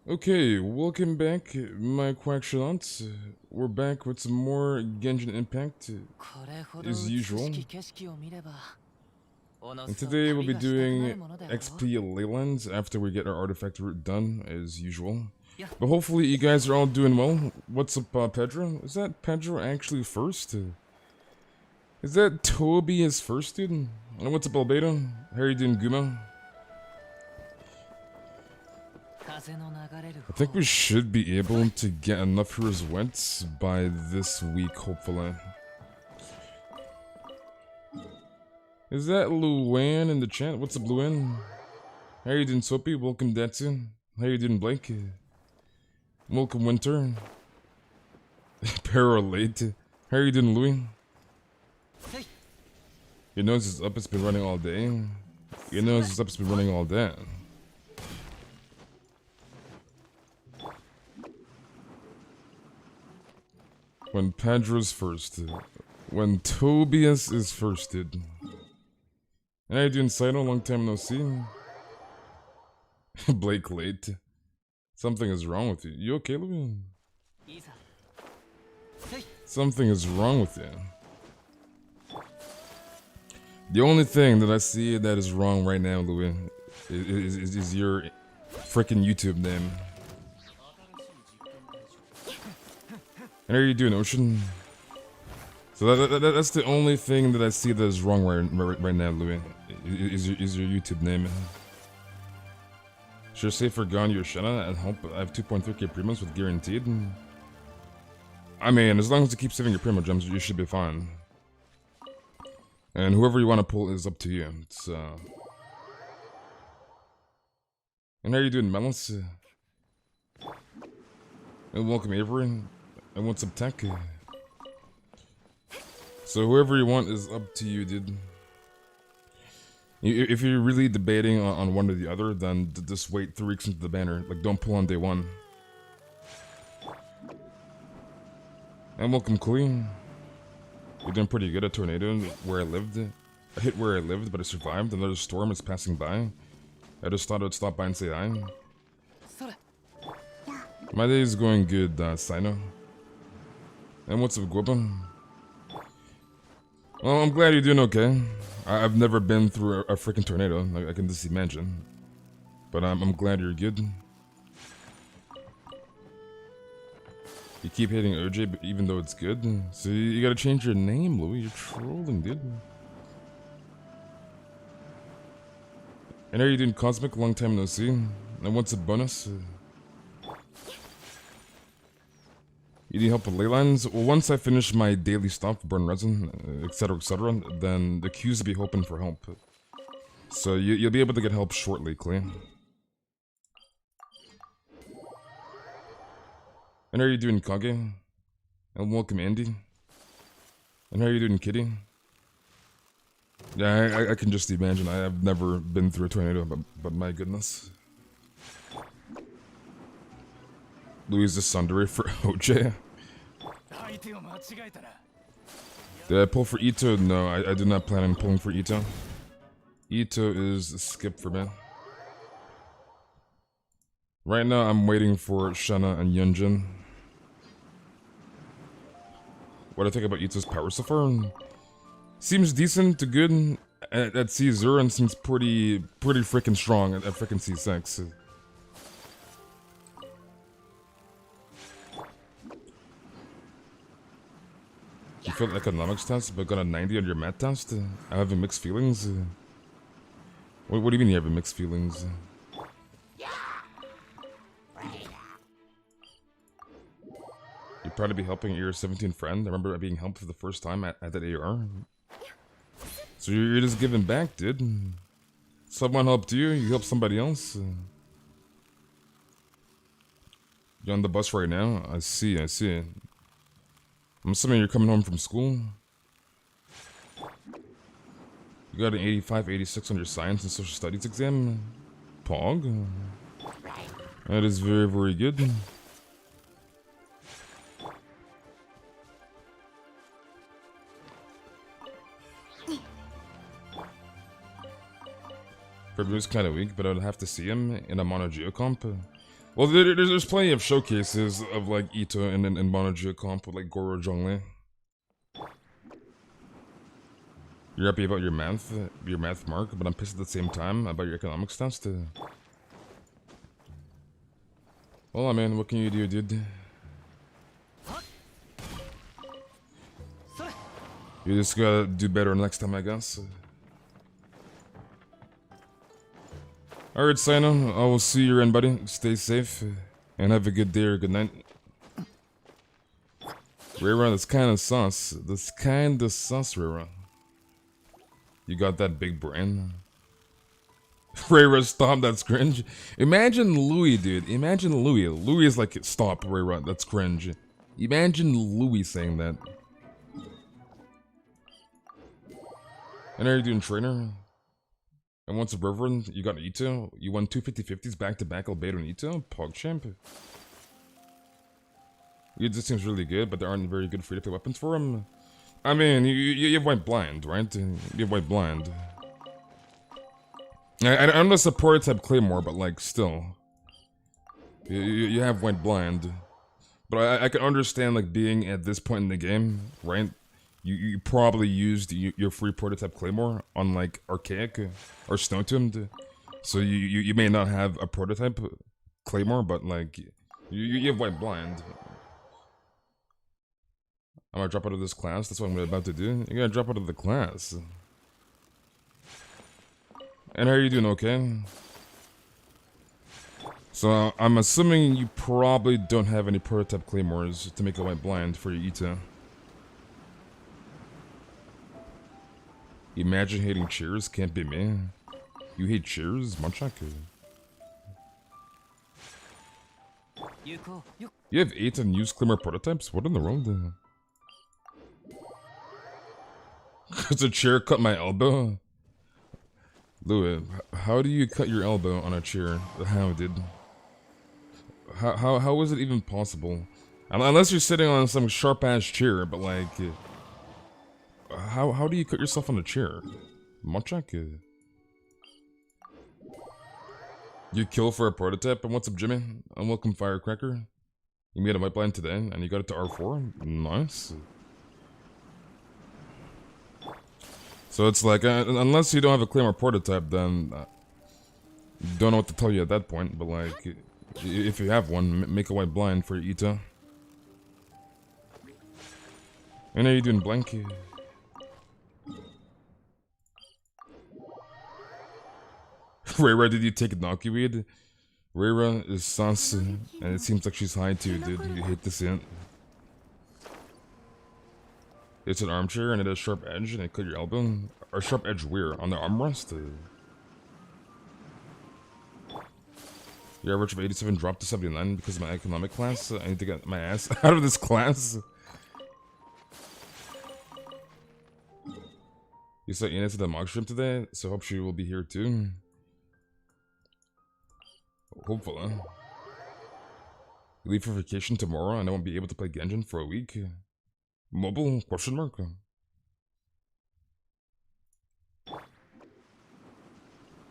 Okay, welcome back, my quackshalots. We're back with some more Genshin Impact, as usual. And today we'll be doing XP Leylines after we get our artifact route done, as usual. But hopefully you guys are all doing well. What's up, Pedro? Is that Pedro actually first? Is that Toby as first, dude? And what's up, Albedo? How are you doing, Guma? I think we should be able to get enough heroes went by this week, hopefully. Is that Luan in the chat? What's up, Luan? How you doing, Soapy? Welcome, Datsu. How you doing, Blake? Welcome, Winter. Paralate. How you doing, Louis? Your nose is up, it's been running all day. Your nose is up, it's been running all day. When Pedro's first. When Tobias is firsted. How you doing, Saito? Long time no see. Blake late. Something is wrong with you. You okay, Louis? Something is wrong with you. The only thing that I see that is wrong right now, Louis, is your freaking YouTube name. And how are you doing, Ocean? So that's the only thing that I see that is wrong right now, Louis. Is your YouTube name? Sure, say forgone your Shanna and hope I have 2.3k primos with guaranteed. I mean, as long as you keep saving your primo gems, you should be fine. And whoever you want to pull is up to you. It's And how are you doing, Melons? And welcome, Avery. And what's up, Tech? So whoever you want is up to you, dude. If you're really debating on one or the other, then just wait 3 weeks into the banner. Like, don't pull on day 1. And welcome, Queen. You're doing pretty good at Tornado where I lived. I hit where I lived, but I survived. Another storm is passing by. I just thought I would stop by and say hi. My day is going good, Sino. And what's up, Gwibba? Well, I'm glad you're doing okay. I've never been through a freaking tornado. I can just imagine. But I'm glad you're good. You keep hitting OJ, but even though it's good. So you gotta change your name, Louis. You're trolling, dude. And are you doing Cosmic? Long time no see. And what's a bonus? You need help with Leylines? Well, once I finish my daily stuff, burn resin, etc., then the queues will be hoping for help. So you'll be able to get help shortly, Clay. And how are you doing, Kage? And welcome, Andy. And how are you doing, Kitty? Yeah, I can just imagine. I have never been through a tornado, but my goodness. Louis the Sundere for OJ. Did I pull for Ito? No, I did not plan on pulling for Ito. Ito is a skip for me. Right now, I'm waiting for Shana and Yunjin. What do I think about Ito's power so far? Seems decent to good at C0 and seems pretty freaking strong at freaking C6. You failed economics test but got a 90 on your math test? I have mixed feelings. What do you mean you have mixed feelings? You'd probably be helping your 17 friend. I remember being helped for the first time at that AR. So you're just giving back, dude. Someone helped you, you help somebody else. You're on the bus right now? I see. I'm assuming you're coming home from school. You got an 85, 86 on your science and social studies exam? Pog? That is very good. Fabu's kind of weak, but I would have to see him in a mono geocomp. Well, there's plenty of showcases of like Ito and Monojo comp with like Goro Zhongli. You're happy about your math mark, but I'm pissed at the same time about your economics test. Well, I mean, what can you do, dude? You just gotta do better next time, I guess. Alright, Sino, I will see you around, buddy. Stay safe, and have a good day or good night. Rayra, that's kinda sus. That's kinda sus, Rayra. You got that big brain. Rayra, stop, that's cringe. Imagine Louis, dude. Imagine Louis. Louis is like, stop, Rayra, that's cringe. Imagine Louis saying that. And are you doing trainer? And once a Reverend, you got Ito. You won 2 50-50s back-to-back Albedo and Ito. PogChamp. Yeah, this seems really good, but there aren't very good free-to-play weapons for him. I mean, you have White Blind, right? You have White Blind. I don't know support type Claymore, but like, still. You have White Blind. But I can understand, like, being at this point in the game, right? You probably used your free prototype Claymore on like Archaic or Snow Tombed, so you may not have a prototype Claymore, but like you have White Blind. I'm gonna drop out of this class. That's what I'm about to do. You're gonna drop out of the class. And how are you doing? Okay. So I'm assuming you probably don't have any prototype Claymores to make a White Blind for your Ita. Imagine hating cheers, can't be me. You hate cheers, Munchak? You have 8 unused Claymore prototypes? What in the world? Cause a chair cut my elbow? Louis, how do you cut your elbow on a chair? How did? How is it even possible? Unless you're sitting on some sharp ass chair, but like how do you cut yourself on a chair? Munchak? You kill for a prototype? And what's up, Jimmy? And welcome, Firecracker. You made a White Blind today, and you got it to R4? Nice. So it's like, unless you don't have a Claymore prototype, then don't know what to tell you at that point, but like, if you have one, make a White Blind for Ita. And are you doing Blanky? Rayra, did you take Noki weed? Rayra is sus, and it seems like she's high too, dude. You hate to see it. It's an armchair and it has sharp edge and it cut your elbow. Or sharp edge where? On the armrest? Your average of 87 dropped to 79 because of my economic class. I need to get my ass out of this class. You saw Ina to the mock stream today, so hope she will be here too. Hopefully. You leave for vacation tomorrow and I won't be able to play Genshin for a week. Mobile? Question mark?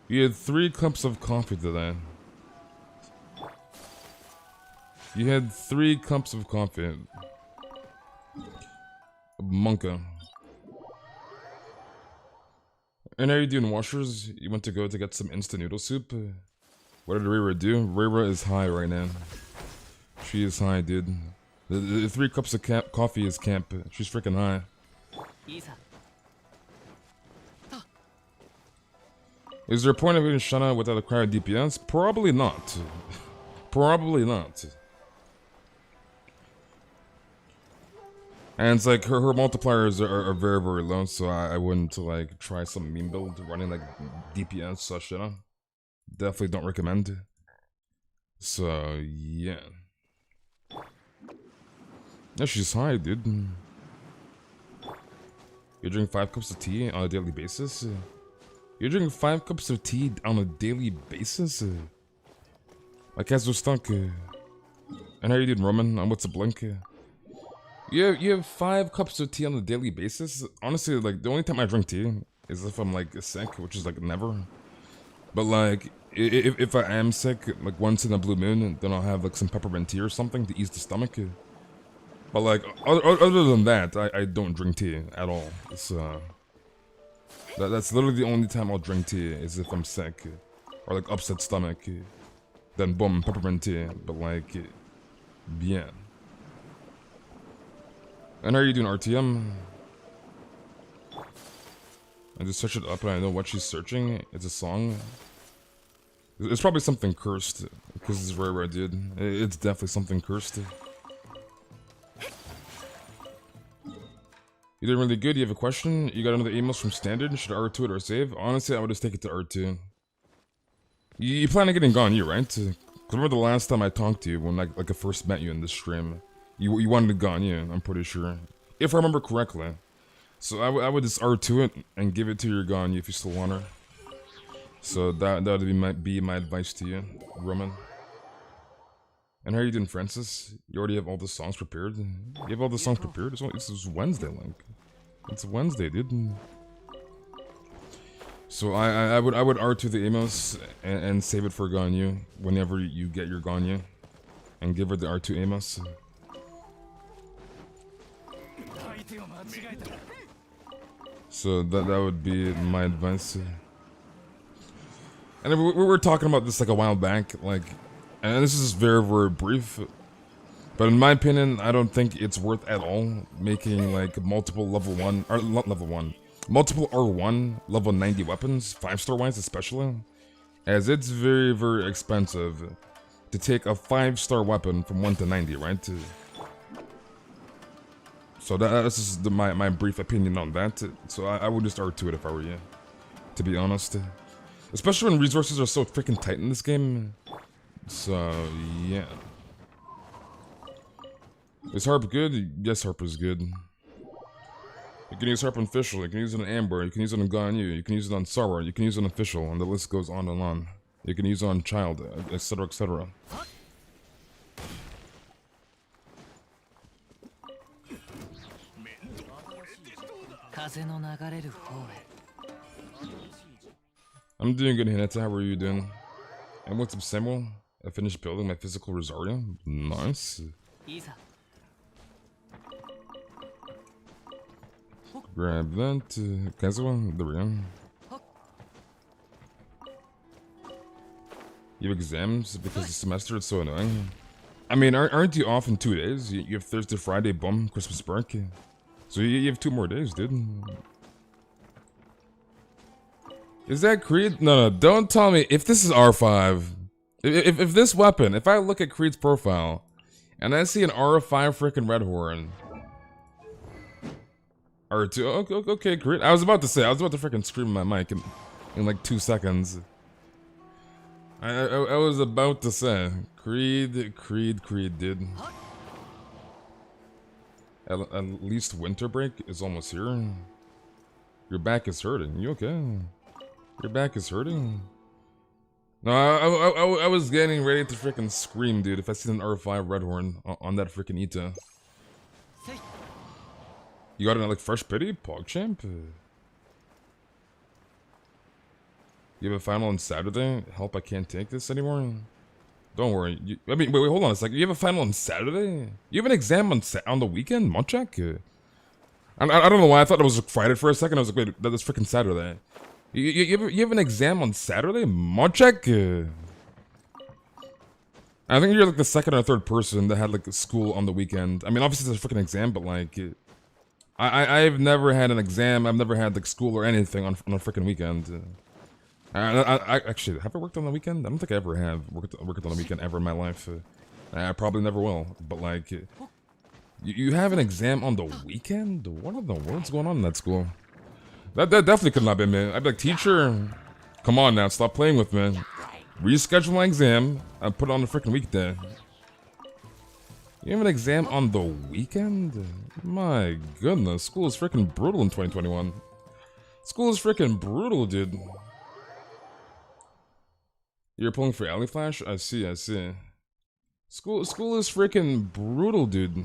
You had 3 cups of coffee today. You had 3 cups of coffee. Monka. And are you doing washers? You went to go to get some instant noodle soup? What did Rayra do? Rayra is high right now. She is high, dude. The 3 cups of coffee is camp. She's freaking high. Is there a point of hitting Shana without a cryo DPS? Probably not. Probably not. And it's like her multipliers are very, very low, so I wouldn't like try some meme build running like DPS such Shana. Definitely don't recommend. So yeah. Yeah, she's high, dude. You drink 5 cups of tea on a daily basis? You drink 5 cups of tea on a daily basis? Like Kazu Stunk. And how you doing, Roman? And what's a blink? You have 5 cups of tea on a daily basis? Honestly, like, the only time I drink tea is if I'm, like, sick, which is, like, never. But, like, if I am sick, like once in a blue moon, then I'll have like some peppermint tea or something to ease the stomach. But like other than that, I don't drink tea at all. It's that's literally the only time I'll drink tea is if I'm sick or like upset stomach. Then boom, peppermint tea. But like, yeah. And how are you doing, RTM? I just search it up and I know what she's searching. It's a song. It's probably something cursed, because it's rare, dude. It's definitely something cursed. You did really good. You have a question? You got another emails from Standard? Should I R2 it or save? Honestly, I would just take it to R2. You plan on getting gone, you right? 'Cause remember the last time I talked to you when like I first met you in this stream? You wanted to gone, yeah, I'm pretty sure. If I remember correctly. So I would just R2 it and give it to your Ganyu if you still want her. So that would be my advice to you, Roman. And how are you doing, Francis? You already have all the songs prepared? You have all the songs prepared? It's Wednesday, like. It's Wednesday, dude. So I would R2 the Amos and save it for Ganyu whenever you get your Ganyu. And give her the R2 Amos. So that would be my advice. And we were talking about this like a while back, like, and this is very, very brief. But in my opinion, I don't think it's worth at all making like multiple level 1, or not level 1, multiple R1 level 90 weapons, 5-star wise especially, as it's very, very expensive to take a 5-star weapon from 1 to 90, right? So that's just my brief opinion on that. So I would just R2 it if I were you, to be honest. Especially when resources are so freaking tight in this game. So, yeah. Is Harp good? Yes, Harp is good. You can use Harp on Official, you can use it on Amber, you can use it on Ganyu, you can use it on Sora, you can use it on Official, and the list goes on and on. You can use it on Child, etc, etc. I'm doing good, Hinata. How are you doing? And what's up, Samuel? I finished building my physical Rosario. Nice. Grab that. Kazuha, there we go. You have exams because the semester is so annoying. I mean, aren't you off in 2 days? You have Thursday, Friday, bum, Christmas break. So you have 2 more days, dude. Is that Creed? No, don't tell me. If this is R5, if this weapon, if I look at Creed's profile, and I see an R5 freaking Red Horn. R2, okay, Creed. I was about to freaking scream in my mic in like 2 seconds. I was about to say, Creed, dude. At least winter break is almost here. Your back is hurting. You okay? Your back is hurting? No, I was getting ready to freaking scream, dude, if I see an R5 Red Horn on that freaking Ita. You got it like Fresh Pity? PogChamp? You have a final on Saturday? Help, I can't take this anymore? Don't worry. Wait, hold on a second. You have a final on Saturday? You have an exam on the weekend? Monchak? I don't know why. I thought it was Friday for a second. I was like, wait, that's freaking Saturday. You have an exam on Saturday? Monchak? I think you're like the second or third person that had like school on the weekend. I mean, obviously it's a freaking exam, but like, I've never had an exam. I've never had like school or anything on a freaking weekend. I actually, have I worked on the weekend? I don't think I ever have worked on the weekend ever in my life. I probably never will. But like, you have an exam on the weekend? What are the words going on in that school? That definitely could not be me. I'd be like, teacher, come on now, stop playing with me. Reschedule my exam and put it on the freaking weekday. You have an exam on the weekend? My goodness, school is freaking brutal in 2021. School is freaking brutal, dude. You're pulling for Alley Flash? I see. School is freaking brutal, dude.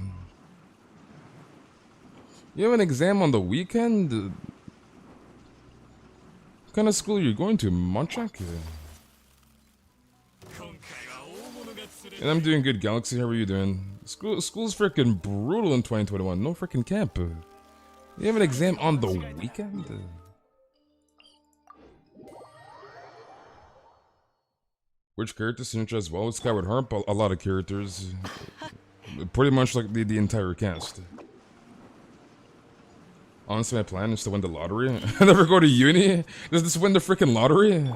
You have an exam on the weekend? What kind of school are you going to, Monchak? And I'm doing good, Galaxy. How are you doing? School's freaking brutal in 2021. No freaking camp. You have an exam on the weekend? Which characters synergize as well with Skyward Harp? A lot of characters. Pretty much like the entire cast. Honestly, my plan is to win the lottery. Never go to uni? Just win the freaking lottery?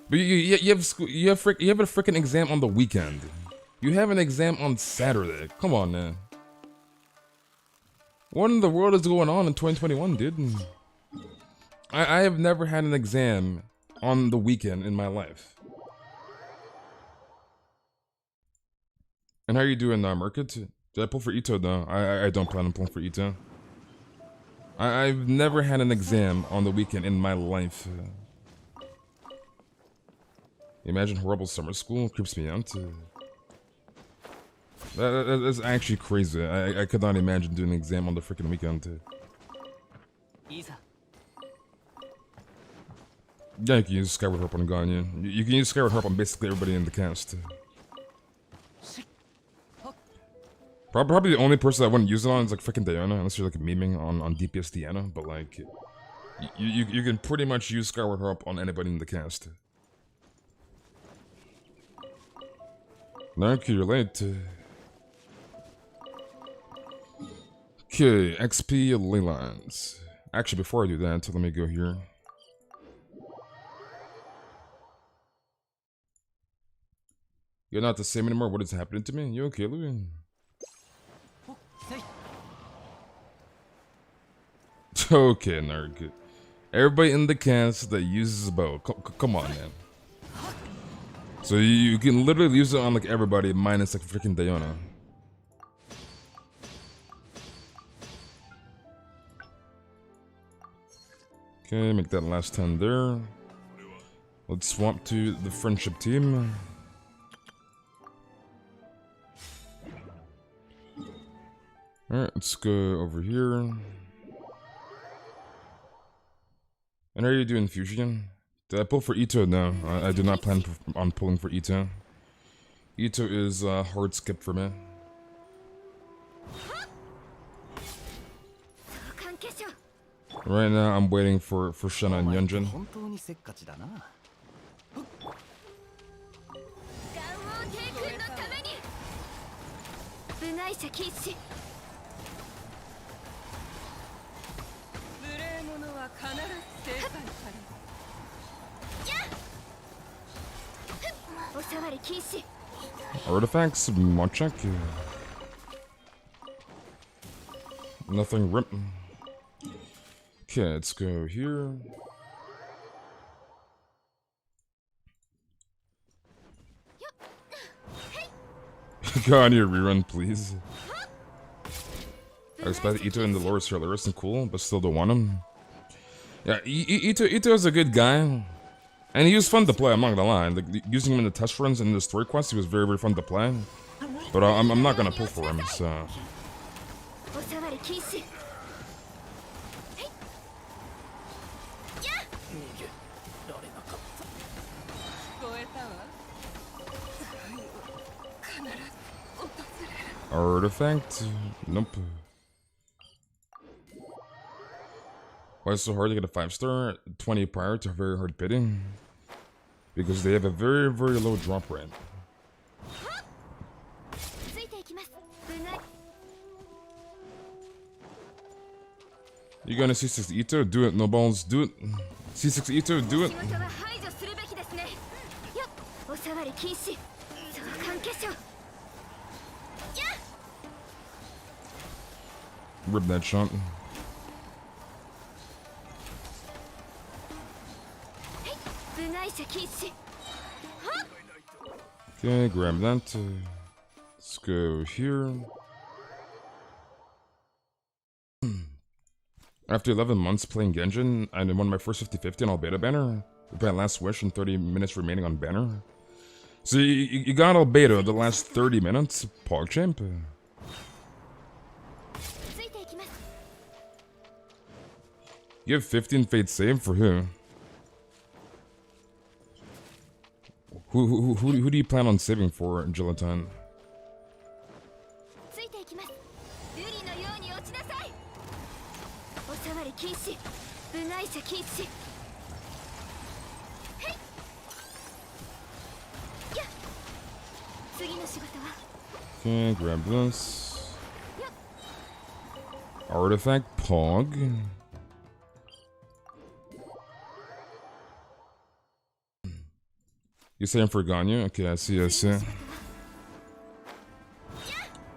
But you have a freaking exam on the weekend. You have an exam on Saturday. Come on, man. What in the world is going on in 2021, dude? I have never had an exam on the weekend in my life. And how are you doing now, Market? Did I pull for Ito? No, I don't plan on pulling for Ito. I've never had an exam on the weekend in my life. Imagine horrible summer school creeps me out. That's actually crazy. I could not imagine doing an exam on the freaking weekend. Yeah, you can use Skyward Harp on Gagne. You can use Skyward Harp on basically everybody in the cast. Probably the only person I wouldn't use it on is like freaking Diana, unless you're like memeing on DPS Diana. But like, you can pretty much use Skyward Harp on anybody in the cast. No, you're late. Okay, XP Leylines. Actually, before I do that, let me go here. You're not the same anymore. What is happening to me? You okay, Louis? Okay, nerd. Everybody in the cast that uses a bow. Come on, man. So you can literally use it on like everybody minus like freaking Diana. Okay, make that last 10 there. Let's swap to the friendship team. Alright, let's go over here. And how are you doing, Fusion? Did I pull for Ito? No, I do not plan on pulling for Ito. Ito is a hard skip for me. Right now, I'm waiting for Shanna and Yunjin. Artifacts, mod check. Nothing rip. Okay, let's go here. Go on your rerun, please. I expect Ito and Dolores are hilarious and cool, but still don't want him. Yeah, Ito is a good guy. And he was fun to play, I'm not gonna lie. Like, using him in the test runs and in the story quests, he was very, very fun to play. But I'm not gonna pull for him, so... Artifact? Nope. Why is it so hard to get a 5-star? 20 prior to very hard bidding? Because they have a very, very low drop rate. You gonna C6 Ito? Do it, no balls, do it. C6 Ito, do it. Rip that shot. Okay, grab that. Let's go here. After 11 months playing Genshin, I won my first 50-50 on all beta banner. With my last wish and 30 minutes remaining on banner. So you got all beta the last 30 minutes, PogChamp. You have 15 Fate save for who? Who do you plan on saving for, Gelatin? Okay, grab this. Artifact Pog. You saying for Ganyu? Okay, I see, I see.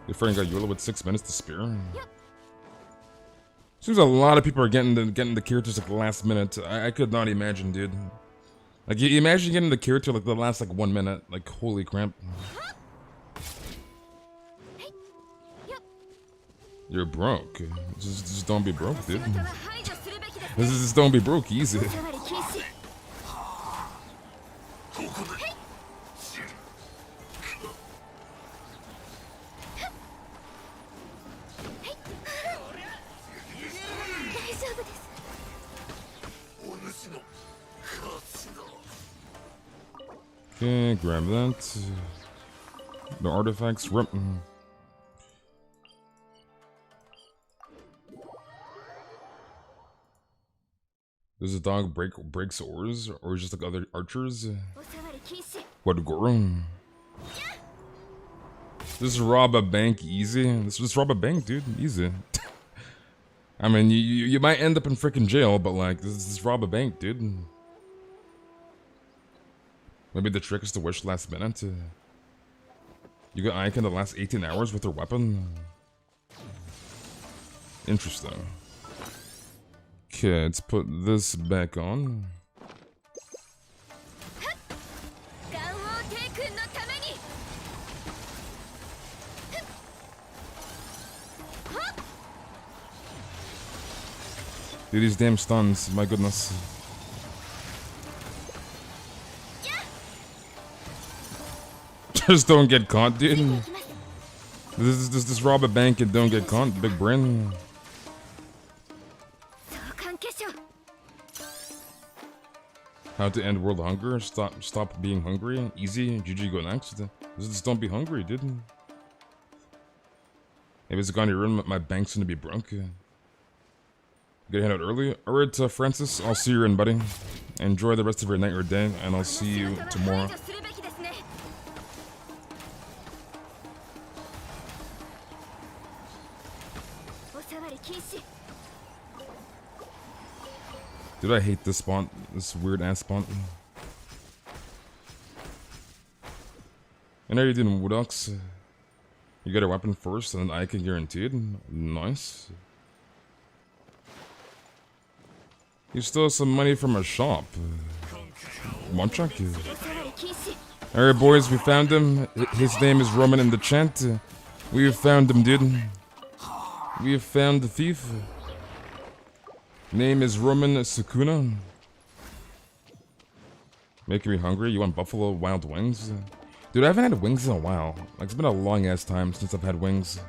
Your friend got Yola with 6 minutes to spare. Seems a lot of people are getting the characters like the last minute. I could not imagine, dude. Like, you imagine getting the character like the last like 1 minute. Like, holy crap. You're broke. Just don't be broke, dude. Just don't be broke, easy. Okay, grab that. The artifacts. Rip. Does the dog breaks oars, or just like other archers? What Goro? Just rob a bank easy. Just rob a bank, dude. Easy. I mean, you might end up in freaking jail, but like, just rob a bank, dude. Maybe the trick is to wish last minute. You got Ike in the last 18 hours with her weapon. Interesting. Okay, let's put this back on. Dude, these damn stuns, my goodness. Just don't get caught, dude. This rob a bank and don't get caught, big brain. How to end world hunger? Stop being hungry. Easy. GG, go next. Just don't be hungry, dude. If it's gone to your room, my bank's gonna be broke. Get head out early. Alright, Francis, I'll see you in, buddy. Enjoy the rest of your night or day, and I'll see you tomorrow. Dude, I hate this spawn. This weird ass spawn. And now you're doing Woodox. You get a weapon first, and then I can guaranteed. Nice. You stole some money from a shop. One chuck. Alright, boys, we found him. His name is Roman in the chat. We have found him, dude. We have found the thief. Name is Roman Sukuna. Making me hungry. You want buffalo wild wings? Dude, I haven't had wings in a while. Like, it's been a long ass time since I've had wings.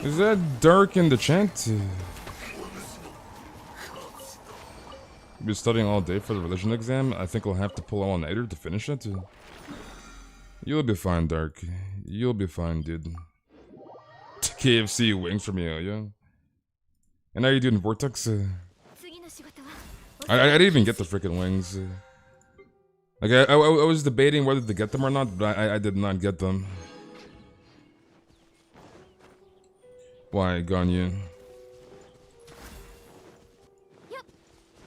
Is that dark in the chat? Been studying all day for the religion exam. I think I'll have to pull all-nighter to finish it. You'll be fine, Dark. You'll be fine, dude. KFC wings from you, yeah. And how you doing, Vortex? I didn't even get the freaking wings. Like I was debating whether to get them or not, but I did not get them. Why, Ganyu?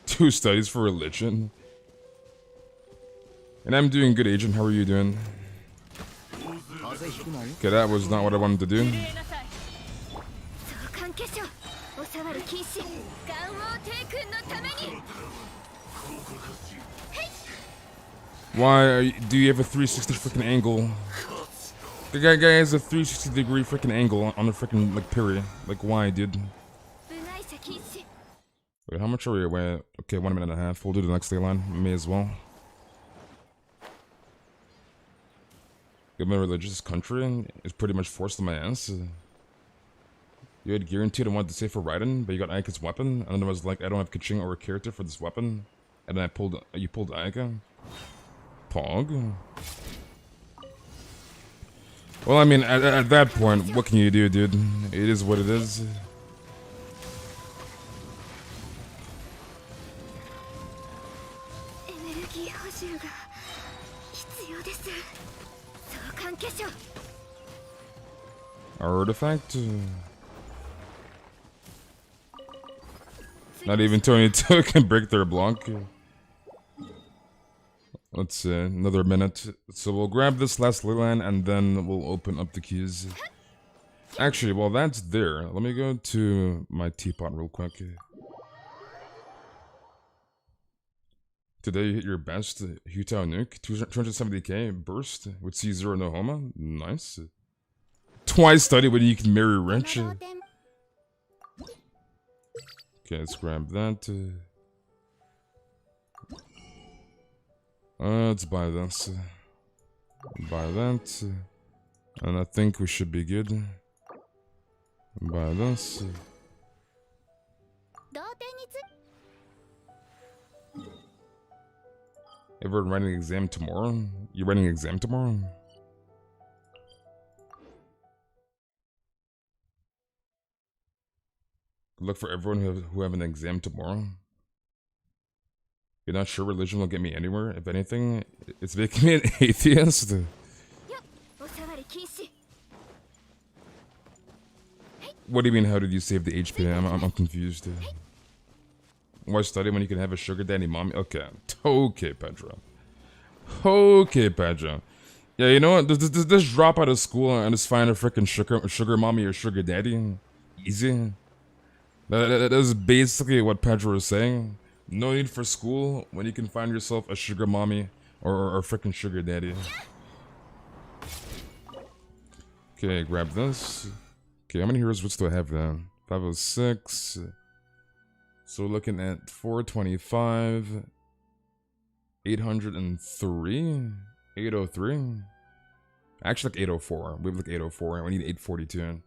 2 studies for religion. And I'm doing good, Agent. How are you doing? Okay, that was not what I wanted to do. Why do you have a 360 freaking angle? The guy has a 360-degree freaking angle on the freaking like period. Like, why, dude? Wait, how much are we away? Okay, 1 minute and a half. We'll do the next Leyline. May as well. given a religious country, is pretty much forced on my ass. You had guaranteed I wanted to say for Raiden, but you got Ayaka's weapon, and then I was like, I don't have Kaching or a character for this weapon, and then you pulled Ayaka. Pog. Well, I mean, at that point, what can you do, dude? It is what it is. Artifact? Not even Tony 2 can break their block. Let's see, another minute. So we'll grab this last Leyline and then we'll open up the keys. Actually, while that's there, let me go to my teapot real quick. Today you hit your best Hutao nuke, 270k burst with C0 no Homa. Nice. Twice study when you can marry rich. Okay, let's grab that. Let's buy this. Buy that. And I think we should be good. Buy this. Everyone writing an exam tomorrow? You writing an exam tomorrow? Good luck for everyone who have an exam tomorrow. You're not sure religion will get me anywhere? If anything, it's making me an atheist. What do you mean, how did you save the HP? I'm confused. Why study when you can have a sugar daddy mommy? Okay. Okay, Pedro. Okay, Pedro. Yeah, you know what? Just drop out of school and just find a freaking sugar mommy or sugar daddy. Easy. That is basically what Pedro is saying. No need for school when you can find yourself a sugar mommy or a freaking sugar daddy. Okay, grab this. Okay, how many heroes woods do I have then? 506. So we're looking at 425. 803. 803. Actually, like 804. We have like 804. We need 842.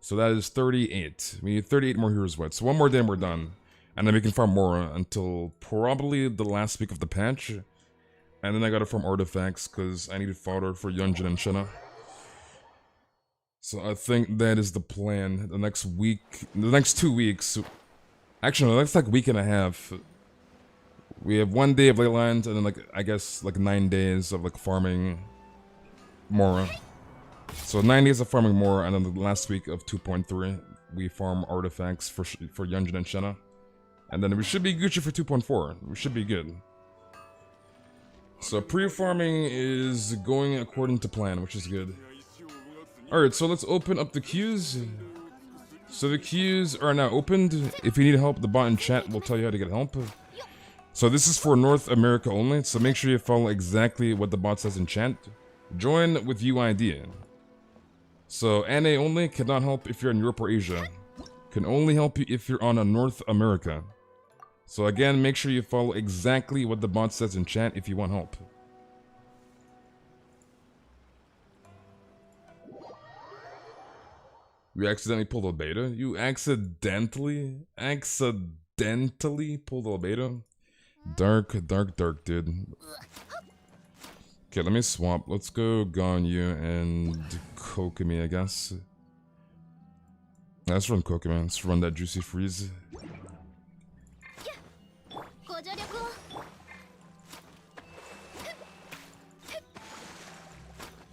So that is 38. We need 38 more heroes woods. So one more day and we're done. And then we can farm more until probably the last week of the patch. And then I gotta farm artifacts because I need fodder for Yunjin and Shenna. So I think that is the plan. The next week, the next 2 weeks. Actually, no, that's like week and a half. We have 1 day of Leylines and then like, I guess like 9 days of like farming Mora. So 9 days of farming Mora and then the last week of 2.3 we farm artifacts for Yunjin and Shenna. And then we should be Gucci for 2.4. We should be good. So pre-farming is going according to plan, which is good. Alright, so let's open up the queues. So the queues are now opened. If you need help, the bot in chat will tell you how to get help. So this is for North America only, so make sure you follow exactly what the bot says in chat. Join with UID. So NA only cannot help if you're in Europe or Asia. Can only help you if you're on a North America. So again, make sure you follow exactly what the bot says in chat if you want help. You accidentally pulled a beta? You accidentally pulled a beta? Dark, dude. Okay, let me swap. Let's go Ganyu and Kokomi, I guess. Let's run Kokomi. Let's run that Juicy Freeze.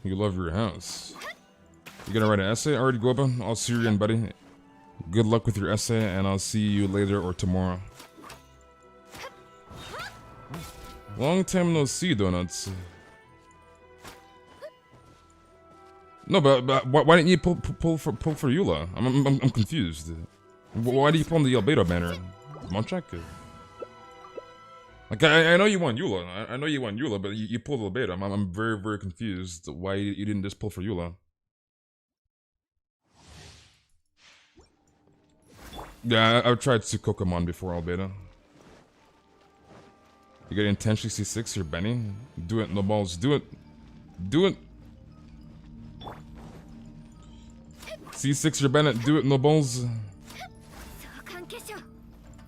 You love your house. You gonna write an essay? Alright, Goba. I'll see you again, buddy. Good luck with your essay, and I'll see you later or tomorrow. Long time no see, Donuts. No, but why didn't you pull for Eula? I'm confused. Why do you pull on the Albedo banner? Monchak? Like I know you want Eula. I know you want Eula, but you pulled Albedo. I'm very confused. Why you didn't just pull for Eula? Yeah, I've tried Tsukokemon before Albedo. You gotta intentionally C6 your Benny. Do it, no balls. Do it. Do it. C6 your Bennett, do it, no balls.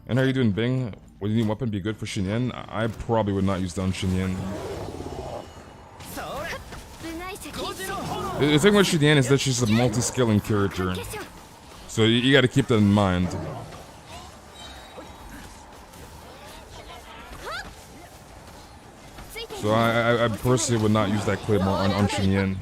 And how are you doing, Bing? Would your new weapon be good for Shinyan? I probably would not use down Shinyan. The thing with Shinyan is that she's a multi-scaling character. So you gotta keep that in mind. So I personally would not use that claymore on Shinyan.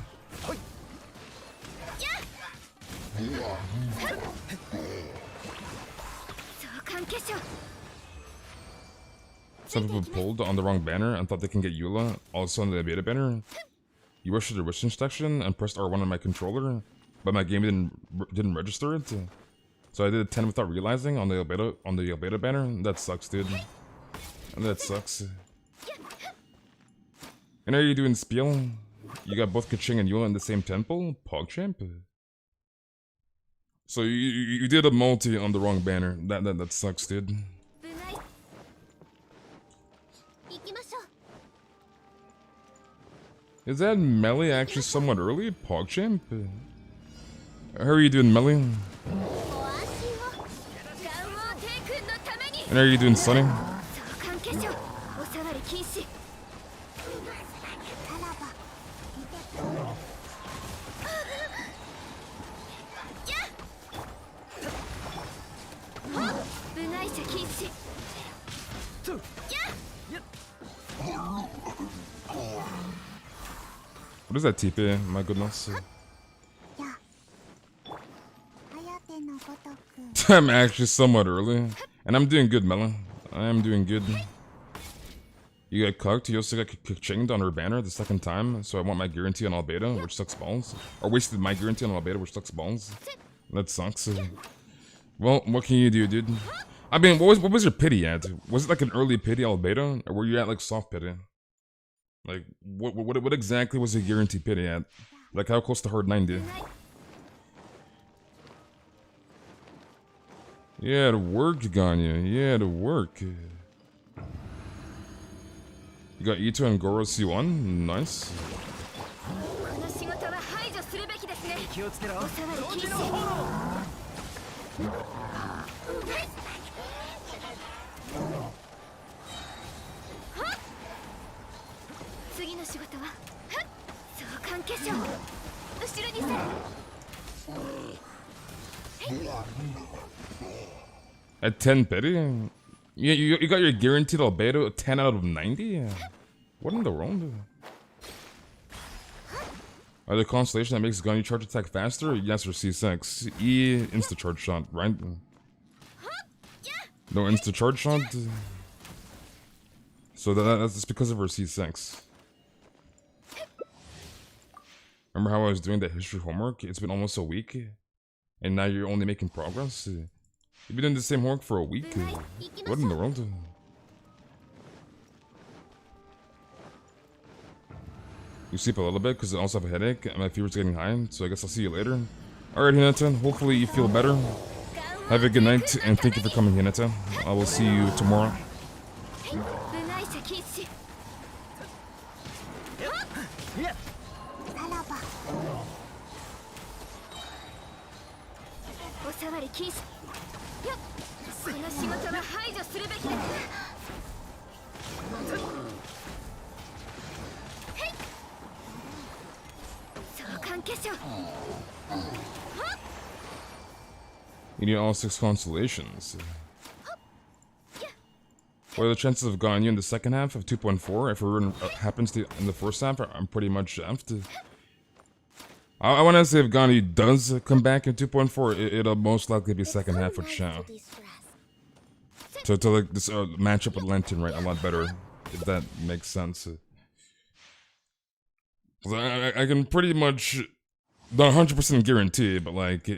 Some people pulled on the wrong banner and thought they can get Eula, also on the beta banner. You rushed to the wish instruction and pressed R1 on my controller, but my game didn't register it. So I did a 10 without realizing on the beta banner. That sucks, dude. And that sucks. And are you doing Spiel? You got both Kaching and Eula in the same temple? PogChamp? So you did a multi on the wrong banner. That sucks, dude. Is that melee actually somewhat early? PogChamp? How are you doing, melee? And how are you doing, Sunny? What is that TP? My goodness. I'm actually somewhat early. And I'm doing good, Melon. I am doing good. You got cucked. You also got chinged on her banner the second time. So I want my guarantee on all beta, which sucks balls. Or wasted my guarantee on all beta, which sucks balls. That sucks. Well, what can you do, dude? I mean, what was your pity at? Was it like an early pity all beta? Or were you at like soft pity? Like, what exactly was your guarantee pity at? Like, how close to hard 90? Yeah, to work, Ganya. Yeah, to work. You got Ito and Goro C1? Nice. At 10 petty? Yeah, you got your guaranteed albedo 10 out of 90? What in the world? Are the constellation that makes Gunny charge attack faster? Yes, or C6. E insta charge shot, right? No insta charge shot? So that's just because of her C6. Remember how I was doing that history homework? It's been almost a week. And now you're only making progress? You've been doing the same homework for a week? What in the world? You sleep a little bit because I also have a headache and my fever's getting high, so I guess I'll see you later. Alright, Hinata, hopefully you feel better. Have a good night and thank you for coming, Hinata. I will see you tomorrow. You need all 6 constellations. What are the chances of Ganyu in the second half of 2.4? If it happens in the first half, I'm pretty much effed. I want to say if Ganyu does come back in 2.4, it'll most likely be second half with Shao. To like this matchup with Lantern, right, a lot better, if that makes sense. I can pretty much, not 100% guarantee, but like,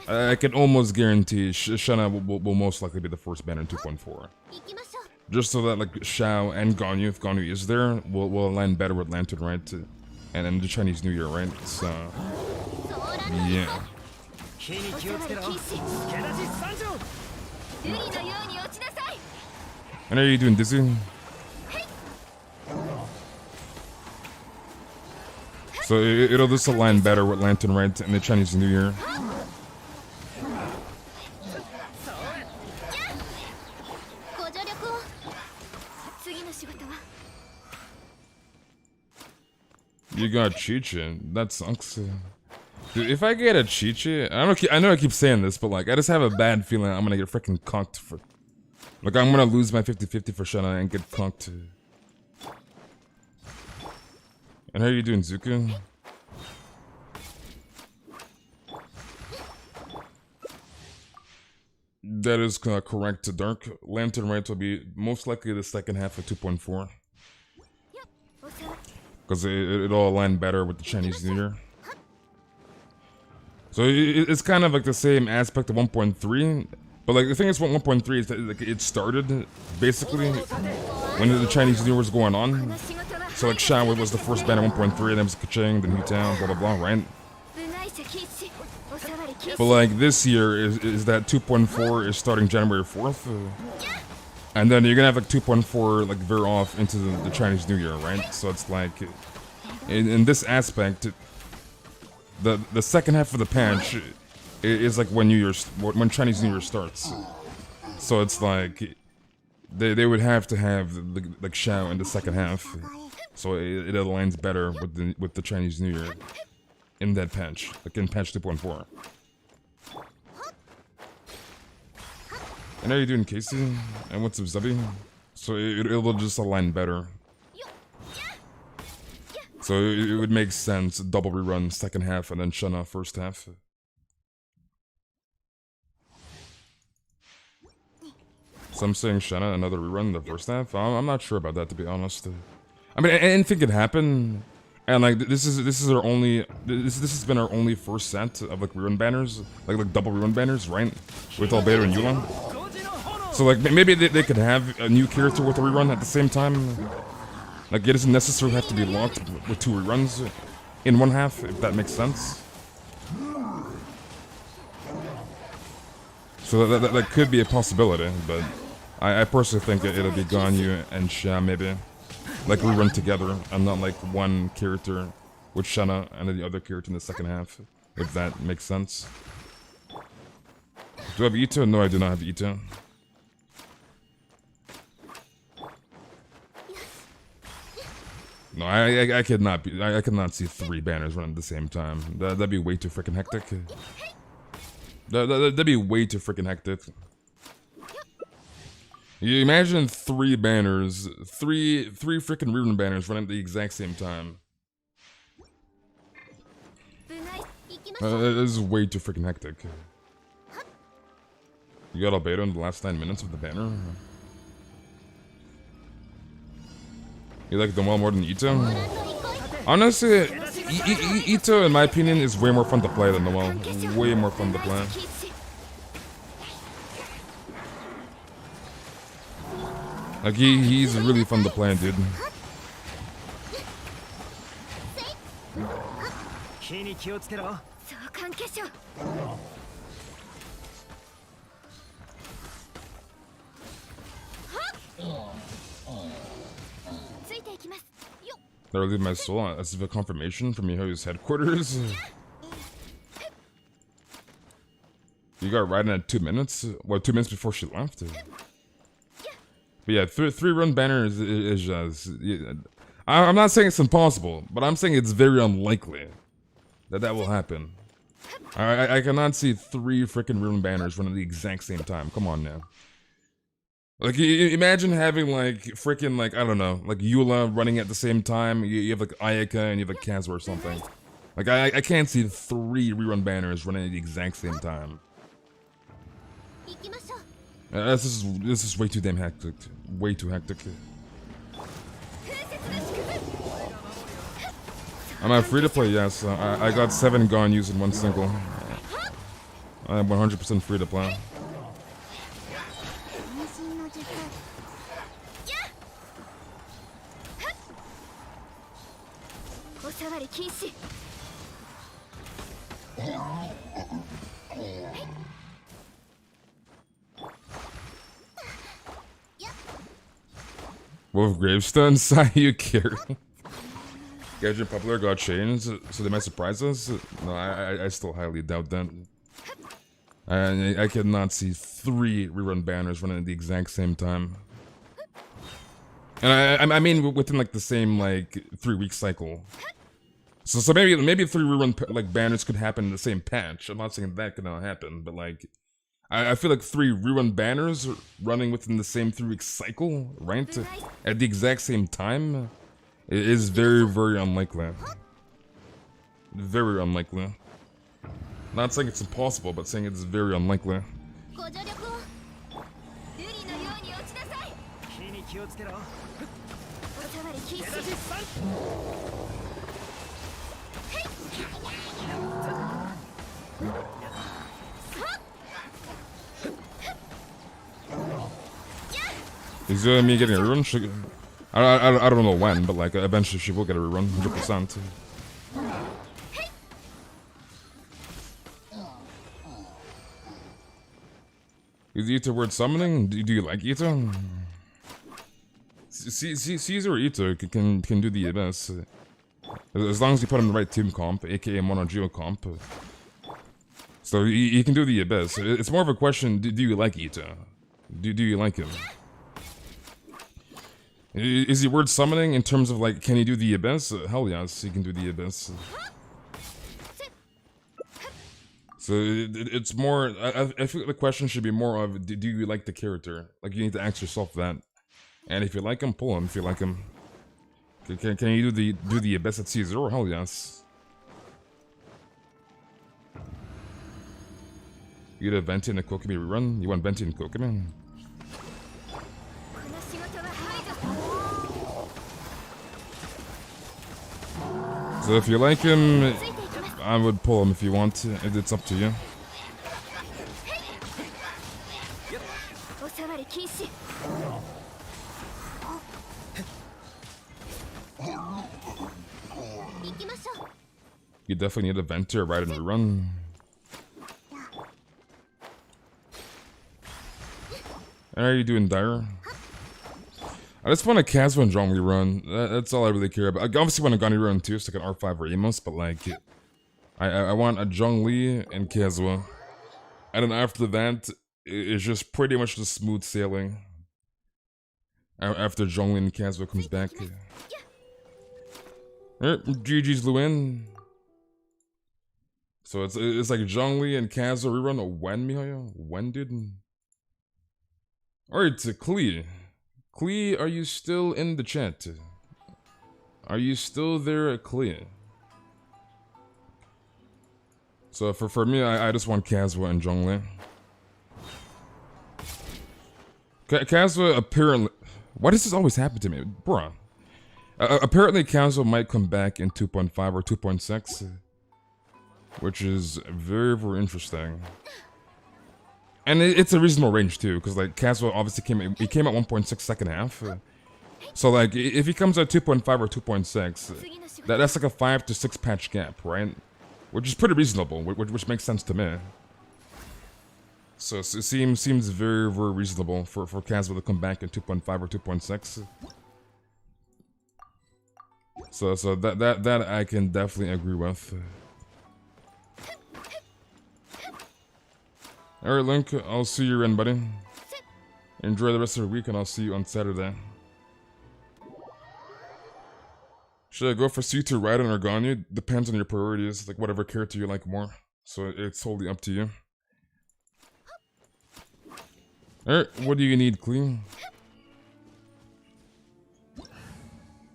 I can almost guarantee Shana will most likely be the first banner in 2.4. Just so that like Shao and Ganyu, if Ganyu is there, will align better with Lantern, right? And the Chinese New Year, right? So, yeah. And are you doing dizzy? So it'll just align better with Lantern Rite and the Chinese New Year. You got Chichi. That sucks. Dude, if I get a Chichi, I know I keep saying this, but like I just have a bad feeling I'm gonna get freaking conked for. Like I'm gonna lose my 50-50 for Shanna and get conked. And how are you doing, Zuka? That is correct, Dark. Lantern Rite will be most likely the second half of 2.4. Because it'll align better with the Chinese New Year. So it's kind of like the same aspect of 1.3. But like the thing is, 1.3 is that like, it started basically when the Chinese New Year was going on. So like Shanwei was the first band at 1.3, and then was Kaching, then Newtown, blah blah blah, right? But like this year is that 2.4 is starting January 4th. And then you're gonna have like 2.4 like veer off into the Chinese New Year, right? So it's like, in this aspect, the second half of the patch is like when when Chinese New Year starts. So it's like they would have to have like Shao in the second half, so it aligns better with the Chinese New Year in that patch, like in patch 2.4. And how you doing, Casey? And what's up, Zubby? So it'll just align better. So it would make sense, double rerun second half and then Shana first half. So I'm saying Shana another rerun the first half? I'm not sure about that, to be honest. I mean, anything could happen. And like this is our only this has been our only first set of like rerun banners, like double rerun banners, right? With Albedo and Yulan. So like maybe they could have a new character with a rerun at the same time. Like it doesn't necessarily have to be locked with 2 reruns in one half, if that makes sense. So that could be a possibility, but I personally think it'll be Ganyu and Sha maybe. Like rerun together, and not like one character with Shanna and then the other character in the second half, if that makes sense. Do I have Ito? No, I do not have Ito. No, I could not be. I could not see 3 banners running at the same time. That'd be way too freaking hectic. That'd be way too freaking hectic. You imagine 3 banners, three freaking rerun banners running at the exact same time. This is way too freaking hectic. You got Albedo in the last 9 minutes of the banner. You like Noel more than Ito? Honestly, Ito, in my opinion, is way more fun to play than Noel. Way more fun to play. Like, he's really fun to play, dude. I relieve my soul as a confirmation from Mihoyo's headquarters. You got riding at 2 minutes? What, 2 minutes before she left? But yeah, 3 run banners is just... Yeah, I'm not saying it's impossible, but I'm saying it's very unlikely that will happen. I cannot see 3 freaking run banners running at the exact same time. Come on now. Like, imagine having, like, freaking, like, I don't know, like, Eula running at the same time. You have, like, Ayaka and you have, like, Kazuha or something. Like, I can't see 3 rerun banners running at the exact same time. This is way too damn hectic. Way too hectic. Am I free to play? Yes. I got 7 Ganyus in 1 single. I am 100% free to play. Wolf Gravestones, you carry. Genshin popular got changed, so they might surprise us. No, I still highly doubt that. I cannot see 3 rerun banners running at the exact same time. And I mean within like the same like 3-week cycle. So maybe 3 rerun like banners could happen in the same patch. I'm not saying that could not happen, but like I feel like 3 rerun banners running within the same 3-week cycle, right? At the exact same time, it is very, very unlikely. Very unlikely. Not saying it's impossible, but saying it's very unlikely. Is me getting a rerun? I don't know when, but like eventually she will get a rerun, 100%. Is Ito word summoning? Do you like Ito? Caesar or Ito can do the abyss. As long as you put him in the right team comp, aka Mono Geo comp. So he can do the abyss. It's more of a question, do you like Ito? Do you like him? Is he word summoning in terms of like, can he do the abyss? Hell yes, he can do the abyss. So it's more, I feel like the question should be more of, do you like the character? Like you need to ask yourself that. And if you like him, pull him if you like him. Can you do the abyss at C0? Hell yes. You get a Venti and a Kokumi rerun? You want Venti and Kokumi? So if you like him, I would pull him if you want to. It's up to you. You definitely need a vent or ride and rerun. How are you doing, Dire? I just want a Kazuha and Zhongli run. That's all I really care about. I obviously want a Gani run too, so like an R5 or Amos, but like, I want a Zhongli and Kazuha. And then after that, it's just pretty much the smooth sailing. After Zhongli and Kazuha comes back. GG's Luin. So it's like Zhongli and Kazuha rerun. When, Mihoyo? When, dude? Alright, Klee. Klee, are you still in the chat? Are you still there, Klee? So for me, I just want Kazuha and Zhongli. Kazuha apparently... Why does this always happen to me? Bruh. Apparently Kazuha might come back in 2.5 or 2.6. Which is very, very interesting. And it's a reasonable range too, because like Kazuha obviously came at 1.6 second half. So like if he comes at 2.5 or 2.6, that's like a 5 to 6 patch gap, right? Which is pretty reasonable, which makes sense to me. So it seems very, very reasonable for Kazuha to come back in 2.5 or 2.6. So that I can definitely agree with. Alright, Link, I'll see you in, buddy. Enjoy the rest of the week, and I'll see you on Saturday. Should I go for C2 Raiden or Ganyu? Depends on your priorities, like whatever character you like more. So it's totally up to you. Alright, what do you need, Klee?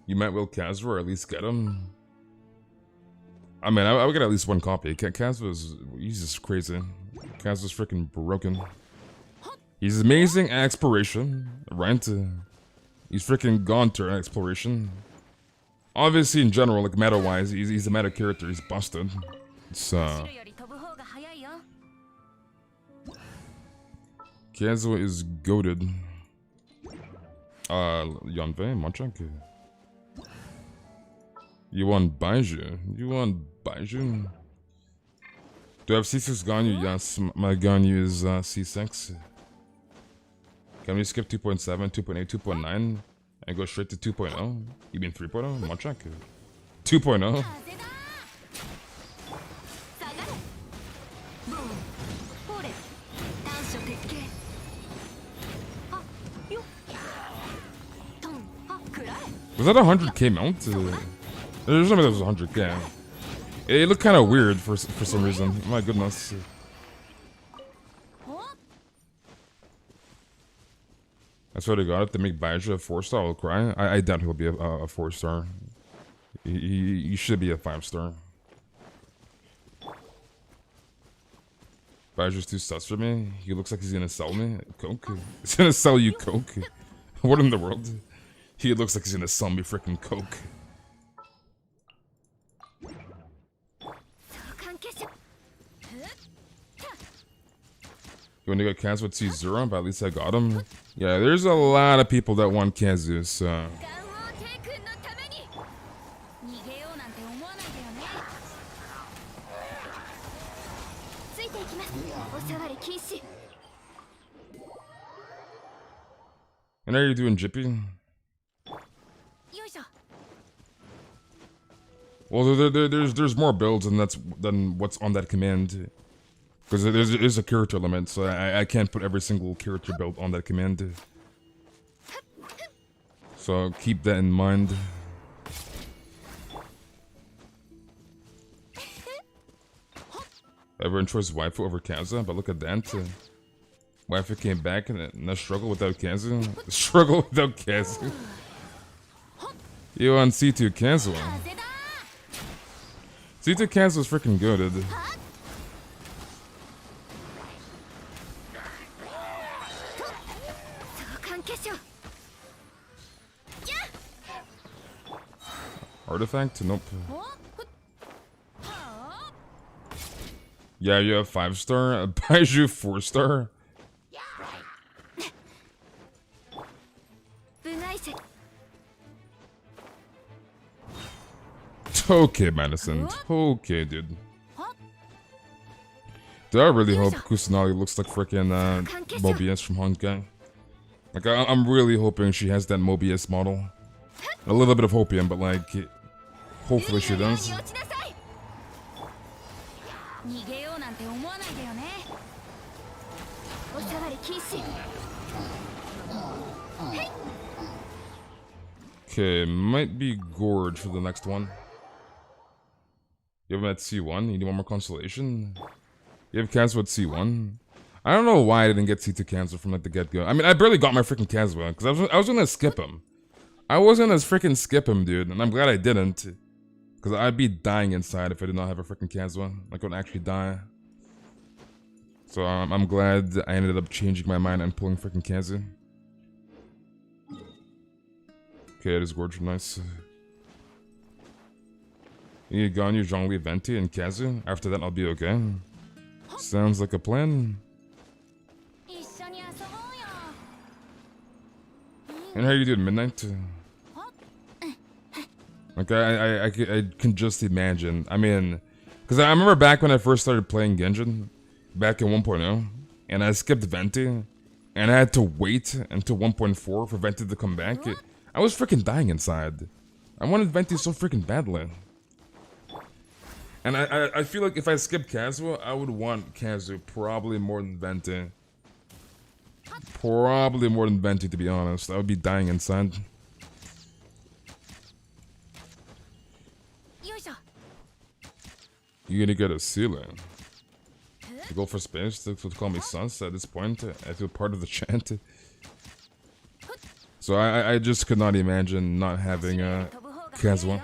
You might will Kazuha, or at least get him. I mean, I would get at least one copy. Kazuha's, he's just crazy. Kazuha's freaking broken. He's amazing at exploration, right? He's freaking gone to exploration. Obviously, in general, like meta-wise, he's a meta character. He's busted. It's Kazuha is goated. Yanvei, Machak. You want Baiju? You want Baiju? Do I have C6 Ganyu? Yes, my Ganyu is C6. Can we skip 2.7, 2.8, 2.9, and go straight to 2.0? You mean 3.0? Machak? 2.0. Was that a 100k mount? There's no way that was 100k. It looked kind of weird for some reason. My goodness. I swear to God, if they make Baiju a 4-star, I'll cry. I doubt he'll be a 4-star. He should be a 5-star. Baiju's too sus for me. He looks like he's gonna sell me coke. He's gonna sell you coke. What in the world? He looks like he's gonna sell me freaking coke. You want to get Kazu with C0, but at least I got him. Yeah, there's a lot of people that want Kazu, so... And are you doing Jippy? Well, there's more builds than what's on that command. Because there's a character limit, so I can't put every single character build on that command. So keep that in mind. Everyone chose waifu over Kazu, but look at that. Waifu came back and a struggle without Kazu. Struggle without Kazu. You on C2 Kazu. C2 Kazu is freaking good, dude. Artifact? Nope. Yeah, you have 5-star. Baiju 4-star. Okay, Madison. Okay, dude. Do I really hope Kusanagi looks like freaking Mobius from Honkai? Like, I'm really hoping she has that Mobius model. A little bit of hopium, but like, hopefully she does. Okay, might be Gorge for the next one. You have him at C1? You need one more consolation? You have Kazuha at C1? I don't know why I didn't get C2 Kazuha from like the get-go. I mean, I barely got my freaking Kazuha, because I was gonna skip him. I was gonna freaking skip him, dude, and I'm glad I didn't. Because I'd be dying inside if I did not have a freaking Kazuha. I couldn't actually die. So I'm glad I ended up changing my mind and pulling freaking Kazuha. Okay, it is gorgeous, nice. You Ganyu, Zhongli, Venti, and Kazu. After that, I'll be okay. Sounds like a plan. And how you doing, Midnight? Like, I can just imagine. I mean, because I remember back when I first started playing Genshin, back in 1.0, and I skipped Venti, and I had to wait until 1.4 for Venti to come back. I was freaking dying inside. I wanted Venti so freaking badly. And I feel like if I skipped Kazuha, I would want Kazuha probably more than Venti. Probably more than Venti, to be honest. I would be dying inside. You're gonna get a ceiling. To go for space to call me sus at this point. I feel part of the chant. So I just could not imagine not having Kazuha.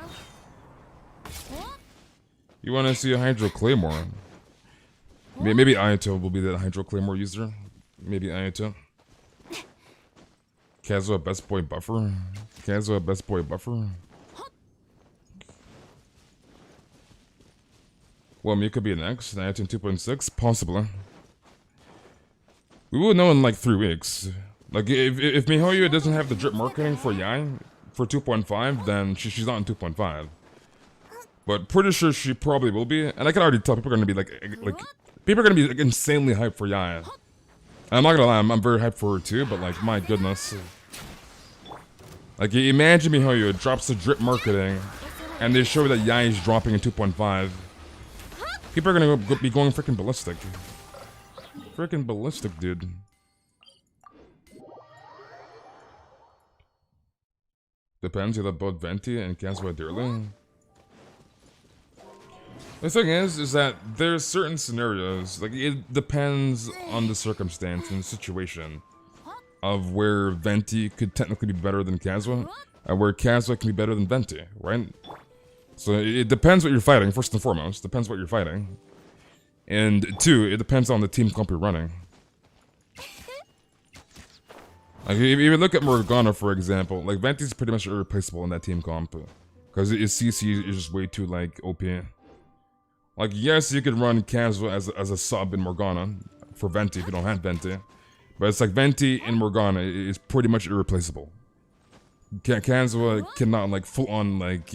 You want to see a Hydro Claymore? Maybe Ayato will be the Hydro Claymore user. Maybe Ayato. Kazuha best boy buffer. Kazuha best boy buffer. Well, me could be next. Ayato 2.6, possibly. We will know in like 3 weeks. Like if MiHoYo doesn't have the drip marketing for Yai for 2.5, then she's not in 2.5. But pretty sure she probably will be, and I can already tell people are gonna be like people are gonna be like, insanely hyped for Yaya. And I'm not gonna lie, I'm very hyped for her too. But like, my goodness, like imagine me how you drops the drip marketing, and they show that Yai is dropping in 2.5, people are gonna be going freaking ballistic. Freaking ballistic, dude. Depends, you love both Venti and Kazuha dearly. The thing is that there's certain scenarios, like it depends on the circumstance and the situation of where Venti could technically be better than Kazuha, and where Kazuha can be better than Venti, right? So it depends what you're fighting, first and foremost, depends what you're fighting. And two, it depends on the team comp you're running. Like, if you look at Morgana, for example, like, Venti's pretty much irreplaceable in that team comp. Because CC is just way too, like, OP. Like, yes, you could run Kazuha as a sub in Morgana for Venti if you don't have Venti. But it's like, Venti in Morgana is pretty much irreplaceable. Kazuha cannot, like, full-on, like,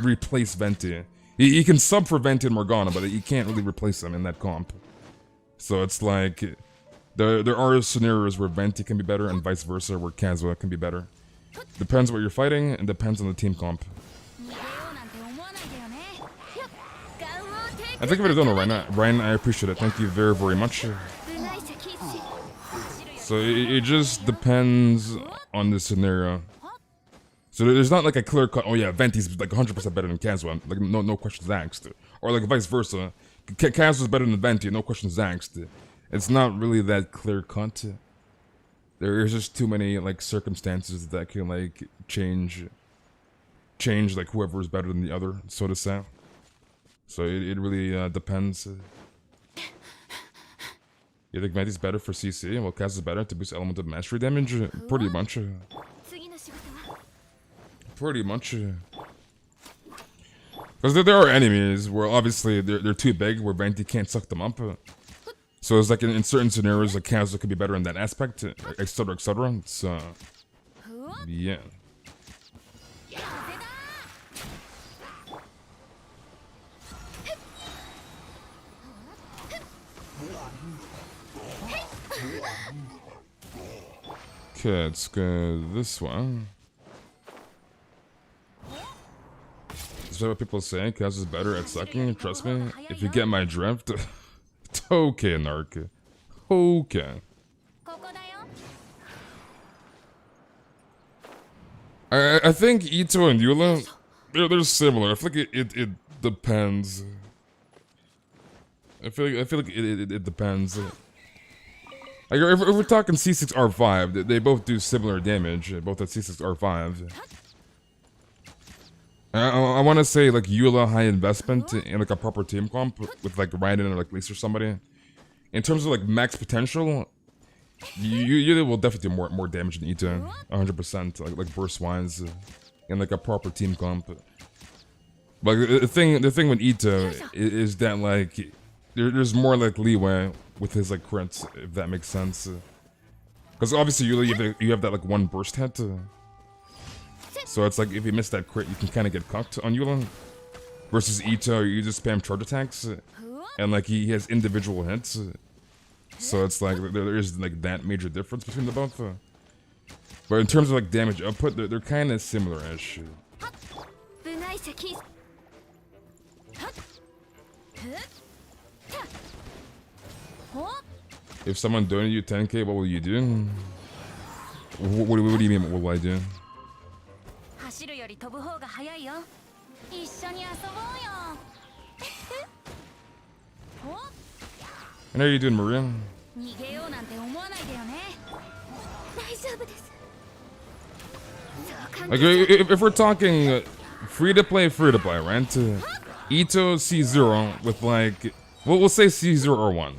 replace Venti. He can sub for Venti in Morgana, but he can't really replace him in that comp. So it's like... There are scenarios where Venti can be better and vice versa where Kazuha can be better. Depends what you're fighting and depends on the team comp. I think if I don't know Ryan, I appreciate it. Thank you very, very much. So it just depends on the scenario. So there's not like a clear cut, oh yeah, Venti's like 100% better than Kazuha, like no questions asked. Or like vice versa. Kazuha's better than Venti, no questions asked. It's not really that clear cut. There's just too many like circumstances that can like change like whoever is better than the other, so to say. So it really depends. You think Venti's better for CC? Well, Kaz is better to boost element of mastery damage? Pretty much. Pretty much. Because there are enemies where obviously they're too big, where Venti can't suck them up. So it's like in certain scenarios, like Kazuha could be better in that aspect, etc, etc. So, yeah. Okay, let's go this one. Is that what people say? Kazuha's better at sucking, trust me. If you get my drift. Okay, Narc. Okay. I think Ito and Eula, they're similar. I feel like it depends. I feel like it depends. Like if we're talking C6R5, they both do similar damage. Both at C6R5. I want to say like Eula high investment in like a proper team comp with like Raiden or like Lisa or somebody. In terms of like max potential, Eula will definitely do more damage than Ito, 100%, like burst wise, in like a proper team comp. But the thing with Ito is that like there's more like leeway with his like crits, if that makes sense. Because obviously you have that like one burst hit. So it's like if you miss that crit, you can kind of get cucked on Eula. Versus Ito, you just spam charge attacks, and like he has individual hits. So it's like there is like that major difference between the both. But in terms of like damage output, they're kind of similar-ish. If someone donated you 10k, what will you do? What do you mean? What will I do? And how are you doing, Maria? Like, if we're talking free to play, right? Ito C0 with like, well, we'll say C0 R1.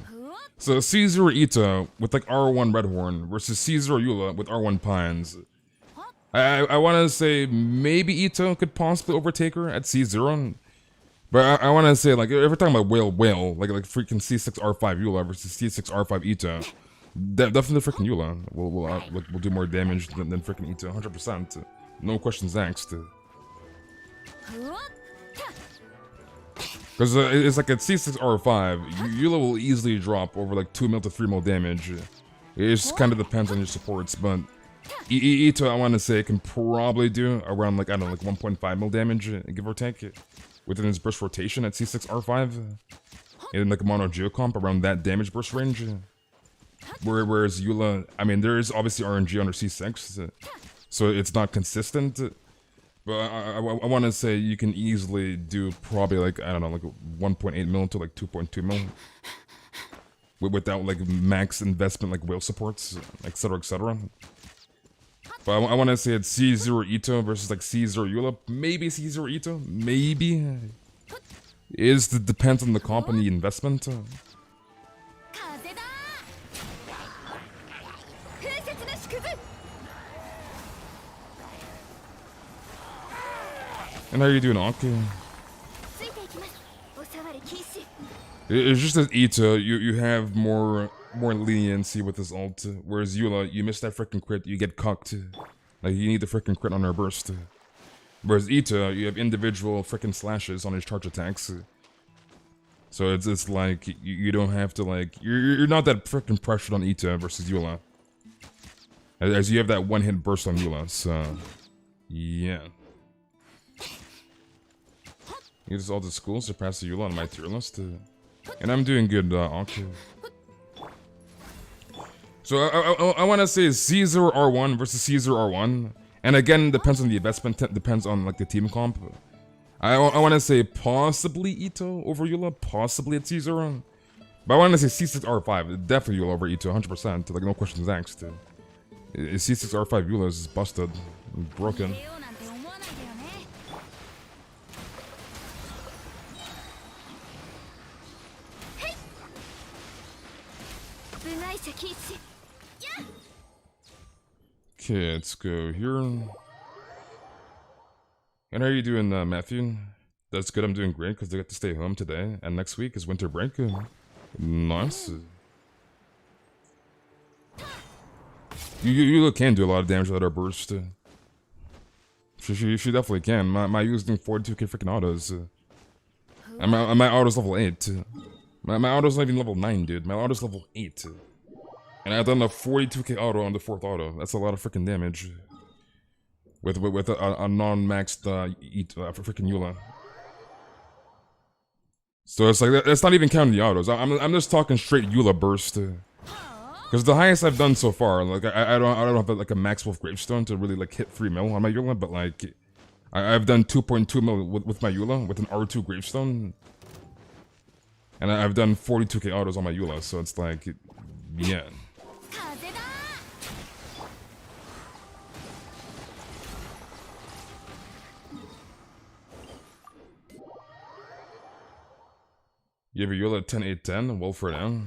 So C0 Ito with like R1 Redhorn versus C0 Eula with R1 Pines. I want to say maybe Ito could possibly overtake her at C0. But I want to say, like, if we're talking about whale, like freaking C6 R5 Eula versus C6 R5 Ito, definitely freaking Eula will do more damage than freaking Ito, 100%. No questions asked. Because it's like at C6 R5, Eula will easily drop over like 2 mil to 3 mil damage. It just kind of depends on your supports, but Ito, I want to say, can probably do around like, I don't know, like 1.5 mil damage, give or take, within his burst rotation at C6 R5. In like a mono geocomp around that damage burst range. Whereas Eula, I mean, there is obviously RNG under C6, so it's not consistent. But I want to say you can easily do probably like, I don't know, like 1.8 mil to like 2.2 mil. Without like max investment like whale supports, etc, etc. But I want to say it's C0 Ito versus like C0 Eula. Maybe C0 Ito, maybe. Depends on the comp and the investment. And how are you doing, Anki? It's just that Ito, you have more leniency with his ult, whereas Eula, you miss that freaking crit, you get cucked. Like, you need the freaking crit on her burst. Whereas Ito, you have individual freaking slashes on his charge attacks. So it's like, you don't have to like, you're not that freaking pressured on Ito versus Eula. As you have that one hit burst on Eula, so, yeah. You just all the schools surpass the Eula on my tier list. And I'm doing good, Anki. So I want to say C0R1 versus C0R1. And again, depends on the investment, depends on like the team comp. I want to say possibly Ito over Eula, possibly at C0. But I want to say C6R5, definitely Eula over Ito, 100%, like no questions asked. C6R5 Eula is busted, broken. Okay, let's go here. And how are you doing, Matthew? That's good, I'm doing great because I get to stay home today. And next week is winter break. Nice. You can do a lot of damage without our burst. She definitely can. My using 42k freaking autos. And my auto's level 8. My auto's not even level 9, dude. My auto's level 8. And I've done a 42k auto on the 4th auto. That's a lot of freaking damage. With a non-maxed freaking Eula. So it's like, that's not even counting the autos. I'm just talking straight Eula burst. Because the highest I've done so far, like I don't have like a max wolf gravestone to really like hit 3 mil on my Eula, but like I've done 2.2 mil with my Eula with an R2 gravestone. And I've done 42k autos on my Eula, so it's like, yeah. You have a Eula at 10-8-10, well for now.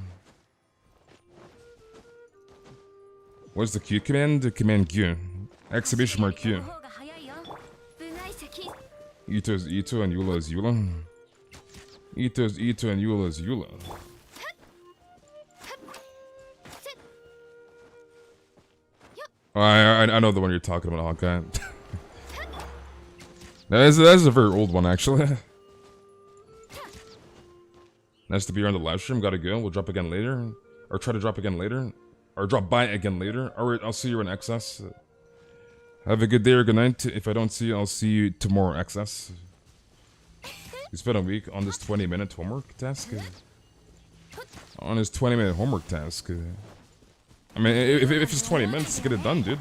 What's the Q command? The command Q. Exclamation mark Q. Ito is Ito and Eula is Eula. Ito is Ito and Eula is Eula. Oh, I know the one you're talking about, Hawkeye. That is a very old one, actually. Nice to be here on the live stream. Gotta go. We'll drop again later. Or try to drop again later. Or drop by again later. Alright, I'll see you in XS. Have a good day or good night. If I don't see you, I'll see you tomorrow, XS. You spent a week on this 20-minute homework task? On his 20-minute homework task. I mean, if it's 20 minutes, get it done, dude.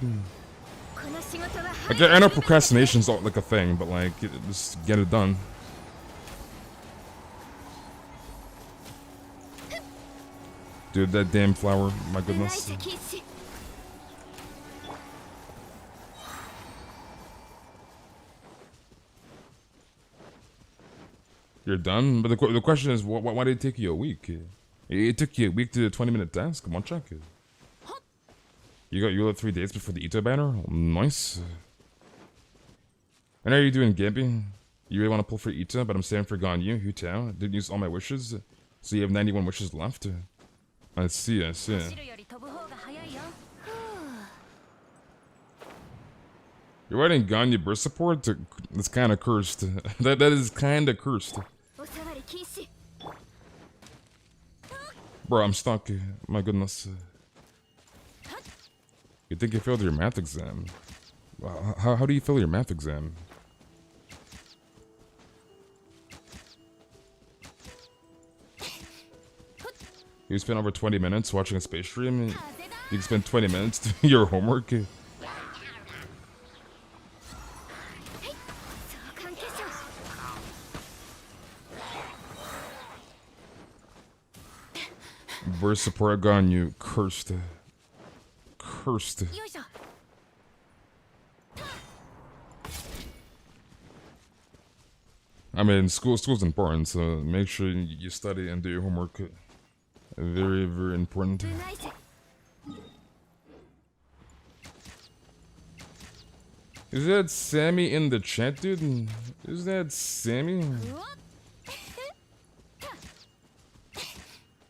Like, I know procrastination's not like a thing, but like, just get it done. Dude, that damn flower, my goodness. You're done? But the question is, why did it take you a week? It took you a week to do a 20-minute task? Come on, check it. You got Eula 3 days before the Ito banner? Nice. And how are you doing, Gabby? You really want to pull for Ito, but I'm staying for Ganyu, Hu Tao. Didn't use all my wishes, so you have 91 wishes left. I see, I see. You're writing Ganyu burst support? That's kind of cursed. that is kind of cursed. Bro, I'm stuck. My goodness. You think you failed your math exam? How do you fail your math exam? You spent over 20 minutes watching a space stream. You can spend 20 minutes doing your homework. Burst support gun, you cursed. Cursed. I mean, school's important, so make sure you study and do your homework. Very, very important. Is that Sammy in the chat, dude? Is that Sammy?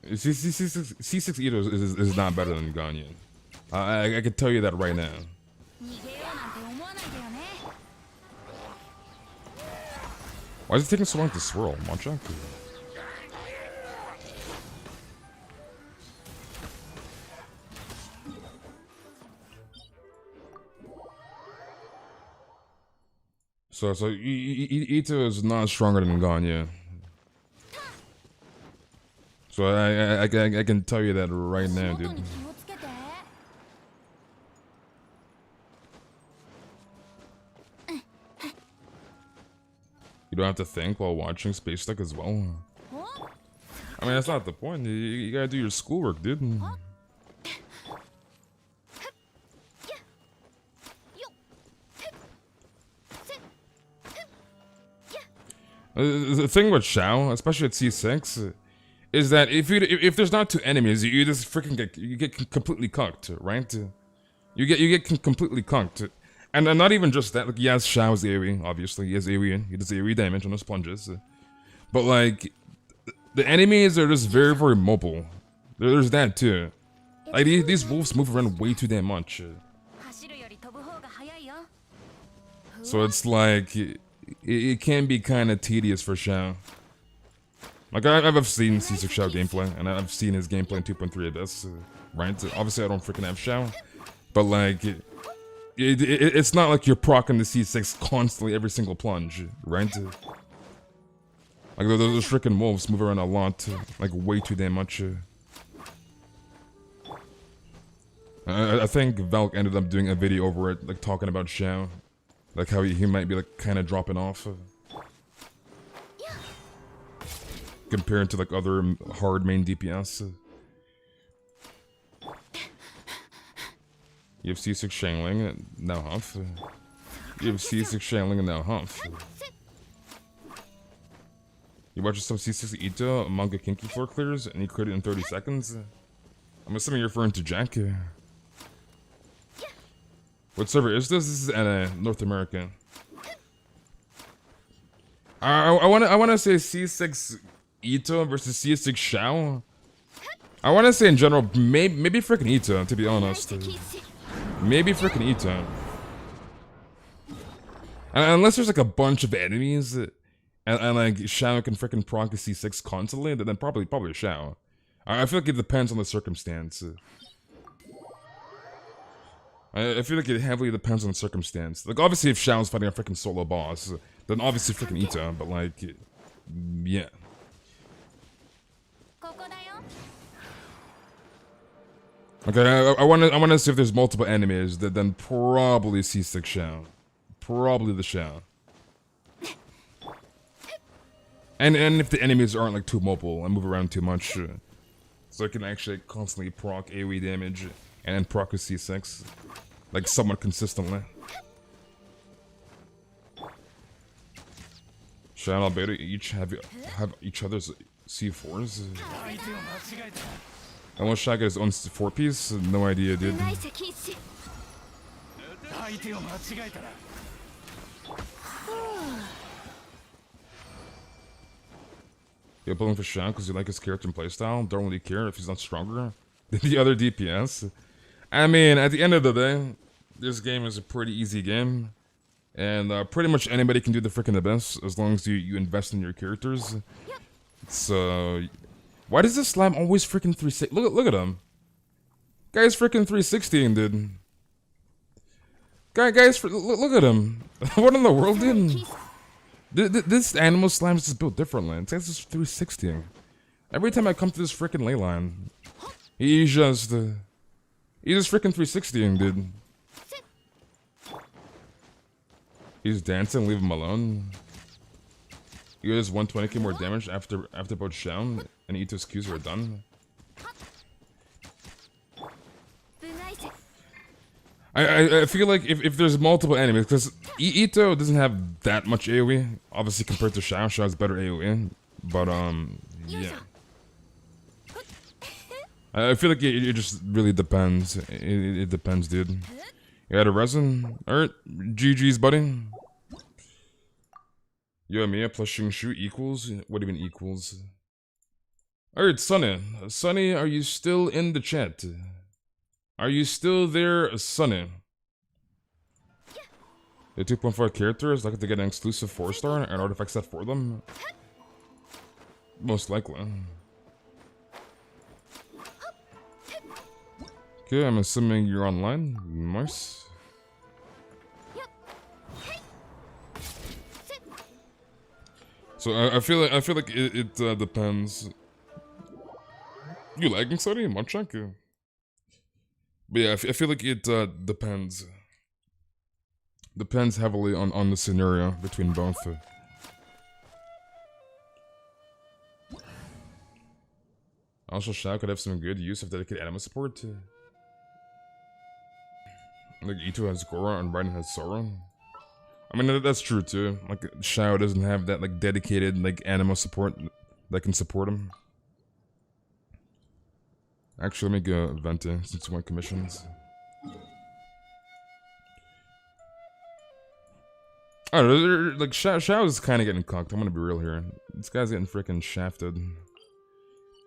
C6 Ito is not better than Ganyan. I can tell you that right now. Why is it taking so long to swirl, Monchak? So Ito is not stronger than Ganya. So I can tell you that right now, dude. You don't have to think while watching Space Duck as well. I mean, that's not the point. You gotta do your schoolwork, dude. The thing with Shao, especially at C6, is that if there's not two enemies, you just freaking get completely cucked, right? You get completely cucked. And not even just that, like, yes, Shao's AoE, obviously, he has AoE, he does AoE damage on his plunges. But, like, the enemies are just very, very mobile. There's that, too. Like, these wolves move around way too damn much. So it's like, it can be kind of tedious for Shao. Like, I've seen C6 Shao gameplay, and I've seen his gameplay in 2.3 Abyss, right? Obviously, I don't freaking have Shao, but, like, it's not like you're proccing the C6 constantly every single plunge, right? Like, those freaking wolves move around a lot, like, way too damn much. I think Valk ended up doing a video over it, like, talking about Shao. Like, how he might be, like, kind of dropping off. Compared to, like, other hard main DPS. You have C6 Shangling, now Humph. You have C6 Shangling and now Humph. You watch some C6 Ito, manga kinky floor clears, and you cleared it in 30 seconds? I'm assuming you're referring to Jack. What server is this? This is North America. I wanna say C6 Ito versus C6 Shao. I wanna say in general, maybe freaking Ito, to be honest. Maybe freaking Ito. Unless there's like a bunch of enemies, and like Shao can freaking proc a C6 constantly, then probably Shao. I feel like it depends on the circumstance. I feel like it heavily depends on the circumstance. Like, obviously, if Shao's fighting a freaking solo boss, then obviously freaking Ito, but like, yeah. Okay, I wanna see if there's multiple enemies, then probably C6 Shao. Probably the Shao. And if the enemies aren't like too mobile and move around too much, so I can actually constantly proc AoE damage and then proc a C6. Like, somewhat consistently. Shao and Albedo each have each other's C4s. Unless Shao got his own 4-piece? No idea, dude. You're pulling for Shao because you like his character and playstyle? Don't really care if he's not stronger than the other DPS? I mean, at the end of the day, this game is a pretty easy game. And pretty much anybody can do the freaking Abyss as long as you invest in your characters. So, why does this slime always freaking 360? Look at him. Guy's freaking 360, dude. Guys, look at him. What in the world, dude? This animal slime is just built differently. It's just 360. Every time I come to this freaking Leyline, he's just freaking 360ing, dude. He's dancing, leave him alone. He does 120k more damage after both Shaun and Ito's Qs are done. I feel like if there's multiple enemies, because Ito doesn't have that much AoE, obviously compared to Shaun. Shaun's better AoE, but yeah. I feel like it just really depends. It depends, dude. You had a resin? Alright, GG's, buddy. Yoimiya plus Shingshu equals? What do you mean equals? Alright, Sunny. Sunny, are you still in the chat? Are you still there, Sunny? The 2.5 characters, like to get an exclusive 4-star and artifact set for them? Most likely. Okay, I'm assuming you're online. Nice. So I feel like it depends. You lagging, Sunny? One check. But yeah, I feel like it depends. Depends heavily on the scenario between both. Also, Shao could have some good use of dedicated anima support. Like Ito has Goro and Raiden has Sora. I mean, that's true too. Like Shao doesn't have that like dedicated like anima support that can support him. Actually, let me go Venti since we want commissions. I don't know, like Shao is kind of getting cocked. I'm gonna be real here. This guy's getting freaking shafted.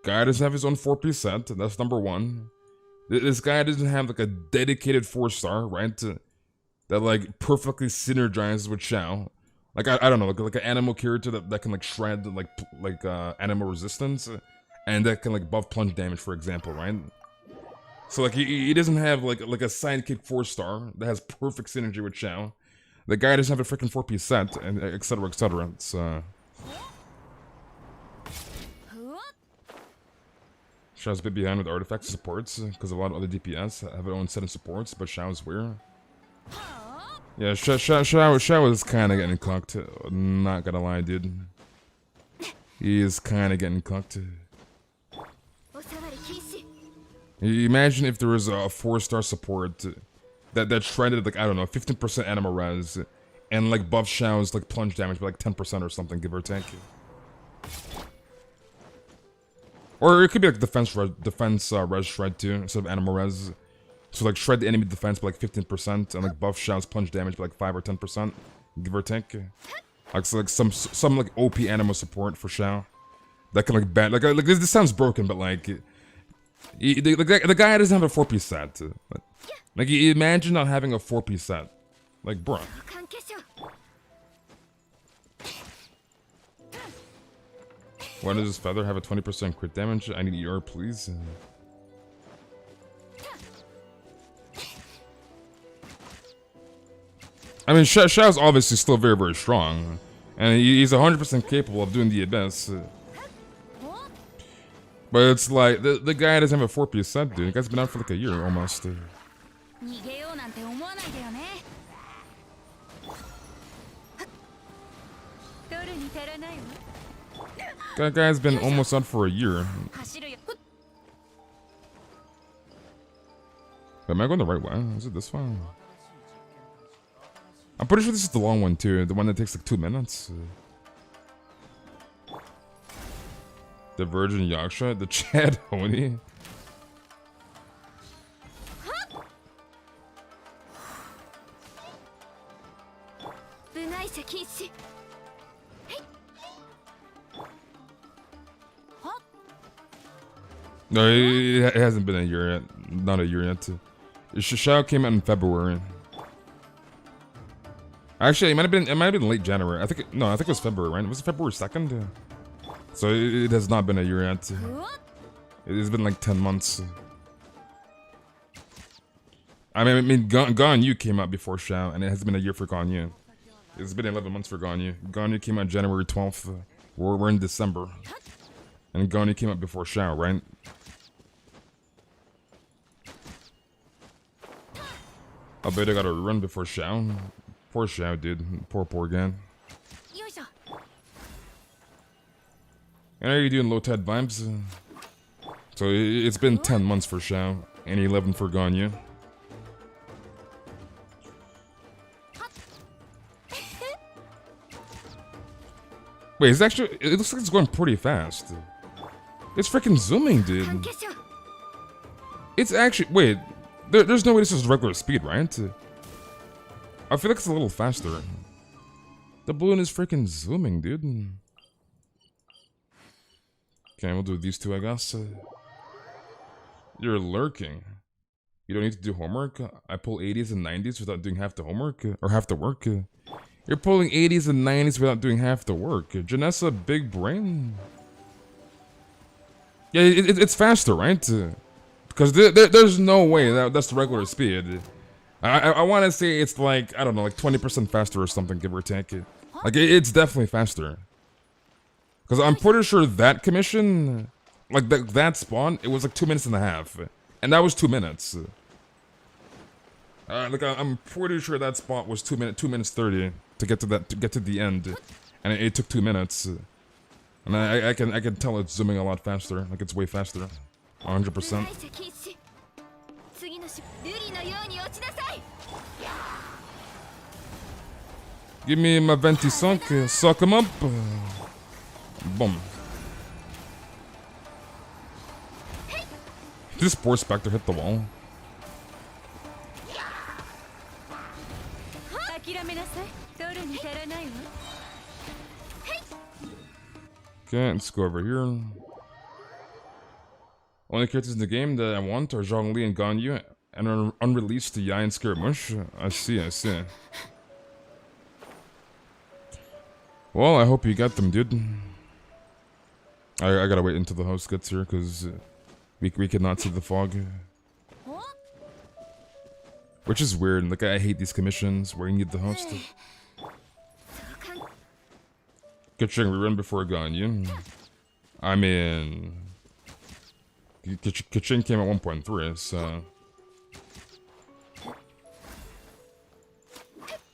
Guy doesn't have his own 4-piece set. That's number one. This guy doesn't have like a dedicated 4-star, right? That like perfectly synergizes with Shao. Like I don't know, like an animal character that can like shred like animal resistance. And that can like buff plunge damage, for example, right? So like he doesn't have like a sidekick 4-star that has perfect synergy with Shao. The guy doesn't have a freaking 4-piece set, and etc. etc. It's Shao's a bit behind with artifacts supports because a lot of other DPS have their own set of supports, but Shao's weird. Yeah, Shao is kind of getting cooked. Not gonna lie, dude. He is kind of getting cooked. Imagine if there was a 4-star support that shredded like I don't know 15% animal res and like buff Shao's like plunge damage by like 10% or something, give or take. Or it could be like defense res shred too instead of animal res. So like shred the enemy defense by like 15% and like buff Shao's plunge damage by like 5 or 10%, give or take. Like so like some like OP animal support for Shao that can like ban like this sounds broken, but like. The guy doesn't have a 4-piece set. Like, imagine not having a 4-piece set. Like, bruh. Why does this feather have a 20% crit damage? I need ER, please. I mean, Shao's obviously still very, very strong. And he's 100% capable of doing the Abyss. But it's like, the guy doesn't have a 4-piece set, dude. The guy's been out for like a year, almost. That guy's been almost out for a year. Am I going the right way? Is it this one? I'm pretty sure this is the long one too. The one that takes like 2 minutes. The Virgin Yaksha, the Chad Honey. No, it hasn't been a year yet. Not a year yet. Shao came out in February. Actually, it might have been late January. I think it was February, right? Was it February 2nd? So it has not been a year yet. It has been like 10 months. I mean, Ganyu came out before Shao, and it has been a year for Ganyu. It's been 11 months for Ganyu. Ganyu came out January 12th. We're in December. And Ganyu came out before Shao, right? I bet I got a run before Shao. Poor Shao, dude. Poor Gan. And how are you doing, low tide vibes? So it's been 10 months for Shao, and 11 for Ganyu. Wait, it's actually, it looks like it's going pretty fast. It's freaking zooming, dude. It's actually, wait, there's no way this is regular speed, right? I feel like it's a little faster. The balloon is freaking zooming, dude. Okay, we'll do these two, I guess. You're lurking. You don't need to do homework. I pull 80s and 90s without doing half the homework, or half the work. You're pulling 80s and 90s without doing half the work. Janessa, big brain. Yeah, it's faster, right? Because there's no way that's the regular speed. I want to say it's like, I don't know, like 20% faster or something, give or take. Like, it's definitely faster. Because I'm pretty sure that commission, like that spawn, it was like 2 minutes and a half. And that was 2 minutes. Like I'm pretty sure that spot was 2 minutes 30 to get to the end, and it took 2 minutes. And I can tell it's zooming a lot faster, like it's way faster, 100%. Give me my venti sunk, suck him up. Boom. Did this poor Spectre hit the wall? Okay, let's go over here. Only characters in the game that I want are Zhongli and Ganyu, and are unreleased to Yai and Scaramouche. I see. Well, I hope you got them, dude. I gotta wait until the host gets here, because we cannot see the fog. Which is weird, like I hate these commissions where you need the host. Kaching rerun before Ganyu. I mean, Kaching came at 1.3, so.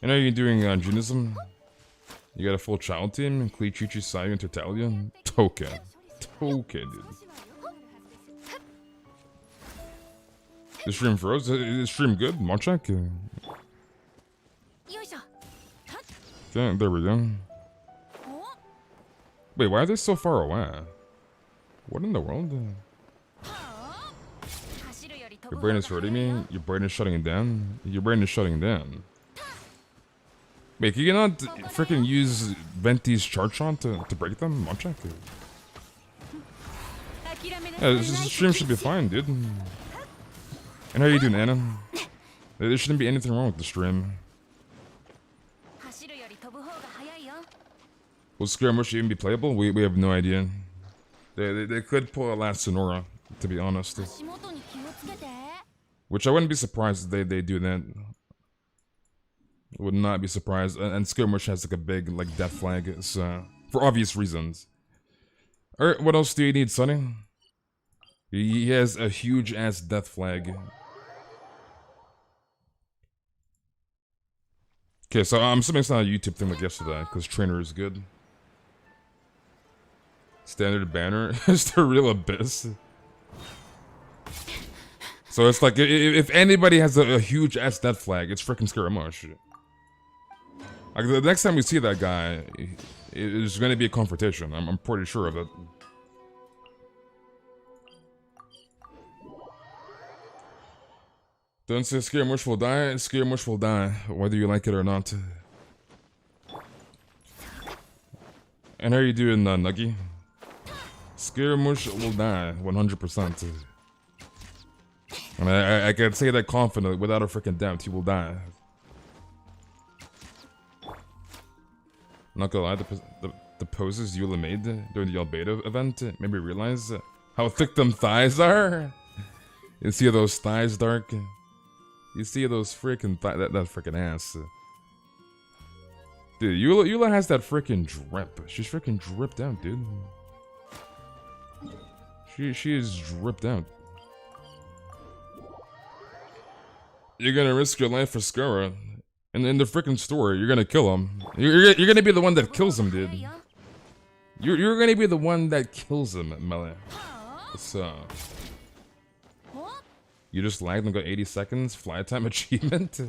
And are you doing Junism? You got a full child team? Klee, Chi-Chi, Sayu, and Tertalia? Toke, dude. The stream froze? Is the stream good? Monchak? Okay, there we go. Wait, why are they so far away? What in the world? Your brain is hurting me. Your brain is shutting down. Your brain is shutting down. Wait, can you not freaking use Venti's charge shot to break them? Monchak? Yeah, this stream should be fine, dude. And how are you doing, Anna? There shouldn't be anything wrong with the stream. Will Scaramouche even be playable? We have no idea. They could pull a last Sonora, to be honest. Which I wouldn't be surprised if they do that. Would not be surprised. And Scaramouche has like a big like death flag, so for obvious reasons. Alright, what else do you need, Sonny? He has a huge ass death flag. Okay, so I'm assuming it's not a YouTube thing like yesterday, because Trainer is good. Standard banner is the real abyss. So it's like, if anybody has a huge ass death flag, it's freaking Scaramouche. Like the next time we see that guy, there's gonna be a confrontation. I'm pretty sure of it. Don't say Scaramouche will die. Scaramouche will die, whether you like it or not. And how are you doing, Nuggy? Scaramouche will die, 100%. And I can say that confidently, without a freaking doubt, he will die. Not gonna lie, the poses Eula made during the Albedo event made me realize how thick them thighs are. You see those thighs, Dark? You see those freaking that freaking ass. Dude, Eula has that freaking drip. She's freaking dripped out, dude. She is dripped out. You're gonna risk your life for Skara. And in the freaking story, you're gonna kill him. You're gonna be the one that kills him, dude. You're gonna be the one that kills him, Melee. So you just lagged and got 80 seconds fly time achievement.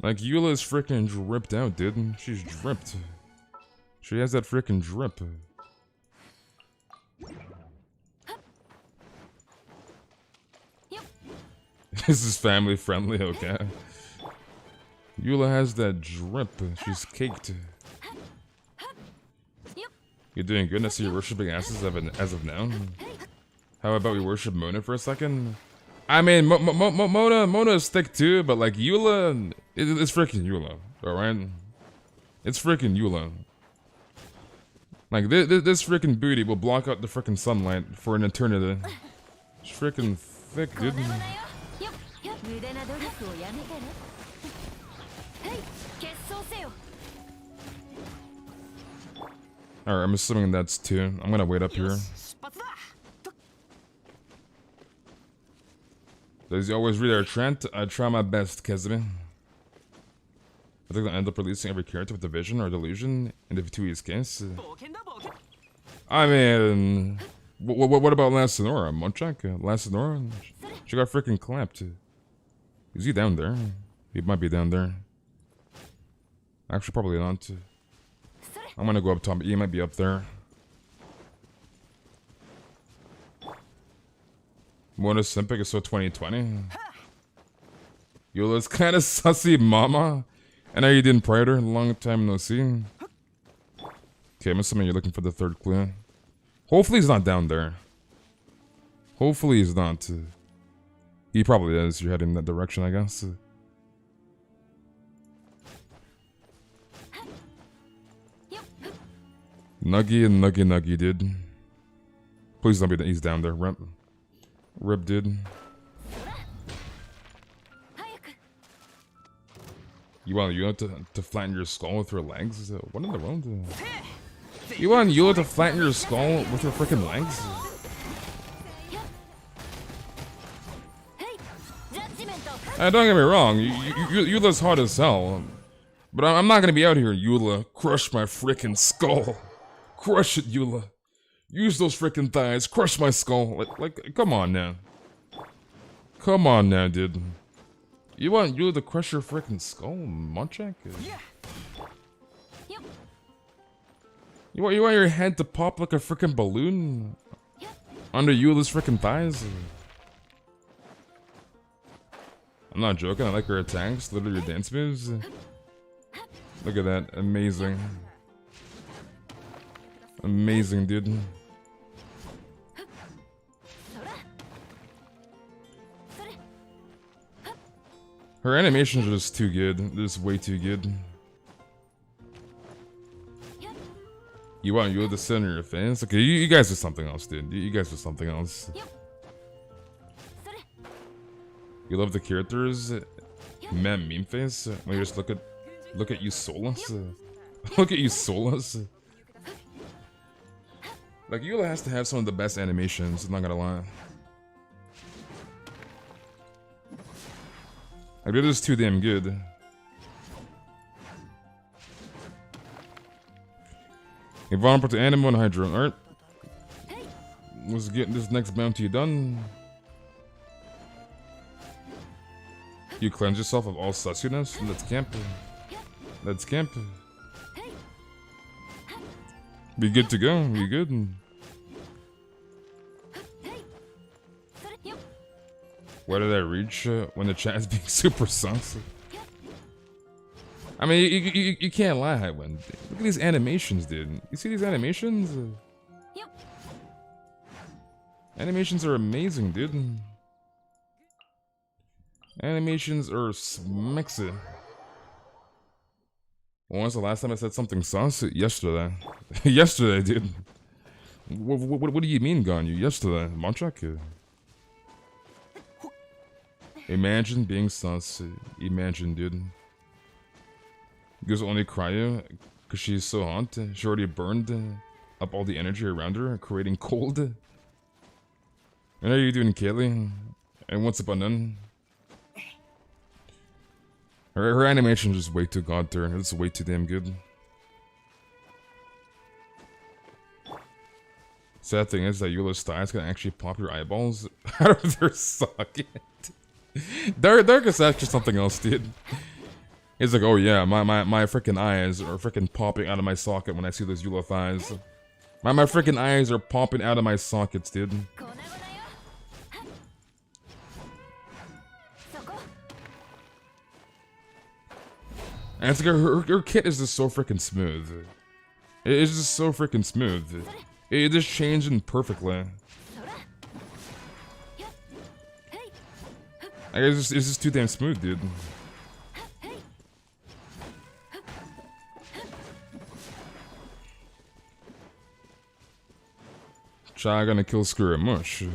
Like Eula is freaking dripped out, dude. She's dripped. She has that freaking drip. This is family friendly, okay? Eula has that drip. She's caked. You're doing good. I see you're worshipping asses as of now. How about we worship Mona for a second? I mean, Mona is thick too, but like Eula, it's freaking Eula, alright? It's freaking Eula. Like this freaking booty will block out the freaking sunlight for an eternity. It's freaking thick, dude. Alright, I'm assuming that's 2. I'm gonna wait up here. Does he always read our Trent? I try my best, Kezumi. I think they'll end up releasing every character with a vision or delusion in the 2E's case. I mean, what about Lasanora? Monchak? Lasanora? She got freaking clapped. Is he down there? He might be down there. Actually, probably not. I'm gonna go up top. He might be up there. Mona Simpic is so 2020. Eula's kind of sussy, mama. I know you didn't Prater. Long time no see. Okay, I'm assuming you're looking for the 3rd clue. Hopefully he's not down there. Hopefully he's not. He probably is. You're heading in that direction, I guess. Nuggy, dude. Please don't be that he's down there. Rip, dude. You want Eula to flatten your skull with her legs? What in the world? You want Eula to flatten your skull with her freaking legs? Don't get me wrong, Eula's hard as hell. But I'm not gonna be out here, Eula. Crush my freaking skull. Crush it, Eula. Use those freaking thighs. Crush my skull. Like, come on now. Come on now, dude. You want Eula to crush your freaking skull, Monchak? You want your head to pop like a freaking balloon under Eula's freaking thighs? I'm not joking. I like her attacks. Literally her dance moves. Look at that. Amazing. Amazing, dude. Her animations are just too good. Just way too good. You want Eula to sit on your face? Okay, you guys are something else, dude. You guys are something else. You love the characters? Meme face? When you just look at you soulless? Look at you soulless? Like, Eula has to have some of the best animations, I'm not gonna lie. Like, they're just too damn good. Yvonne put the Animo and Hydro. Alright. Let's get this next bounty done. You cleanse yourself of all sussiness? Let's camp. Let's camp. Be good to go. Be good. Where did I reach when the chat is being super sus? I mean, you can't lie, when look at these animations, dude. You see these animations? Animations are amazing, dude. Animations are smexy. When was the last time I said something sus? Yesterday. Yesterday, dude. What do you mean, Ganyu? Yesterday, Monchak? Imagine being sus. Imagine, dude. Goes only cryo because she's so hot. She already burned up all the energy around her, creating cold. And how are you doing, Kaylee? And what's up, Unknown? Her animation is just way too god tier. It's way too damn good. Sad thing is that Eula's thighs can actually pop your eyeballs out of their socket. Dark is actually something else, dude. He's like, oh yeah, my freaking eyes are freaking popping out of my socket when I see those Eula thighs. My freaking eyes are popping out of my sockets, dude. And it's like her kit is just so freaking smooth. It's just so freaking smooth. It just changing perfectly. It's just too damn smooth, dude. Chai gonna kill Skirmush.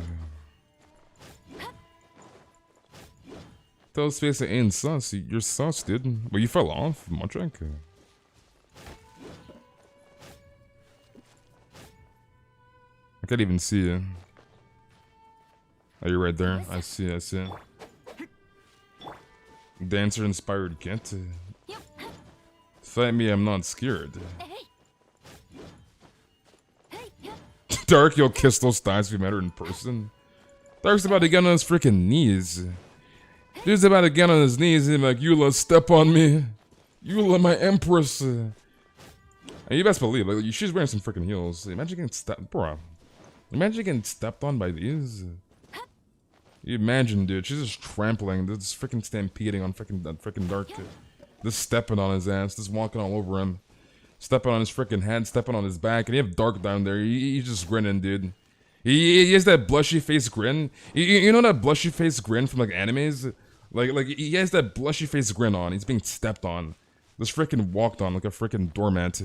Tell Space that ain't sus. You're sus, dude. Well, you fell off, Montrek. I can't even see you. Oh, you're right there. I see, I see. Dancer inspired kit. Fight me, I'm not scared. Dark, you'll kiss those thighs if we met her in person. Dark's about to get on his freaking knees. Dude's about to get on his knees and like, Eula, step on me. Eula, my empress. And you best believe, like, she's wearing some freaking heels. Imagine getting stepped, bro. Imagine getting stepped on by these. You imagine, dude, she's just trampling, just freaking stampeding on freaking Dark. Just stepping on his ass, just walking all over him. Stepping on his freaking head, stepping on his back, and you have Dark down there. He's just grinning, dude. He has that blushy face grin. You know that blushy face grin from like animes? Like he has that blushy face grin on. He's being stepped on. Just freaking walked on like a freaking doormat.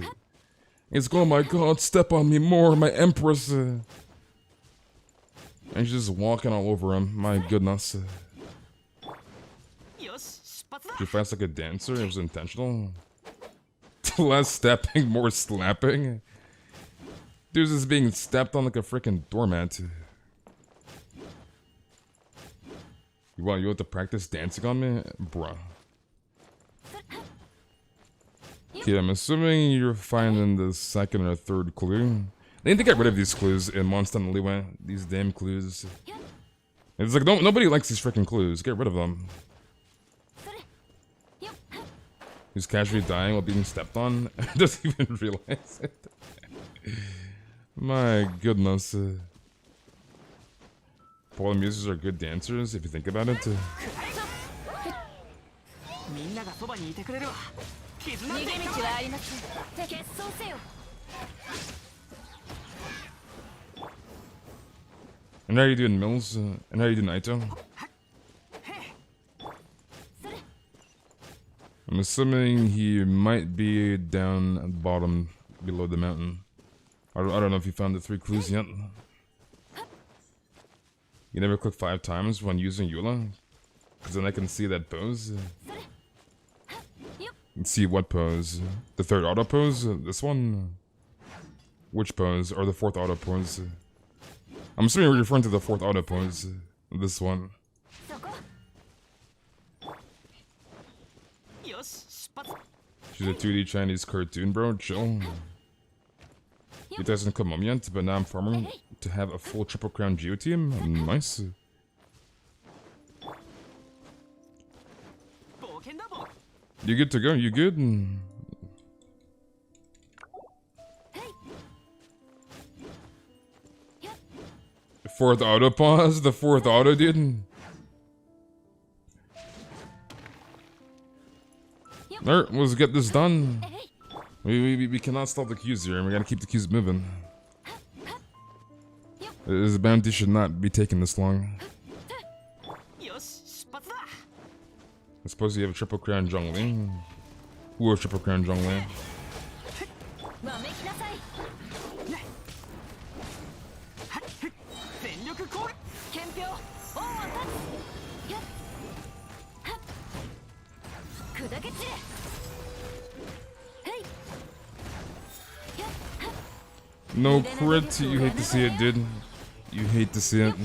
He's going, oh my god, step on me more, my empress. And she's just walking all over him. My goodness. She fights like a dancer. It was intentional. Less stepping, more slapping. Dude's just being stepped on like a freaking doormat. You want to practice dancing on me? Bruh. Okay, I'm assuming you're finding the second or third clue. They need to get rid of these clues in Monster and Leeway. These damn clues. It's like, nobody likes these freaking clues. Get rid of them. He's casually dying while being stepped on. Doesn't even realize it. My goodness. Polar muses are good dancers, if you think about it. And how are you doing, Mills? And how are you doing, Naito? I'm assuming he might be down at the bottom below the mountain. I don't know if you found the 3 clues yet. You never click 5 times when using Eula? Because then I can see that pose. And see what pose? The 3rd auto pose? This one? Which pose? Or the 4th auto pose? I'm assuming you're referring to the 4th auto pose. This one. She's a 2D Chinese cartoon, bro. Chill. It hasn't come home yet, but now I'm farming to have a full Triple Crown Geo team. Nice. You good to go? You good? Fourth auto pause? The 4th auto, dude? Alright, let's get this done. We cannot stop the queues here, and we gotta keep the queues moving. This bounty should not be taking this long. I suppose you have a Triple Crown Zhongli. Who has Triple Crown Zhongli? No crit, you hate to see it, dude. You hate to see it.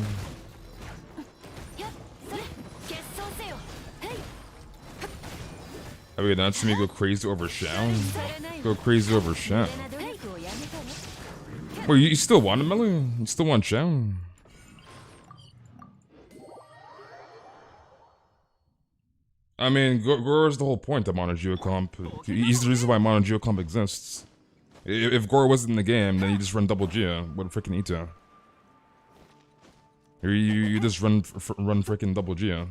I mean, that's me go crazy over Shao. Go crazy over Shao. Wait, you still want him, Melly? You still want Shao? I mean, Goro's the whole point of Mono Geocomp. He's the reason why Mono Geocomp exists. If Goro wasn't in the game, then you just run double Geo with freaking Ito. You just run freaking double Geo.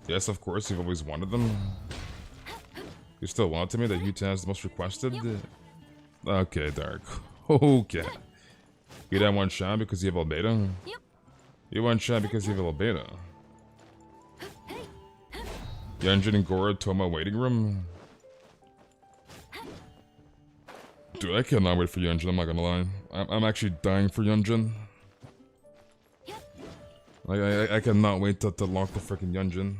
Yes, of course, you've always wanted them. You still want to me that Yuta is the most requested? Okay, Dark. Okay. You don't want Sha because you have Albedo? You want Sha because you have Albedo? Yunjin and Goro Toma waiting room? Dude, I cannot wait for Yunjin, I'm not gonna lie. I'm actually dying for Yunjin. Like, I cannot wait to lock the freaking Yunjin.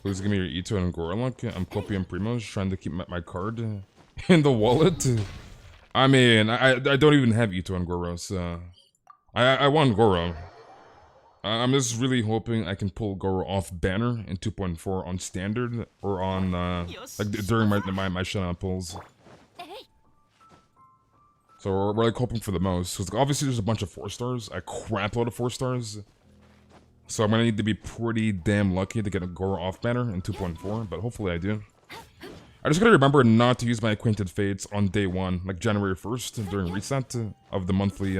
Please give me your Ito and Goro lock. I'm Kopi and Primo's trying to keep my card in the wallet. I mean, I don't even have Ito and Goro, so... I want Goro. I'm just really hoping I can pull Goro off banner in 2.4 on standard or on like during my shutdown pulls. So we're like hoping for the most because obviously there's a bunch of 4 stars, a crap load of 4 stars. So I'm gonna need to be pretty damn lucky to get a Goro off banner in 2.4, but hopefully I do. I just gotta remember not to use my Acquainted Fates on day 1, like January 1st during reset of the monthly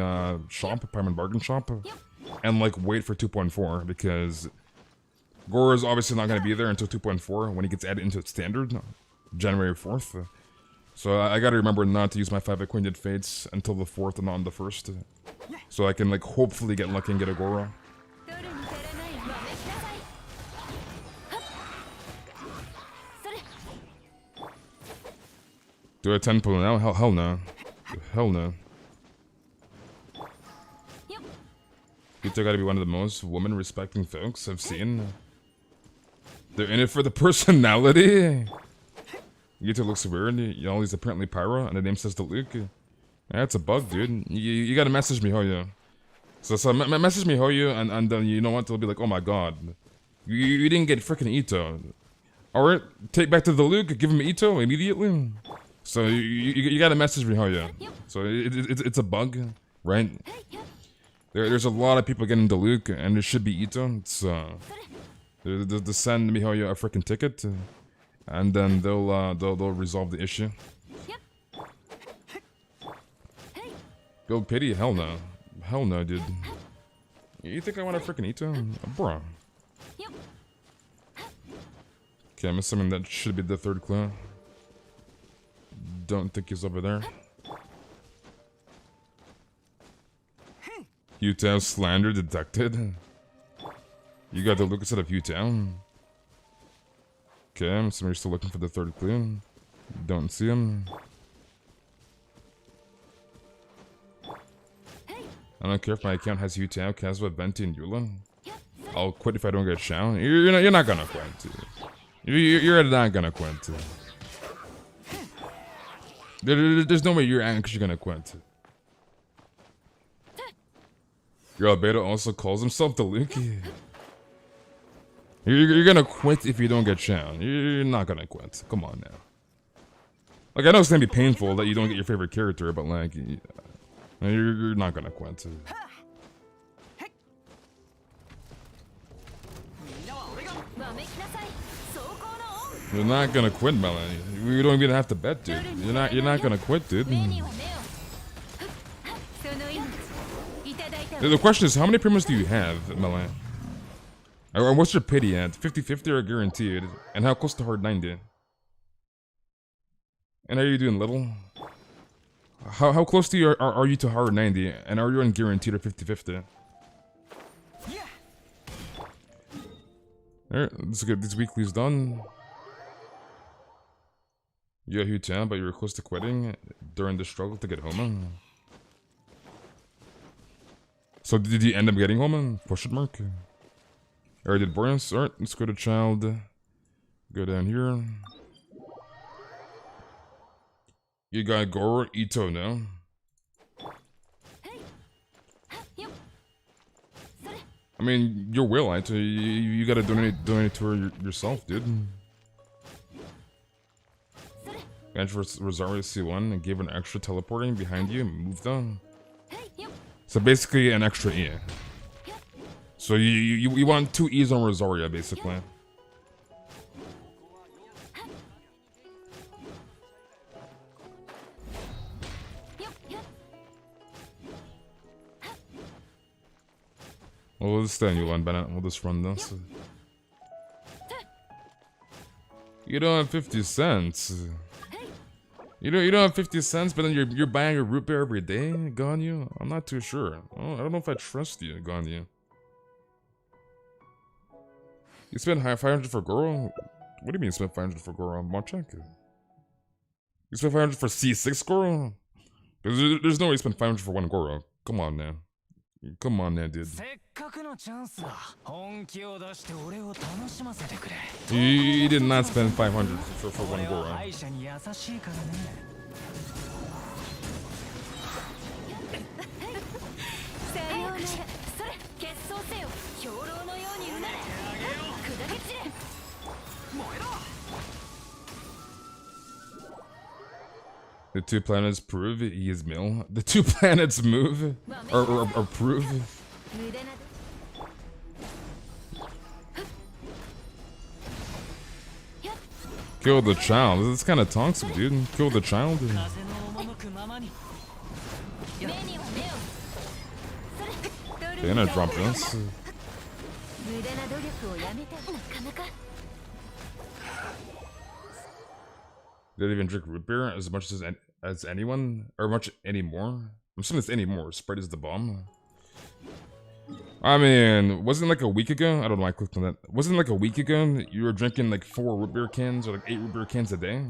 shop, Prime and Bargain shop, and like wait for 2.4 because Goro is obviously not gonna be there until 2.4 when he gets added into standard, January 4th. So I gotta remember not to use my 5 Acquainted Fates until the 4th and not on the 1st, so I can like hopefully get lucky and get a Goro. Do a 10 pull now? Hell no. Hell no. Yuta gotta be one of the most woman-respecting folks I've seen. They're in it for the personality. Yuta looks weird. Y'all, he's apparently Pyro, and the name says Luke. That's a bug, dude. You gotta message me, Hoyo. So message me, Hoyo, and then you know what? They'll be like, oh my god. You didn't get freaking Ito. Alright, take back to the Luke, give him Ito immediately. So you gotta message me, Hoyo. So it's a bug, right? There's a lot of people getting the Luke, and there should be Ito. It's they send me Hoyo a freaking ticket, and then they'll resolve the issue. Build pity? Hell no, hell no, dude. You think I want a freaking Ito, bro? Okay, I'm assuming that should be the 3rd clue. Don't think he's over there. Yuta slander detected. You got the Luke instead of Yuta. Okay, I'm assuming you're still looking for the 3rd clue. Don't see him. I don't care if my account has Yuta, Kazuha, Venti, and Yula. I'll quit if I don't get Shao. You're not gonna quit. You're not gonna quit. There's no way you're actually gonna quit. Your Albedo also calls himself the Luke. You're gonna quit if you don't get Shao. You're not gonna quit. Come on now. Like, I know it's gonna be painful that you don't get your favorite character, but like, you're not gonna quit. You're not gonna quit, Melanie. We don't even have to bet, dude. You're not gonna quit, dude. The question is, how many primos do you have, Melanie? Or what's your pity at? 50-50 or guaranteed? And how close to hard 90? And are you doing little? How close to you are you to hard 90? And are you on guaranteed or 50-50? Alright, let's get these weeklies done. You got Hutan, but you were close to quitting during the struggle to get home. So did you end up getting home? Question mark. Alright, did Boris? Alright, let's go to child. Go down here. You got Goro Ito now. I mean, you're Waylight, you gotta donate to her yourself, dude. And for Rosario C1 and gave an extra teleporting behind you, moved on. So basically an extra E. So you want 2 E's on Rosaria, basically. Well, we'll just stay on Ulan Bennett. We'll just run this. You don't have 50 cents. You don't have 50 cents, but then you're buying a root beer every day, Ganyu? I'm not too sure. I don't know if I trust you, Ganyu. You spent 500 for Goro? What do you mean you spent 500 for Goro? Monchek? You spent 500 for C6 Goro? There's no way you spent 500 for one Goro. Come on now. Come on now, dude. You did not spend 500 for one Goro. The 2 planets prove he is Mill. The 2 planets move or prove. Kill the child. This is kind of toxic, dude. Kill the child. Okay, and I drop this. Did they even drink root beer as much as anyone? Or much anymore? I'm assuming it's anymore. Sprite is the bomb. I mean, wasn't like a week ago? I don't know why I clicked on that. Wasn't like a week ago you were drinking like 4 root beer cans or like 8 root beer cans a day?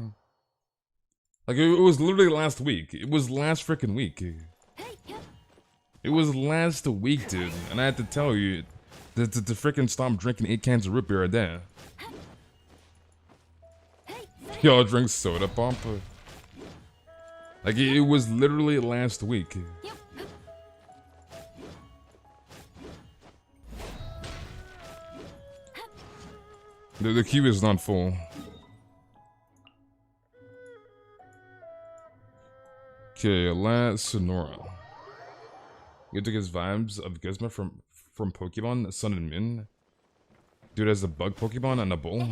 Like it was literally last week. It was last freaking week. It was last week, dude. And I had to tell you to freaking stop drinking 8 cans of root beer a day. Y'all drink soda pop? Like, it was literally last week. The queue is not full. Okay, last Sonora. You took his vibes of Gizmo from Pokemon, Sun and Moon. Dude has a bug Pokemon and a bull.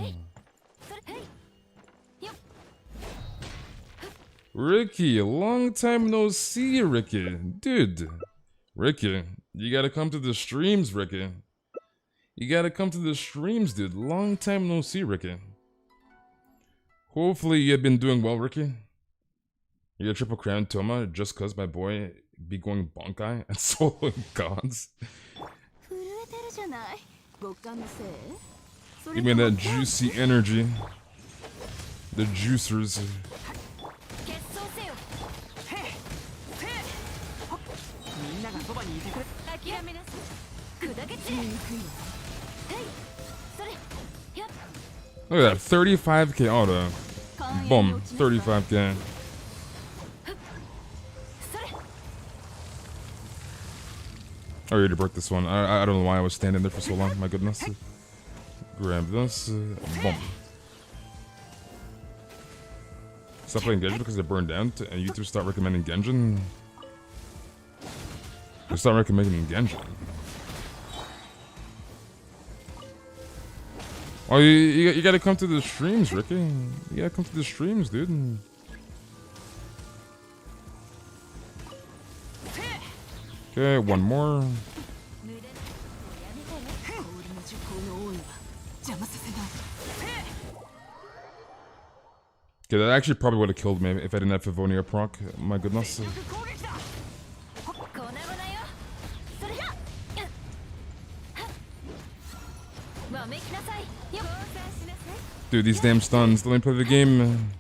Ricky, long time no see, Ricky. Dude. Ricky, you gotta come to the streams, Ricky. You gotta come to the streams, dude. Long time no see, Ricky. Hopefully you've been doing well, Ricky. You got triple crown Toma just cause my boy be going bonkai and soloing gods. You mean that juicy energy. The juicers. Look at that, 35k auto. Boom, 35k. I already broke this one. I don't know why I was standing there for so long, my goodness. Grab this. Boom. Stop playing Genshin because it burned down, and you two start recommending Genshin. You start recommending Genshin. Oh, you gotta come to the streams, Ricky. You gotta come to the streams, dude. Okay, one more. Okay, that actually probably would have killed me if I didn't have Favonia proc. My goodness. Dude, these damn stuns. Let me play the game.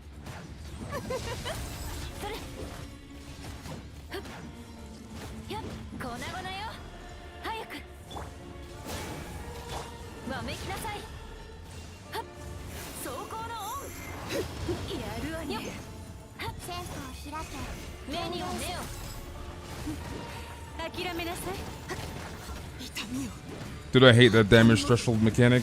Dude, I hate that damage threshold mechanic.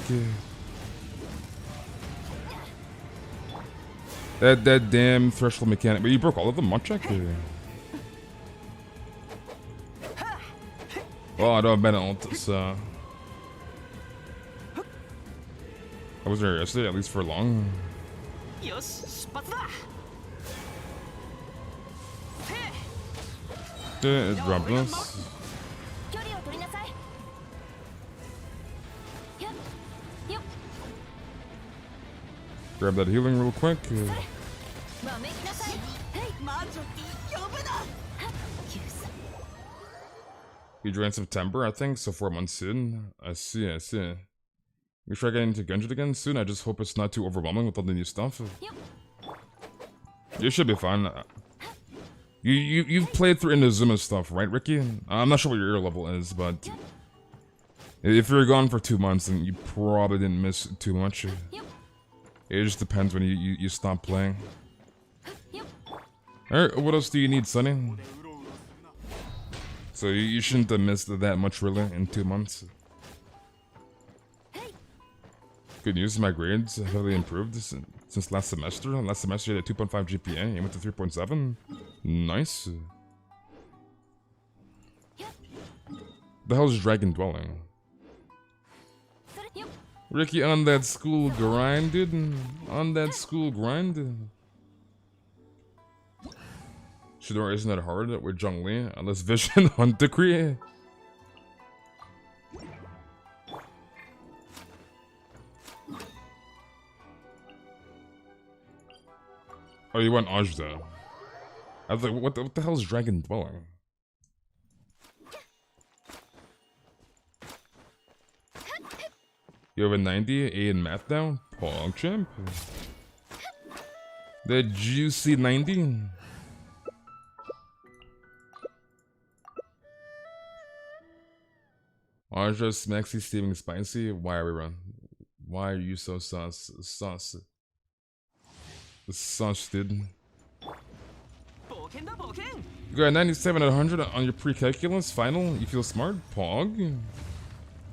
That damn threshold mechanic. But you broke all of them, Munchak? Well, I don't have better ult, so... I was there yesterday, at least for long. Drop this. Grab that healing real quick. You joined September, I think, so 4 months in. I see. We try getting into Genshin again soon. I just hope it's not too overwhelming with all the new stuff. You should be fine. You've played through Inazuma stuff, right, Ricky? I'm not sure what your ear level is, but if you're gone for 2 months, then you probably didn't miss too much. It just depends when you stop playing. Alright, what else do you need, Sonny? So you shouldn't have missed that much really in 2 months. Good news, my grades have really improved since last semester. Last semester you had a 2.5 GPA, and went to 3.7. Nice. The hell is Dragon Dwelling? Ricky, on that school grind, dude. On that school grind. Shadora isn't that hard with Zhongli, unless Vision on Decree. Oh, you went Ajda. I was like, what the hell is Dragon Dwelling? You have a 90, A in math now? Pog champ. The juicy 90. Ajda, Maxi, Steaming Spicy. Why are we run? Why are you so sus? Sus. Sus, dude. You got 97 out of 100 on your pre-calculus final? You feel smart? Pog?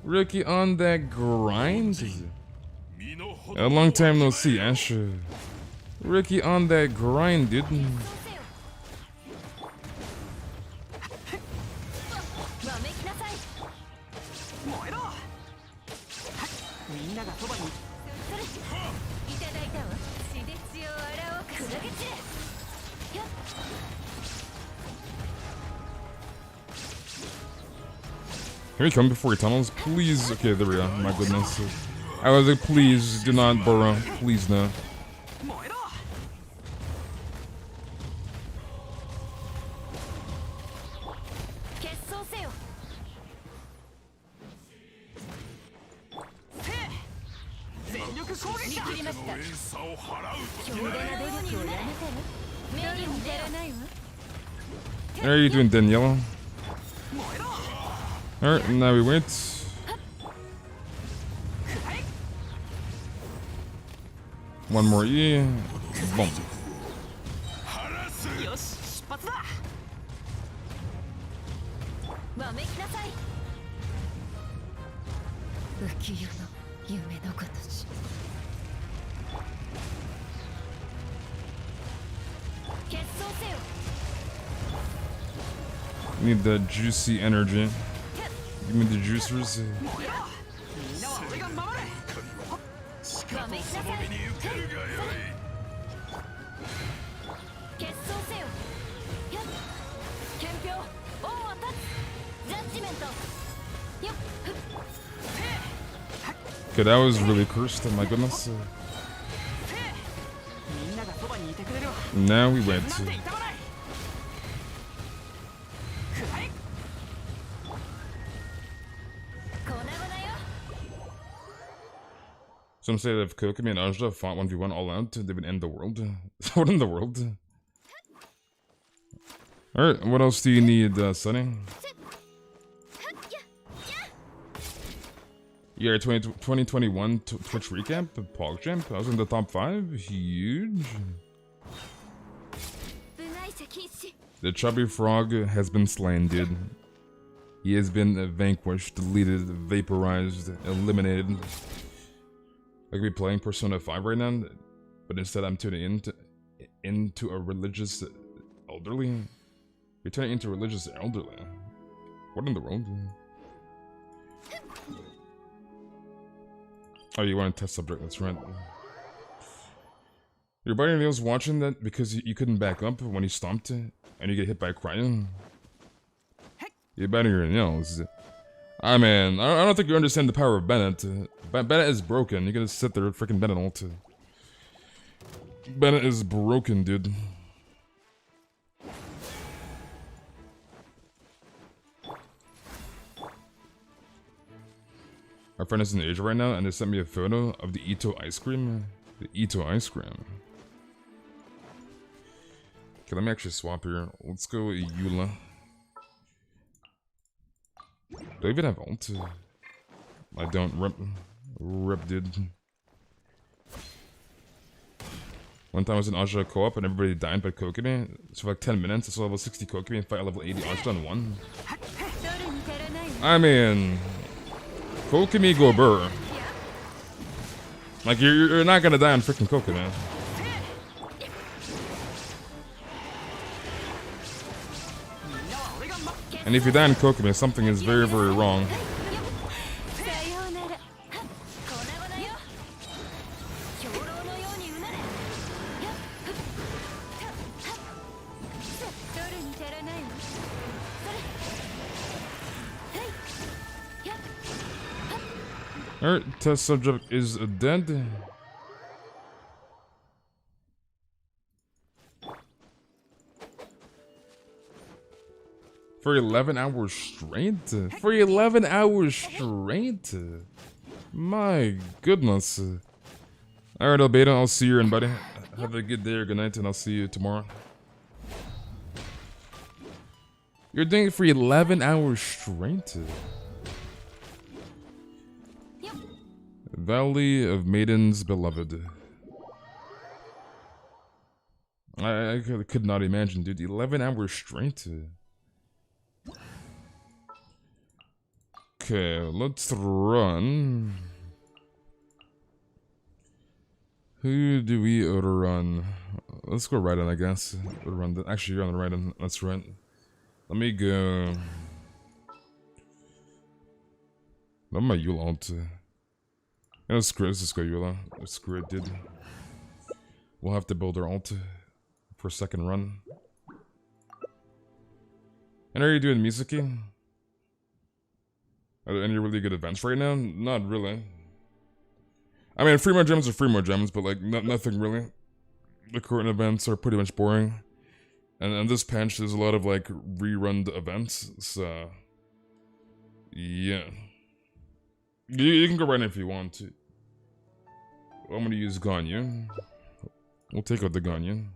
Ricky on that grind? A long time no see, Ash. Ricky on that grind, dude. Can we come before he tunnels? Please. Okay, there we go. My goodness. I was like, please do not burrow. Please no. How are you doing, Daniela? Alright, now we wait. One more E. Boom. Need the juicy energy. Give me the juicers. Okay, that was really cursed, oh my goodness. Now we went. Some say that if Kokumi and Ajda fought 1v1 all out, they would end the world. What in the world? Alright, what else do you need, Sunny? Year 2021 Twitch recap, PogChamp. I was in the top 5. Huge. The chubby frog has been slain, dude. He has been vanquished, deleted, vaporized, eliminated. I could be playing Persona 5 right now, but instead I'm tuning into a religious elderly. You're turning into a religious elderly. What in the world? Oh, you want to test subject? That's right. Your buddy Neil's watching that because you couldn't back up when he stomped and you get hit by a cryon. You're biting your nails. I mean, I don't think you understand the power of Bennett. Bennett is broken. You're gonna sit there with freaking Bennett ult. Bennett is broken, dude. Our friend is in Asia right now, and they sent me a photo of the Ito ice cream. The Ito ice cream. Okay, let me actually swap here. Let's go Eula. Do I even have ult? I don't. Rip, dude. One time I was in Aja co-op and everybody died by Kokumi. So for like 10 minutes, I saw level 60 Kokumi and fight level 80 Aja on 1. I mean... Kokumi go burr. Like, you're not gonna die on freaking Kokumi. And if you die on Kokumi, something is very, very wrong. Alright, test subject is dead. For 11 hours straight? For 11 hours straight? My goodness. Alright, Albedo, I'll see you, buddy. Have a good day or good night, and I'll see you tomorrow. You're doing it for 11 hours straight? Valley of Maidens Beloved. I could not imagine, dude. 11 hours straight. Okay, let's run. Who do we run? Let's go right on, I guess. Run. Actually, you're on the right on. That's right. Let me go. Let my Yule ult. Yeah, screw it. Let's just go Eula. Screw it, dude. We'll have to build our ult for a second run. And are you doing Mizuki? Are there any really good events right now? Not really. I mean, free more gems are free more gems, but like, nothing really. The current events are pretty much boring. And this patch, there's a lot of like, rerun events, so... Yeah. You can go right in if you want to. I'm gonna use Ganyu. We'll take out the Ganyu.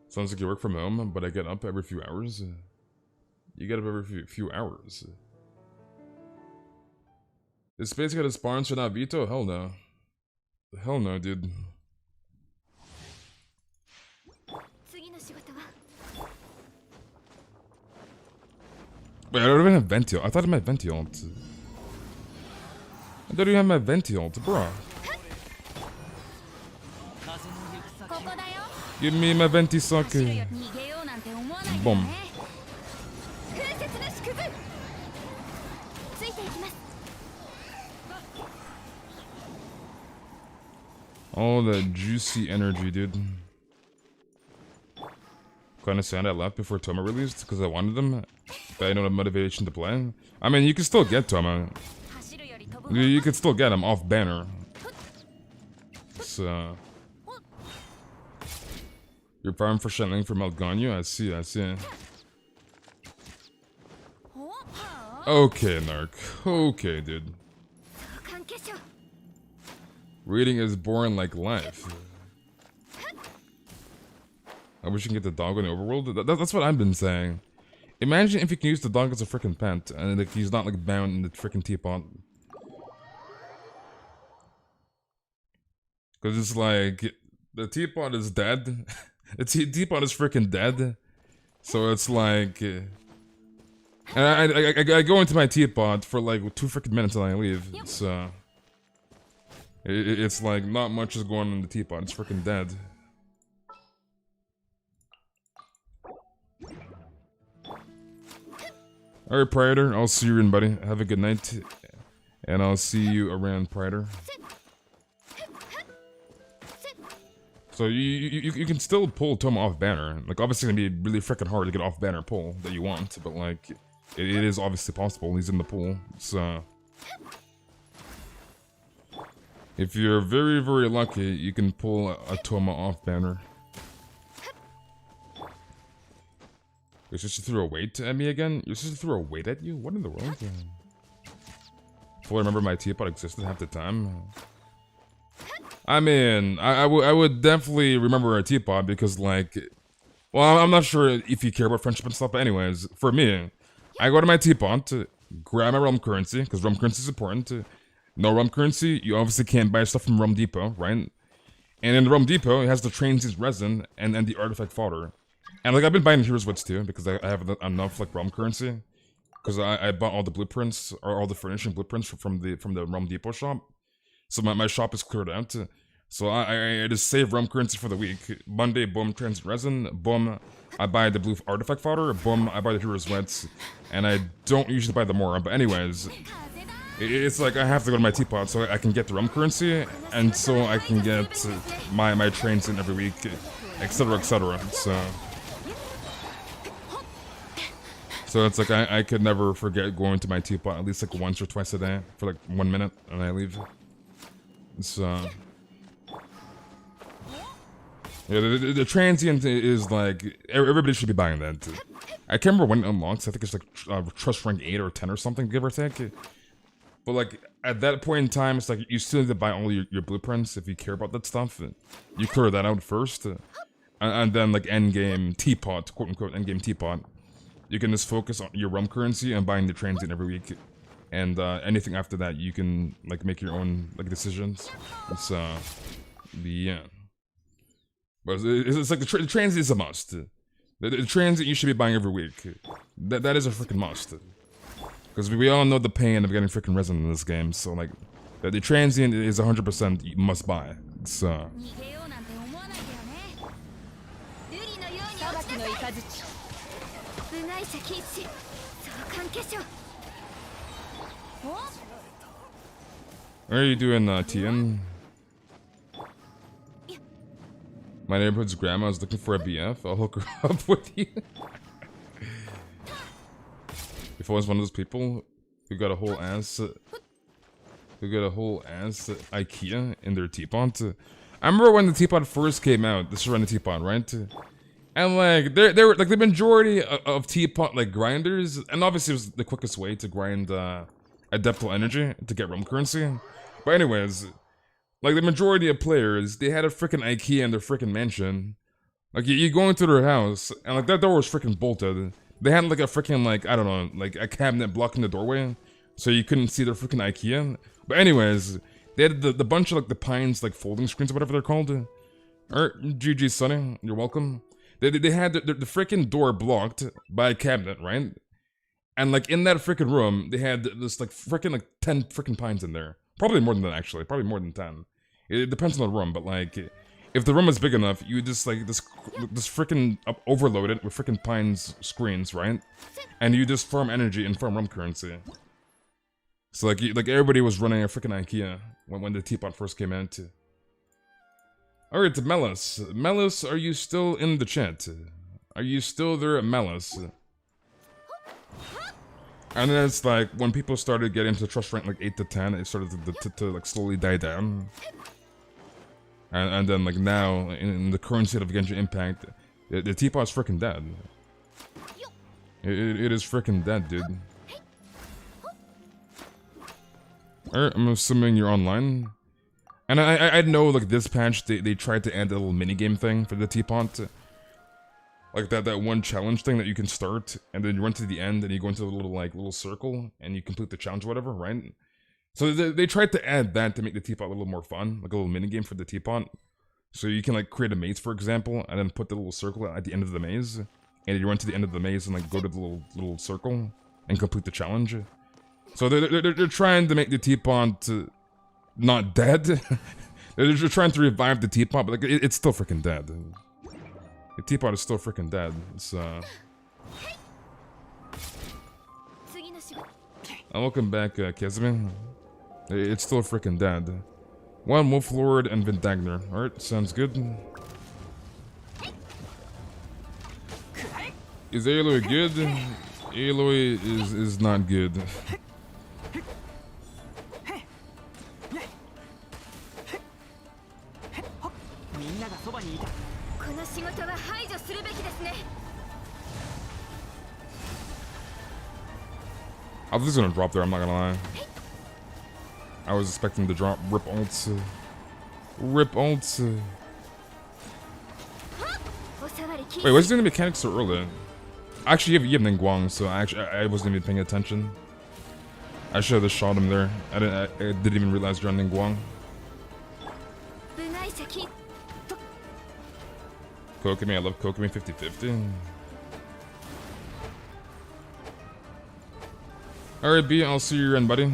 Sounds like you work from home, but I get up every few hours. You get up every few hours. Is Space got a sponsor not Vito? Hell no. Hell no, dude. Wait, I don't even have Ventio. I thought I had Ventio ult. I don't even have my Ventio ult, bro. Give me my Venti suck. Boom. All that juicy energy, dude. Kinda sad I left before Toma released because I wanted them, but I don't have motivation to play. I mean, you can still get Toma. You can still get him off banner. So... You're farming for Shenling for Melganyu? I see. Okay, Narc. Okay, dude. Reading is boring like life. I wish you can get the dog in the overworld. That's what I've been saying. Imagine if you can use the dog as a freaking pet, and like he's not like bound in the freaking teapot. Because it's like, the teapot is dead. The teapot is freaking dead. So it's like... and I go into my teapot for like 2 freaking minutes and I leave. So... It's like, not much is going on in the teapot. It's freaking dead. Alright, Praetor. I'll see you in, buddy. Have a good night. And I'll see you around, Praetor. So you can still pull Toma off banner. Like, obviously it's gonna be really freaking hard to get off banner pull that you want, but like, it is obviously possible. He's in the pool, so if you're very, very lucky, you can pull a Toma off banner. Your sister threw a weight at me again? Your sister threw a weight at you? What in the world? Fully remember my teapot existed half the time. I mean, I would definitely remember a teapot because, like, well, I'm not sure if you care about friendship and stuff, but anyways, for me, I go to my teapot to grab my realm currency, because realm currency is important. No realm currency, you obviously can't buy stuff from Realm Depot, right? And in the Realm Depot, it has the transient resin and the artifact fodder. And, like, I've been buying Heroes Wits too, because I have enough, like, realm currency. Because I bought all the blueprints, or all the furnishing blueprints from the Realm Depot shop. So my shop is cleared out. So I just save realm currency for the week. Monday, boom, transient resin. Boom, I buy the blue artifact fodder. Boom, I buy the Heroes Wets. And I don't usually buy the Mora, but anyways, it's like I have to go to my teapot so I can get the realm currency, and so I can get my trains in every week, etc, etc. So it's like I could never forget going to my teapot at least like once or twice a day for like 1 minute, and I leave. So yeah, the transient is like, everybody should be buying that. I can't remember when it unlocks. I think it's like trust rank 8 or 10 or something, give or take. But like at that point in time, it's like you still need to buy all your blueprints if you care about that stuff. You clear that out first, and then like endgame teapot, quote unquote endgame teapot, you can just focus on your realm currency and buying the transient every week. And anything after that, you can like make your own like decisions. It's yeah. But it's like the transit is a must. The transit you should be buying every week. That is a freaking must. Because we all know the pain of getting freaking resin in this game. So like, the transient is 100% you must buy. So. What are you doing, Tian? My neighborhood's grandma is looking for a BF. I'll hook her up with you. If I was one of those people who got a whole ass, IKEA in their teapot. I remember when the teapot first came out. This is around the teapot, right? And like, they were like the majority of teapot like grinders, and obviously it was the quickest way to grind Adeptal energy to get realm currency. But anyways, like the majority of players, they had a freaking IKEA in their freaking mansion. Like you go into their house, and like that door was freaking bolted. They had like a freaking like, I don't know, like a cabinet blocking the doorway, so you couldn't see their freaking IKEA. But anyways, they had the bunch of like the Pines like folding screens or whatever they're called. Alright, GG Sonny, you're welcome. They had the freaking door blocked by a cabinet, right? And like in that freaking room, they had this like freaking like 10 freaking Pines in there. Probably more than that actually, probably more than 10. It depends on the room, but like, if the room is big enough, you just like this freaking overload it with freaking Pines screens, right? And you just farm energy and farm realm currency. So like, everybody was running a freaking IKEA when the teapot first came out. Alright, Melis. Melis, are you still in the chat? Are you still there, Melis? And then it's like, when people started getting to trust rank like 8 to 10, it started to like slowly die down. And then like now, in the current state of Genshin Impact, the teapot's freaking dead. It is freaking dead, dude. Alright, I'm assuming you're online. And I know like this patch, they tried to add a little minigame thing for the teapot. Like that one challenge thing that you can start, and then you run to the end, and you go into a little circle, and you complete the challenge or whatever, right? So they tried to add that to make the teapot a little more fun, like a little mini game for the teapot. So you can like create a maze, for example, and then put the little circle at the end of the maze, and you run to the end of the maze and like go to the little circle and complete the challenge. So they're trying to make the teapot not dead. They're just trying to revive the teapot, but like it's still freaking dead. The teapot is still freaking dead. It's welcome back, Kezmin. It's still freaking dead. One Wolf Lord and Vindagner. Alright, sounds good. Is Aloy good? Aloy is not good. I was just gonna drop there, I'm not gonna lie. I was expecting to drop rip ults. Rip ults. Wait, what's doing the mechanics so early? Actually, you have Ningguang, so I wasn't even paying attention. I should have just shot him there. I didn't even realize you're on Ningguang. Kokomi, I love Kokomi 50-50. Alright, B, I'll see you around, buddy.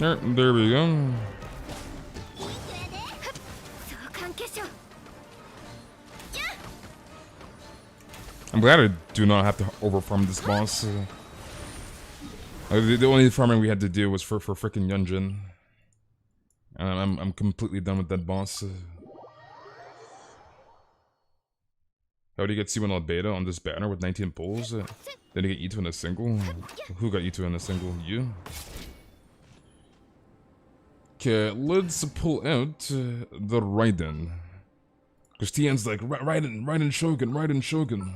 Alright, there we go. I'm glad I do not have to overfarm this boss. The only farming we had to do was for freaking Yunjin. And I'm completely done with that boss. How do you get C1L beta on this banner with 19 pulls? Then you get E2 in a single? Who got E2 in a single? You? Okay, let's pull out the Raiden. Because Tien's like, Raiden Shogun.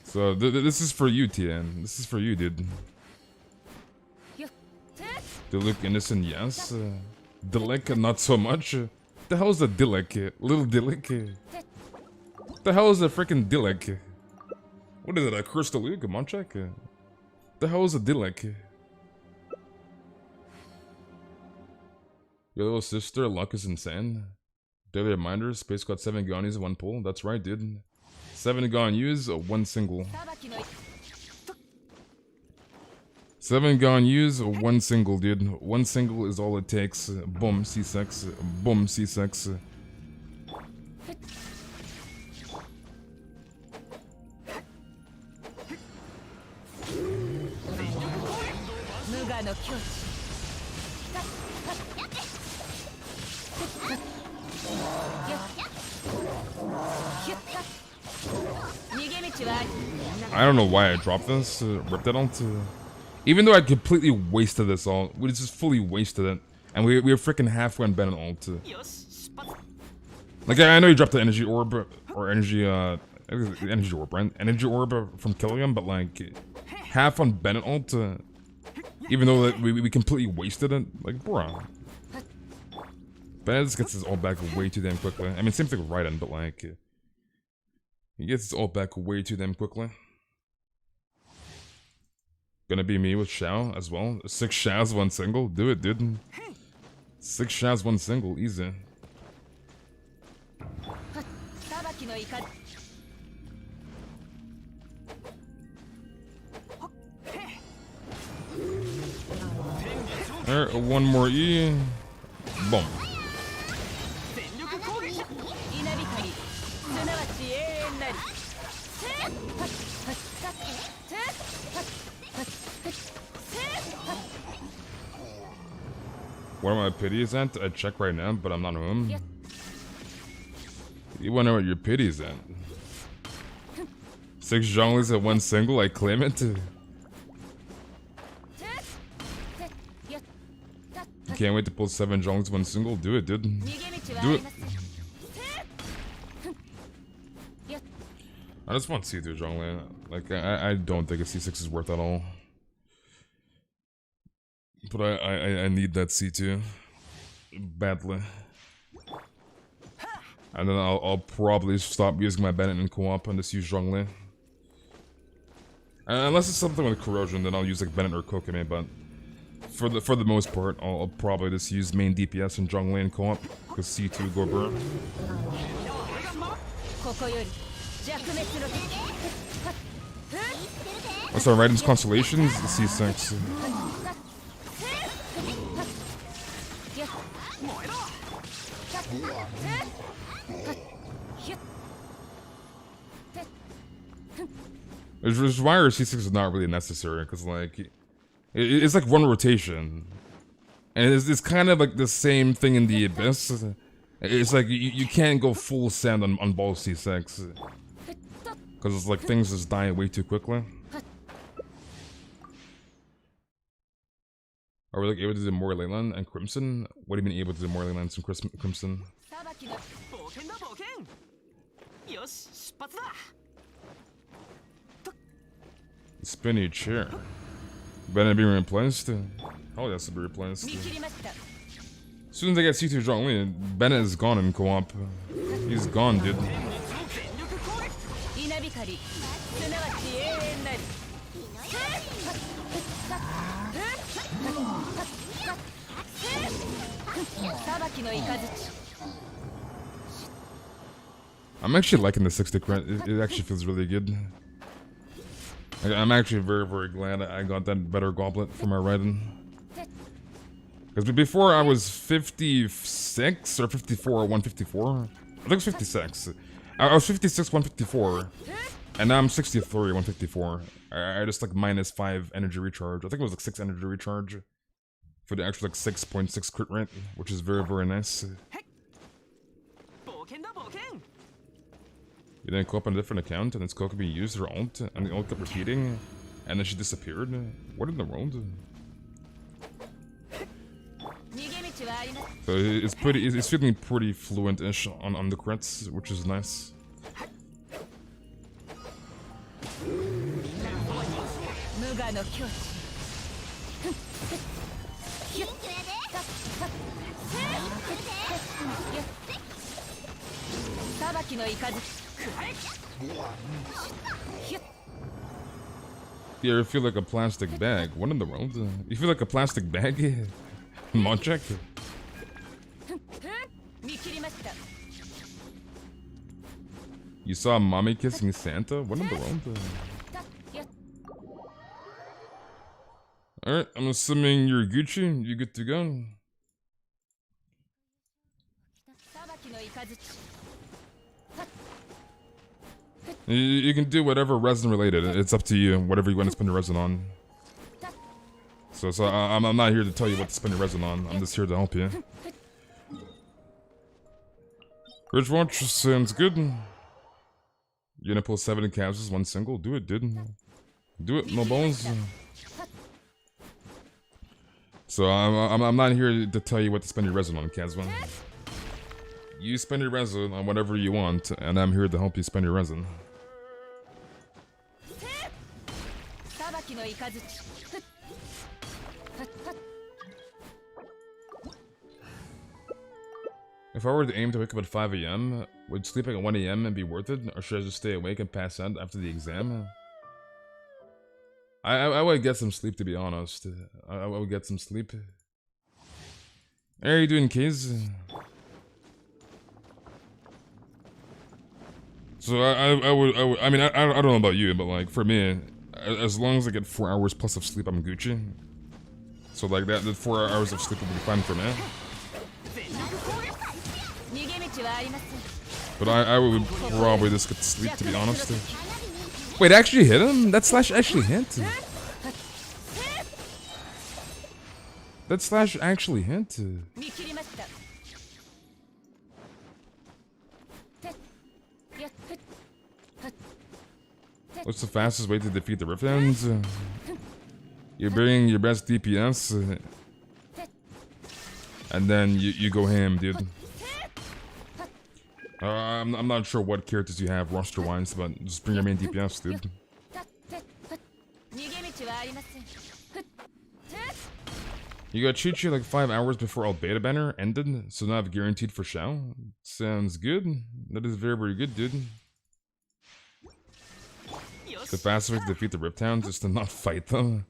So this is for you, Tien. This is for you, dude. Diluc innocent, yes. Diluc, not so much. The hell is a Diluc? Little Diluc? The hell is a freaking Diluc? What is it, a Curse Diluc? A Monchek? The hell is a Diluc? Your little sister, luck is insane. Daily reminder, Space got 7 Ganis, 1 pull. That's right, dude. 7 Ganus, 1 single. 7 Ganus, 1 single, dude. 1 single is all it takes. Boom, C6. Boom, C6. I don't know why I dropped this. Ripped it onto. Even though I completely wasted this ult. We just fully wasted it. And we were freaking halfway on Bennett ult. Like, I know you dropped the energy orb, or energy orb, right? Energy orb from killing him, but like, half on Bennett ult, even though like, we completely wasted it. Like, bro. Bennett just gets his ult back way too damn quickly. I mean, same thing with Raiden, but like, he gets his ult back way too damn quickly. Gonna be me with Xiao as well. 6 Xiaos, 1 single. Do it, dude. 6 Xiaos, 1 single. Easy. Alright, 1 more E. Boom. What are my pities at? I check right now, but I'm not home. You wanna know what your pities at? 6 Zhonglies at 1 single, I claim it. Can't wait to pull 7 Zhonglies 1 single. Do it, dude. Do it. I just want C2 Zhongli. Like, I don't think a C6 is worth at all. But I need that C2 badly. And then I'll probably stop using my Bennett in co-op and just use Zhongli. Unless it's something with corrosion, then I'll use like Bennett or Kokame, but for the most part, I'll probably just use main DPS and Zhongli in co-op, because C2 go burn. What's our Raiden's Constellations? C6. Which is why our C6 is not really necessary, because like it's like one rotation, and it's kind of like the same thing in the Abyss. It's like you can't go full send on ball C6, because it's like things just die way too quickly. Are we like able to do more Leyline and Crimson? What do you mean able to do more Leyline and Crimson? Spinny chair. Bennett being replaced? Oh, that's to be replaced. As soon as I get C2 Zhongli, Bennett is gone in co-op. He's gone, dude. I'm actually liking the 60 crit. It actually feels really good. I'm actually very, very glad I got that better goblet for my Raiden. Because before I was 56 or 54 or 154. I think it was 56. I was 56, 154. And now I'm 63, 154. I just like -5 energy recharge. I think it was like 6 energy recharge. For the actual like 6.6 crit rate, which is very, very nice. You then co-op on a different account and its co could be used her ult, and the ult kept repeating, and then she disappeared. What in the world? So it's feeling pretty fluent-ish on the crits, which is nice. You ever feel like a plastic bag? What in the world? You feel like a plastic bag? Monchek? You saw mommy kissing Santa? What in the world? Alright, I'm assuming you're Gucci. You good to go? You can do whatever resin related. It's up to you. Whatever you want to spend your resin on. So I'm not here to tell you what to spend your resin on. I'm just here to help you. Bridge Watch sounds good. You're gonna pull 7 capsules, 1 single. Do it, dude. Do it, no balls. So I'm not here to tell you what to spend your resin on, Kazma. You spend your resin on whatever you want, and I'm here to help you spend your resin. If I were to aim to wake up at 5 AM, would sleeping at 1 AM be worth it, or should I just stay awake and pass out after the exam? I would get some sleep, to be honest. I would get some sleep. How are you doing, Kaze? So I mean, I don't know about you, but like for me, as long as I get 4 hours plus of sleep, I'm Gucci. So like that 4 hours of sleep will be fine for me. But I would probably just get to sleep, to be honest. Wait, actually hit him? That slash actually hit? That slash actually hit? What's the fastest way to defeat the Rifthounds? You bring your best DPS, and then you go ham, dude. I'm not sure what characters you have roster-wise, but just bring your main DPS, dude. You got Chi-Chi like 5 hours before all beta banner ended, so now I've guaranteed for Shao. Sounds good. That is very, very good, dude. The fastest way to defeat the Rip Towns is to not fight them.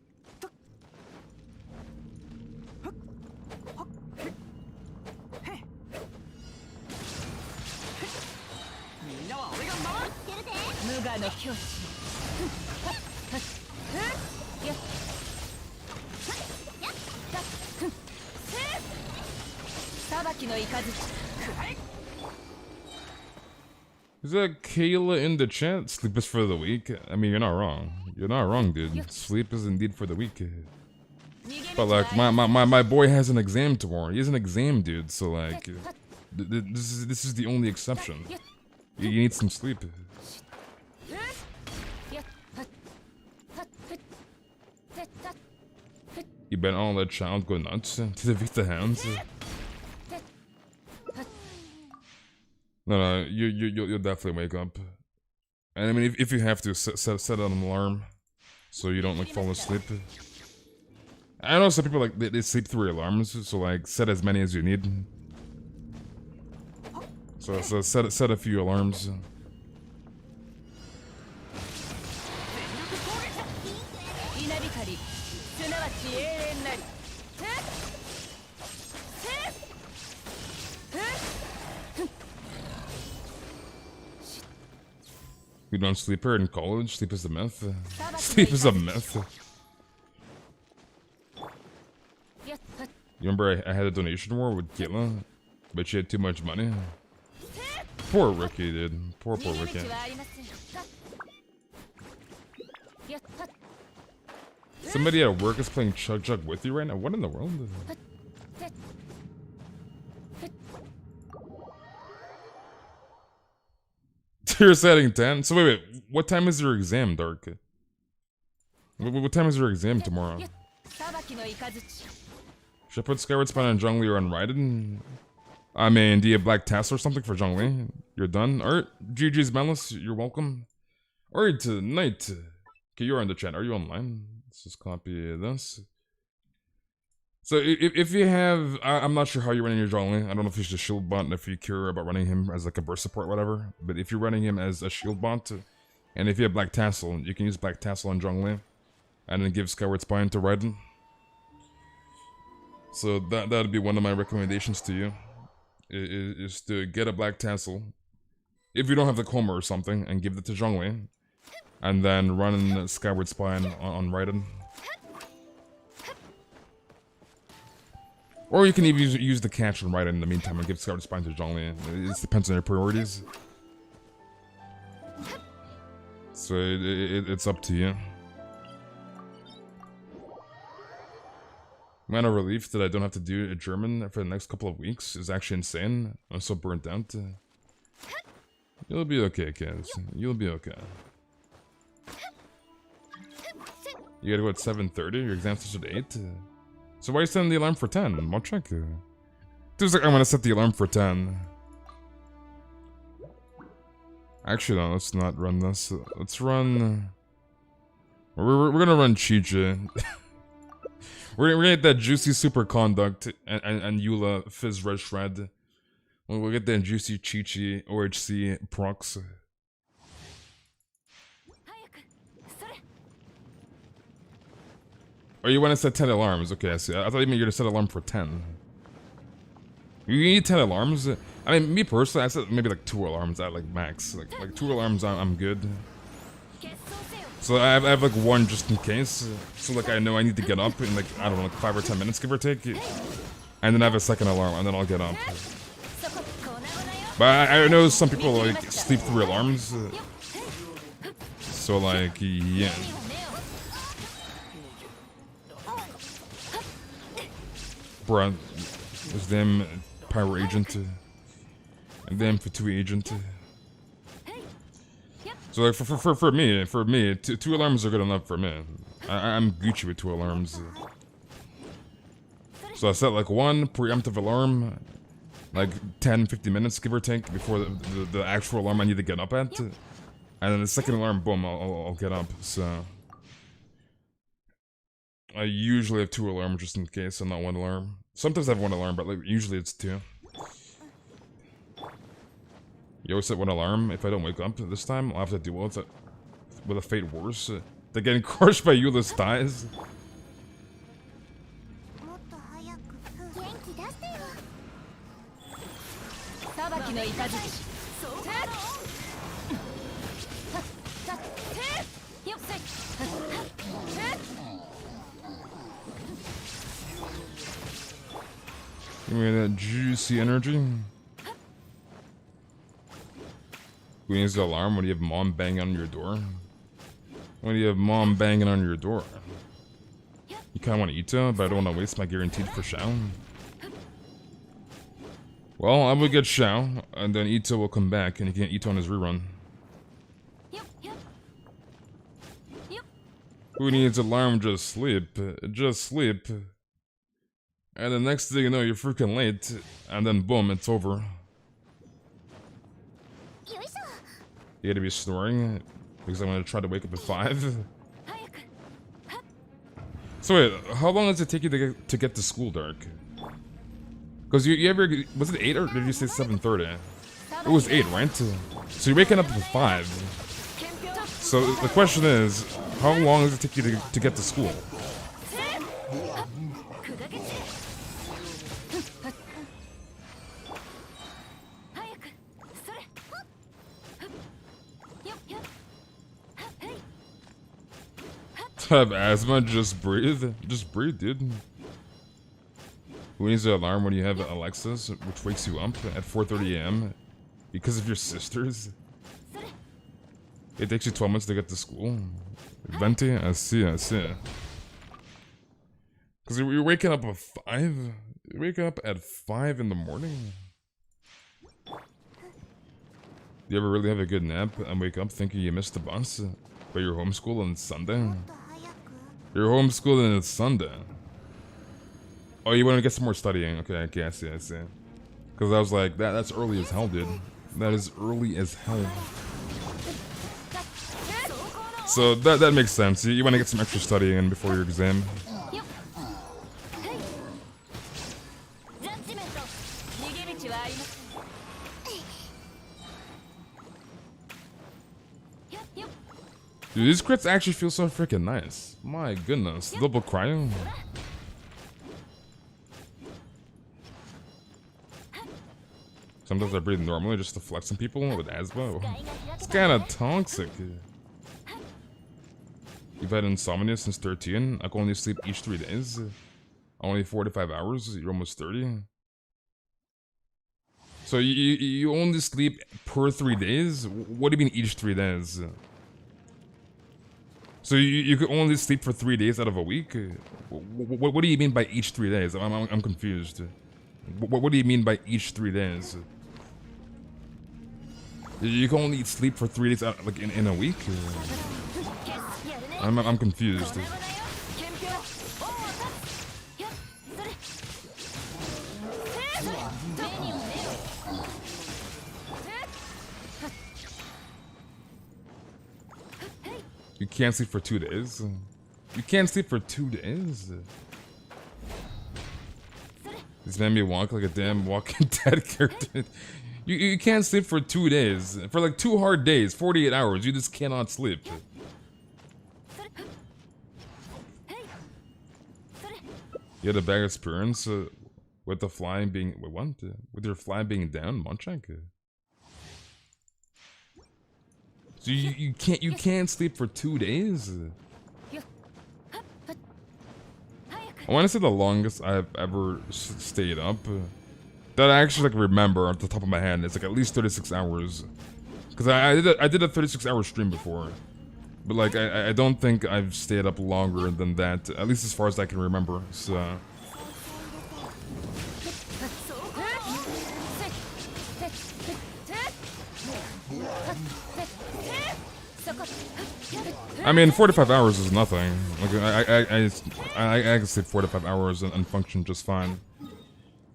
Is that Kayla in the chat? Sleep is for the weak. I mean, you're not wrong. You're not wrong, dude. Sleep is indeed for the weak. But like, my boy has an exam tomorrow. He has an exam, dude. So like, this is the only exception. You need some sleep. You bet all that child go nuts to defeat the hounds. No, you'll definitely wake up. And I mean, if you have to, set an alarm so you don't like fall asleep. I know some people like they sleep through alarms, so like set as many as you need. So set a few alarms. We don't sleeper in college. Sleep is a myth. Sleep is a myth. You remember I had a donation war with Kitla, but she had too much money. Poor Ricky, dude. Poor Ricky. Somebody at work is playing Chug Chug with you right now? What in the world? You're setting 10? So wait, what time is your exam, Dark? What time is your exam tomorrow? Should I put Skyward Spine on Zhongli or on Raiden? I mean, do you have Black Tassel or something for Zhongli? You're done? Alright, GG's Melis, you're welcome. Alright, tonight. Okay, you're in the chat. Are you online? Let's just copy this. So if you have, I'm not sure how you're running your Zhongli. I don't know if he's just shield bot, if you care about running him as like a burst support, whatever. But if you're running him as a shield bot, and if you have Black Tassel, you can use Black Tassel on Zhongli, and then give Skyward Spine to Raiden. So that'd be one of my recommendations to you, is to get a Black Tassel, if you don't have the Coma or something, and give it to Zhongli, and then run Skyward Spine on Raiden. Or you can even use the catch and Raiden in the meantime and give Skyward Spine to Zhongli. It depends on your priorities. So it's up to you. Amount of relief that I don't have to do a German for the next couple of weeks is actually insane. I'm so burnt out. You'll be okay, kids. You'll be okay. You gotta go at 7:30? Your exam starts at 8? So why are you setting the alarm for 10? I'll check. Dude's like, I'm gonna set the alarm for 10. Actually, no, let's not run this. Let's run... We're gonna run Chi-Chi. We're gonna get that Juicy Super Conduct and Eula Fizz Red Shred. We'll get that Juicy Chi-Chi OHC procs. Or you want to set 10 alarms? Okay, I see. I thought you meant you were going to set alarm for 10. You need 10 alarms? I mean, me personally, I set maybe like 2 alarms at like max. Like 2 alarms, I'm good. So I have like 1 just in case. So like I know I need to get up in like, I don't know, like 5 or 10 minutes, give or take. And then I have a second alarm, and then I'll get up. But I know some people like sleep through alarms. So like, yeah. Bruh, there's them Pyro Agent, and them Fatui Agent. So like for me, 2 alarms are good enough for me. I'm Gucci with 2 alarms. So I set like 1 preemptive alarm, like 10-15 minutes, give or take, before the actual alarm I need to get up at. And then the second alarm, boom, I'll get up. So I usually have 2 alarms just in case, and not 1 alarm. Sometimes I have 1 alarm, but like usually it's 2. You always set 1 alarm. If I don't wake up this time, I'll have to deal with it with a fate worse. They're getting crushed by Euless dies. Give me that juicy energy. Who needs the alarm when you have mom banging on your door? When you have mom banging on your door. You kinda want Ito, but I don't want to waste my guaranteed for Shao. Well, I will get Shao, and then Ito will come back, and he can get Ito on his rerun. Who needs alarm? Just sleep. Just sleep. And the next thing you know, you're freaking late, and then boom, it's over. You gotta be snoring, because I'm gonna try to wake up at 5. So wait, how long does it take you to get to school dark? Because you ever, was it 8 or did you say 7:30? It was 8, right? So you're waking up at 5. So the question is, how long does it take you to get to school? Have asthma? Just breathe. Just breathe, dude. Who needs an alarm when you have Alexis, which wakes you up at 4:30 a.m. because of your sisters? It takes you 12 minutes to get to school. Venti? I see. Because you're waking up at 5? You're waking up at 5 in the morning? Do you ever really have a good nap and wake up thinking you missed the bus? But you're homeschooled on Sunday? You're homeschooled and it's Sunday. Oh, you want to get some more studying? Okay, I see. Because I was like, that's early as hell, dude. That is early as hell. So that makes sense. You want to get some extra studying in before your exam. Dude, these crits actually feel so freaking nice. My goodness. Double cryo. Sometimes I breathe normally just to flex on people with asthma. It's kinda toxic. You've had insomnia since 13. I can only sleep each 3 days. Only 4 to 5 hours. You're almost 30. So you only sleep per 3 days? What do you mean each 3 days? So you could only sleep for 3 days out of a week? What do you mean by each 3 days? I'm confused. What do you mean by each 3 days? You can only sleep for 3 days out, like in a week? I'm confused. You can't sleep for 2 days? You can't sleep for 2 days? This made me walk like a damn Walking Dead character. You can't sleep for 2 days. For like 2 hard days, 48 hours, you just cannot sleep. You had a bad experience with the fly being... Wait, what? With your fly being down, Monchak? So you can't sleep for 2 days? I want to say the longest I've ever stayed up. That I actually like remember off the top of my head. It's like at least 36 hours. Because I did a 36-hour stream before. But like I don't think I've stayed up longer than that. At least as far as I can remember. So I mean, 45 hours is nothing. Like I can sleep 4 to 5 hours and function just fine.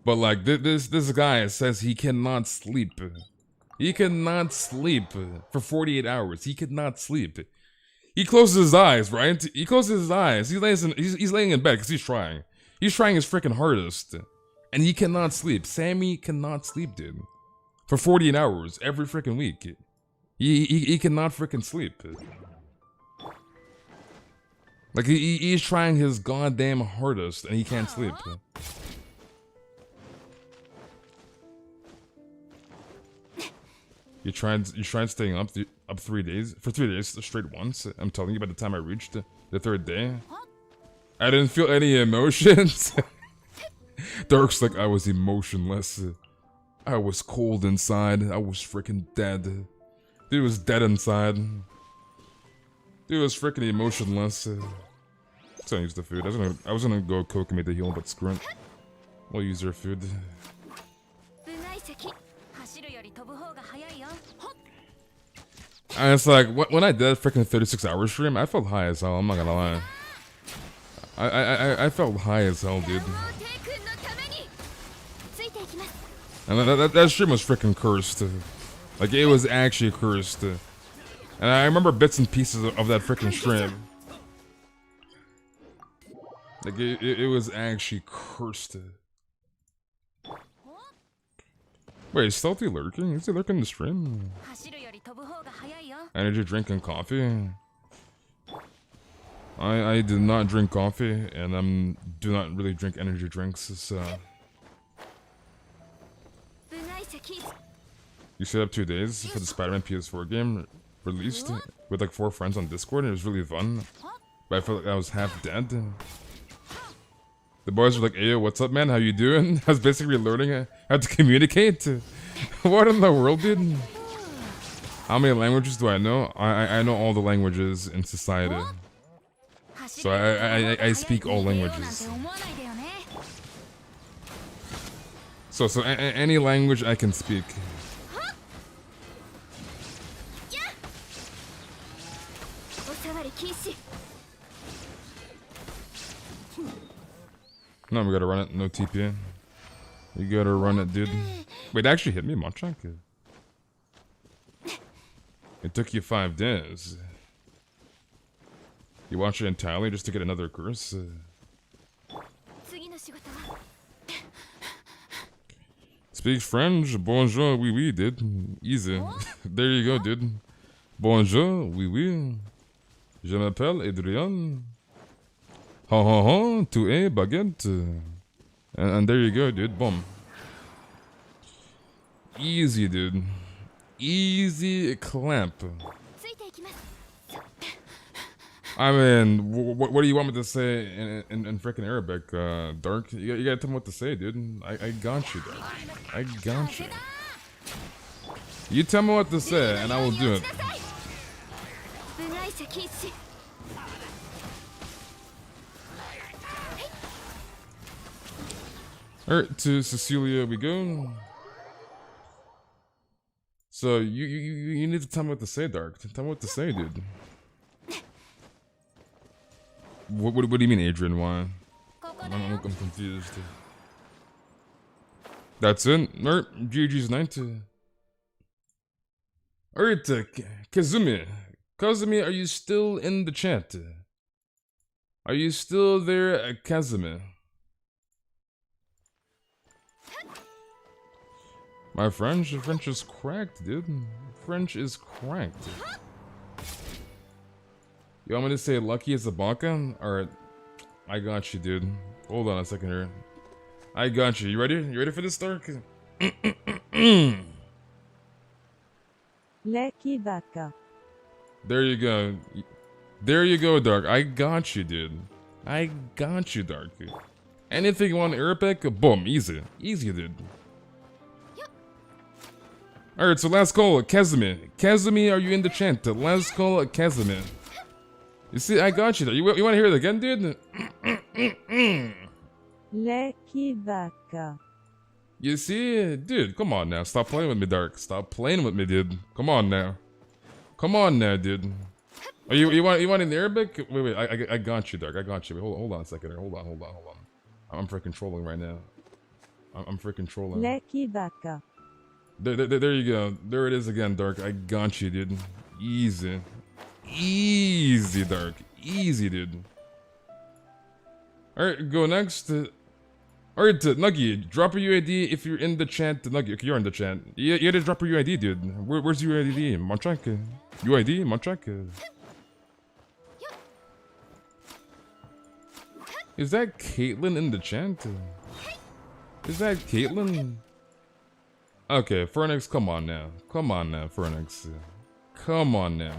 But like this guy says he cannot sleep. He cannot sleep for 48 hours. He cannot sleep. He closes his eyes, right? He closes his eyes. He's laying in bed because he's trying. He's trying his freaking hardest. And he cannot sleep. Sammy cannot sleep, dude. For 48 hours every freaking week. He cannot freaking sleep. Like he's trying his goddamn hardest and he can't sleep. You tried staying up 3 days for 3 days straight once. I'm telling you, by the time I reached the third day, I didn't feel any emotions. Dark's like I was emotionless. I was cold inside. I was freaking dead. Dude was dead inside. Dude was freaking emotionless. Let's not use the food. I was gonna go Kokomi to heal, but screw it. We'll use their food. And it's like when I did freaking 36-hour stream, I felt high as hell. I'm not gonna lie. I felt high as hell, dude. And that stream was freaking cursed. Like it was actually cursed. And I remember bits and pieces of that freaking stream. Like it was actually cursed. Wait, is Stealthy lurking? Is he lurking in the stream? Energy drink and coffee? I did not drink coffee, and do not really drink energy drinks, so... You stayed up 2 days for the Spider-Man PS4 game released with like 4 friends on Discord, and it was really fun. But I felt like I was half dead. The boys were like, "Hey, what's up, man? How you doing?" I was basically learning how to communicate. What in the world, dude? How many languages do I know? I know all the languages in society. So I speak all languages. So any language I can speak. No, we gotta run it. No TP. You gotta run it, dude. Wait, it actually hit me, Monchak? It took you 5 days. You watch it entirely just to get another curse? Speak French? Bonjour, oui, oui, dude. Easy. There you go, dude. Bonjour, oui, oui. Je m'appelle Adrian. Ha ha ha, tu es baguette. And there you go, dude. Boom. Easy, dude. Easy clamp. I mean, what do you want me to say in freaking Arabic, Dark? You gotta tell me what to say, dude. I got you, Dark. I got you. You tell me what to say, and I will do it. Alright, to Cecilia we go. So you need to tell me what to say, Dark. Tell me what to say, dude. What do you mean, Adrian? Why? I'm confused. That's it. Alright, GG's 90. Alright, Kazumi. Kazumi, are you still in the chat? Are you still there, Kazumi? My French is cracked, dude. French is cracked. You want me to say lucky as a baka? Alright. I got you, dude. Hold on a second here. I got you. You ready? You ready for this, Dark? Lucky baka. There you go. There you go, Dark. I got you, dude. I got you, Dark. Anything you want Arabic? Boom. Easy. Easy, dude. Alright, so last call, Kazumi. Kazumi, are you in the chat? Last call, Kazumi. You see, I got you there. You want to hear it again, dude? Lucky baka. You see? Dude, come on now. Stop playing with me, Dark. Stop playing with me, dude. Come on now. Come on now, dude. Oh, you want in Arabic? Wait, I got you, Dark. I got you. Wait, hold on a second here. Hold on. I'm freaking trolling right now. I'm freaking trolling. Leki daka. There you go. There it is again, Dark. I got you, dude. Easy. Easy, Dark. Easy, dude. Alright, go next. Alright, Nuggy, drop a UID if you're in the chat. Nuggy, okay, you're in the chat. You had to drop your UID, dude. Where's your UID? Monchak? UID? Monchak? Is that Caitlyn in the chat? Is that Caitlyn? Okay, Furnax, come on now. Come on now, Furnax. Come on now.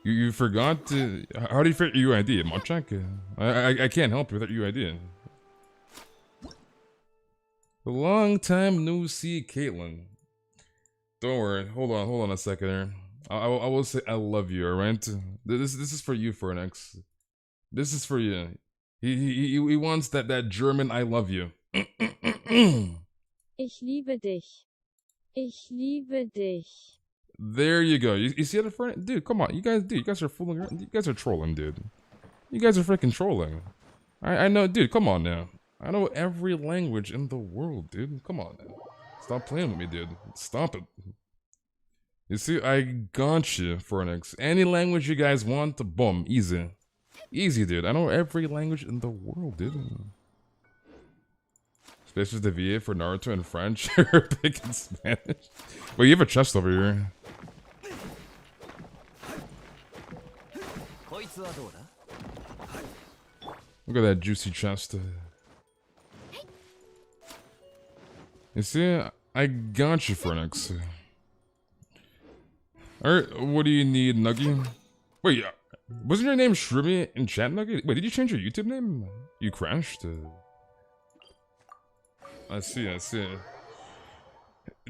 You forgot to... How do you fit your UID? Monchak? I can't help you with that UID. A long time no see, Caitlyn. Don't worry. Hold on a second here. I will say I love you, alright? This is for you, Furnax. This is for you. He wants that German I love you. Ich liebe dich. Ich liebe dich. There you go. You see that, friend? Dude, come on. You guys are fooling around. You guys are trolling, dude. You guys are freaking trolling. I know, dude, come on now. I know every language in the world, dude. Come on now. Stop playing with me, dude. Stop it. You see, I got you, Furnax. Any language you guys want, boom, easy. Easy, dude. I know every language in the world, dude. Space is the VA for Naruto in French, Arabic, and Spanish. Well, you have a chest over here. Look at that juicy chest. You see, I got you, Furnax. Alright, what do you need, Nuggy? Wait, wasn't your name Shroomy in chat, Nugget? Wait, did you change your YouTube name? You crashed? I see.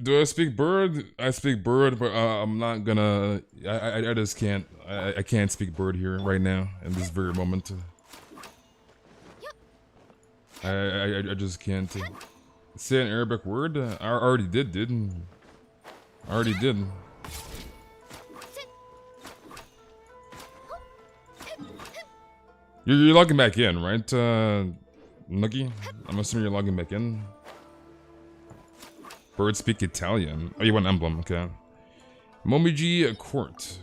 Do I speak bird? I speak bird, but I'm not gonna... I just can't. I can't speak bird here right now, in this very moment. I just can't. Say an Arabic word? I already did, didn't I? Already did. You're logging back in, right, Nuggy? I'm assuming you're logging back in. Birds speak Italian. Oh, you want emblem, okay. Momiji Court.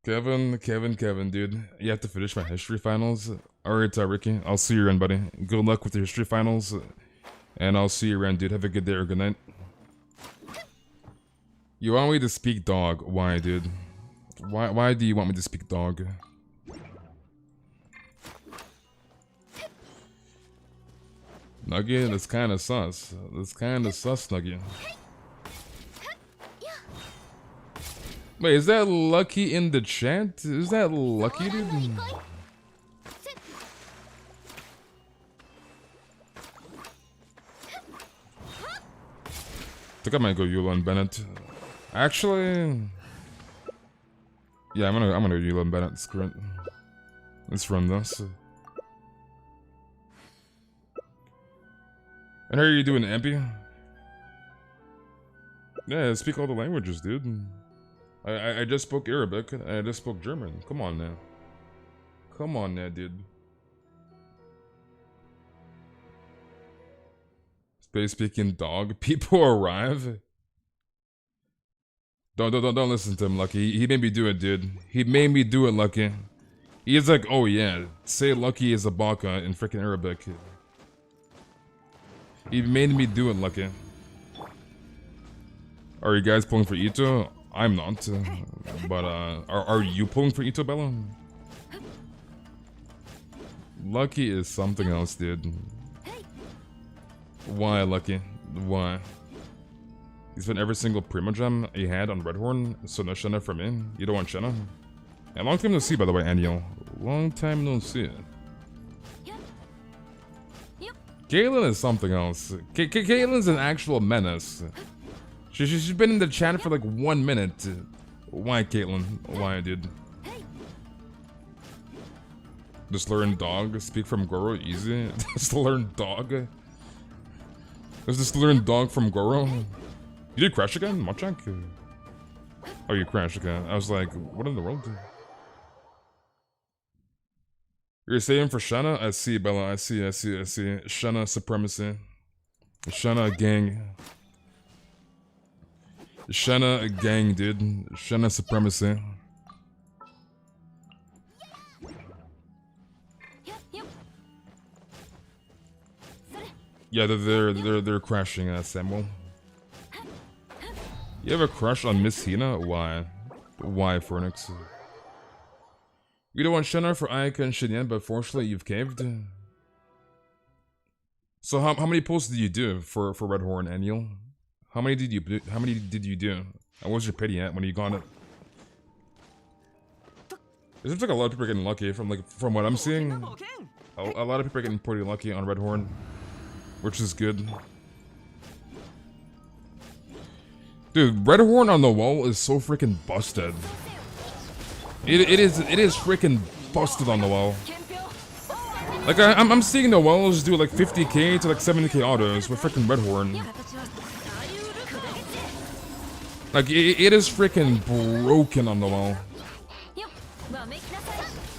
Kevin, dude. You have to finish my history finals. Alright, Ricky. I'll see you around, buddy. Good luck with your history finals. And I'll see you around, dude. Have a good day or good night. You want me to speak dog? Why, dude? Why do you want me to speak dog? Nuggy, that's kinda sus. That's kinda sus, Nuggy. Wait, is that Lucky in the chat? Is that Lucky, dude? I think I might go Eula and Bennett. Actually... Yeah, I'm gonna go Eula and Bennett. Screw it. Let's run this. And how are you doing, Ampy? Yeah, speak all the languages, dude. I just spoke Arabic, and I just spoke German. Come on now. Come on now, dude. Space speaking dog. People arrive. Don't listen to him, Lucky. He made me do it, dude. He made me do it, Lucky. He's like, oh yeah, say Lucky is a baka in freaking Arabic. He made me do it, Lucky. Are you guys pulling for Ito? I'm not. But, are you pulling for Ito, Bella? Lucky is something else, dude. Why, Lucky? Why? He's been every single Primogem he had on Redhorn, so no Shenna from me. You don't want Shenna? Yeah, long time no see, by the way, Aniel. Long time no see. Caitlyn is something else. Caitlyn's an actual menace. She's been in the chat for like 1 minute. Why, Caitlyn? Why, dude? Just learn dog. Speak from Goro. Easy. Just learn dog. Just learn dog from Goro. You did crash again? Machak? Oh, you crashed again. I was like, what in the world? You're saving for Shanna? I see, Bella. I see. Shanna supremacy. Shanna gang. Shanna gang, dude. Shanna supremacy. Yeah, they're crashing, Samuel. You have a crush on Miss Hina? Why? Why, Phoenix? You don't want Shanna for Ayaka and Shinyan, but fortunately you've caved. So how many pulls did you do for Red Horn, Annual? How many did you do? And what was your pity at when you got it? It seems like a lot of people are getting lucky from what I'm seeing. A lot of people are getting pretty lucky on Red Horn, which is good. Dude, Red Horn on the wall is so freaking busted. It is freaking busted on the wall. Like I'm seeing the walls do like 50k to like 70k autos with freaking Red Horn. Like it is freaking broken on the wall.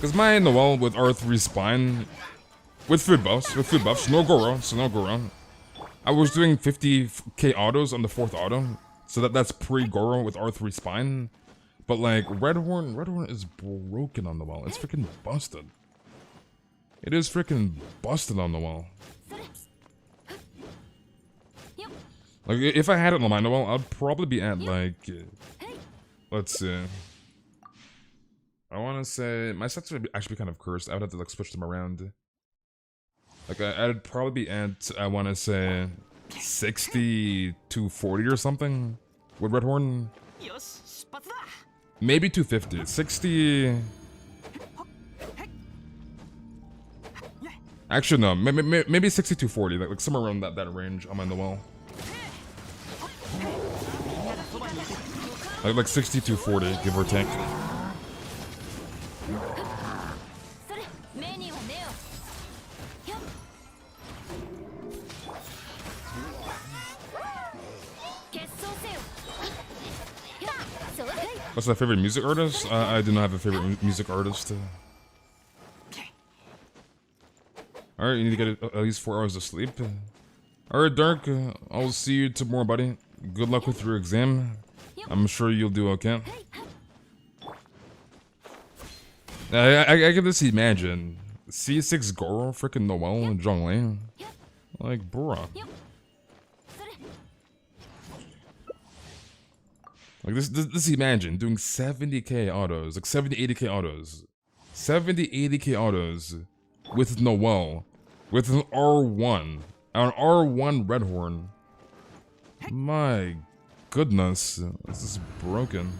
Cause mine in the wall with R3 spine, with food buffs, no Goro, so no Goro. I was doing 50k autos on the 4th auto, so that's pre-Goro with R3 spine. But like Red Horn is broken on the wall. It's freaking busted. It is freaking busted on the wall. Like if I had it on the wall, I'd probably be at like, let's see. I want to say my sets would actually be kind of cursed. I would have to like switch them around. Like I'd probably be at, I want to say 60 to 40 or something with Red Horn. Maybe 250. 60. Actually, no. Maybe 60 to 40. Like somewhere around that range. I'm on the wall. Like 60 to 40, give or take. What's my favorite music artist? I do not have a favorite music artist. Alright, you need to get at least 4 hours of sleep. Alright, Dark, I'll see you tomorrow, buddy. Good luck with your exam. I'm sure you'll do okay. I can just imagine C6 Goro, freaking Noel and Zhonglei. Like, bruh. Like this imagine doing 70k autos, like 70-80k autos. 70-80k autos with Noel, with an R1, an R1 Red Horn. My goodness, this is broken.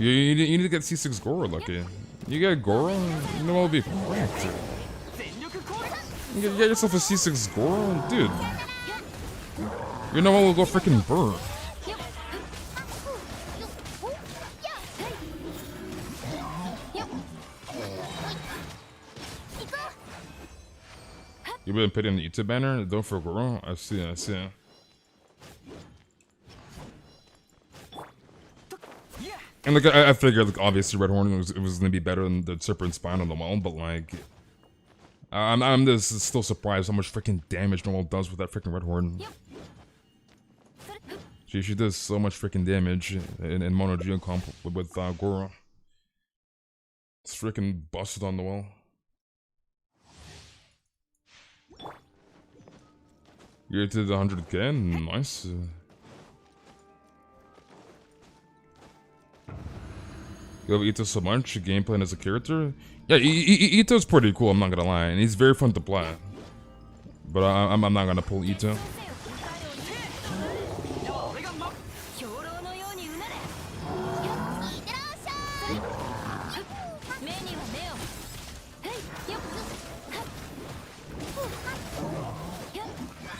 You need to get C6 Goro lucky. You get Goro, Noel will be cracked. You get yourself a C6 Goro, dude. You know what will go freaking burn. You've been putting the YouTube banner, don't for Goro. I see. And like I figured, like obviously Red Horn was gonna be better than the Serpent Spine on the wall, but like I'm just still surprised how much freaking damage Noel does with that freaking Red Horn. She does so much freaking damage in Mono Geo comp with Goro. It's freaking busted on the wall. You're to the 100k, nice. You love Ito so much, gameplay as a character? Yeah, Ito's pretty cool, I'm not gonna lie, and he's very fun to play. But I'm not gonna pull Ito.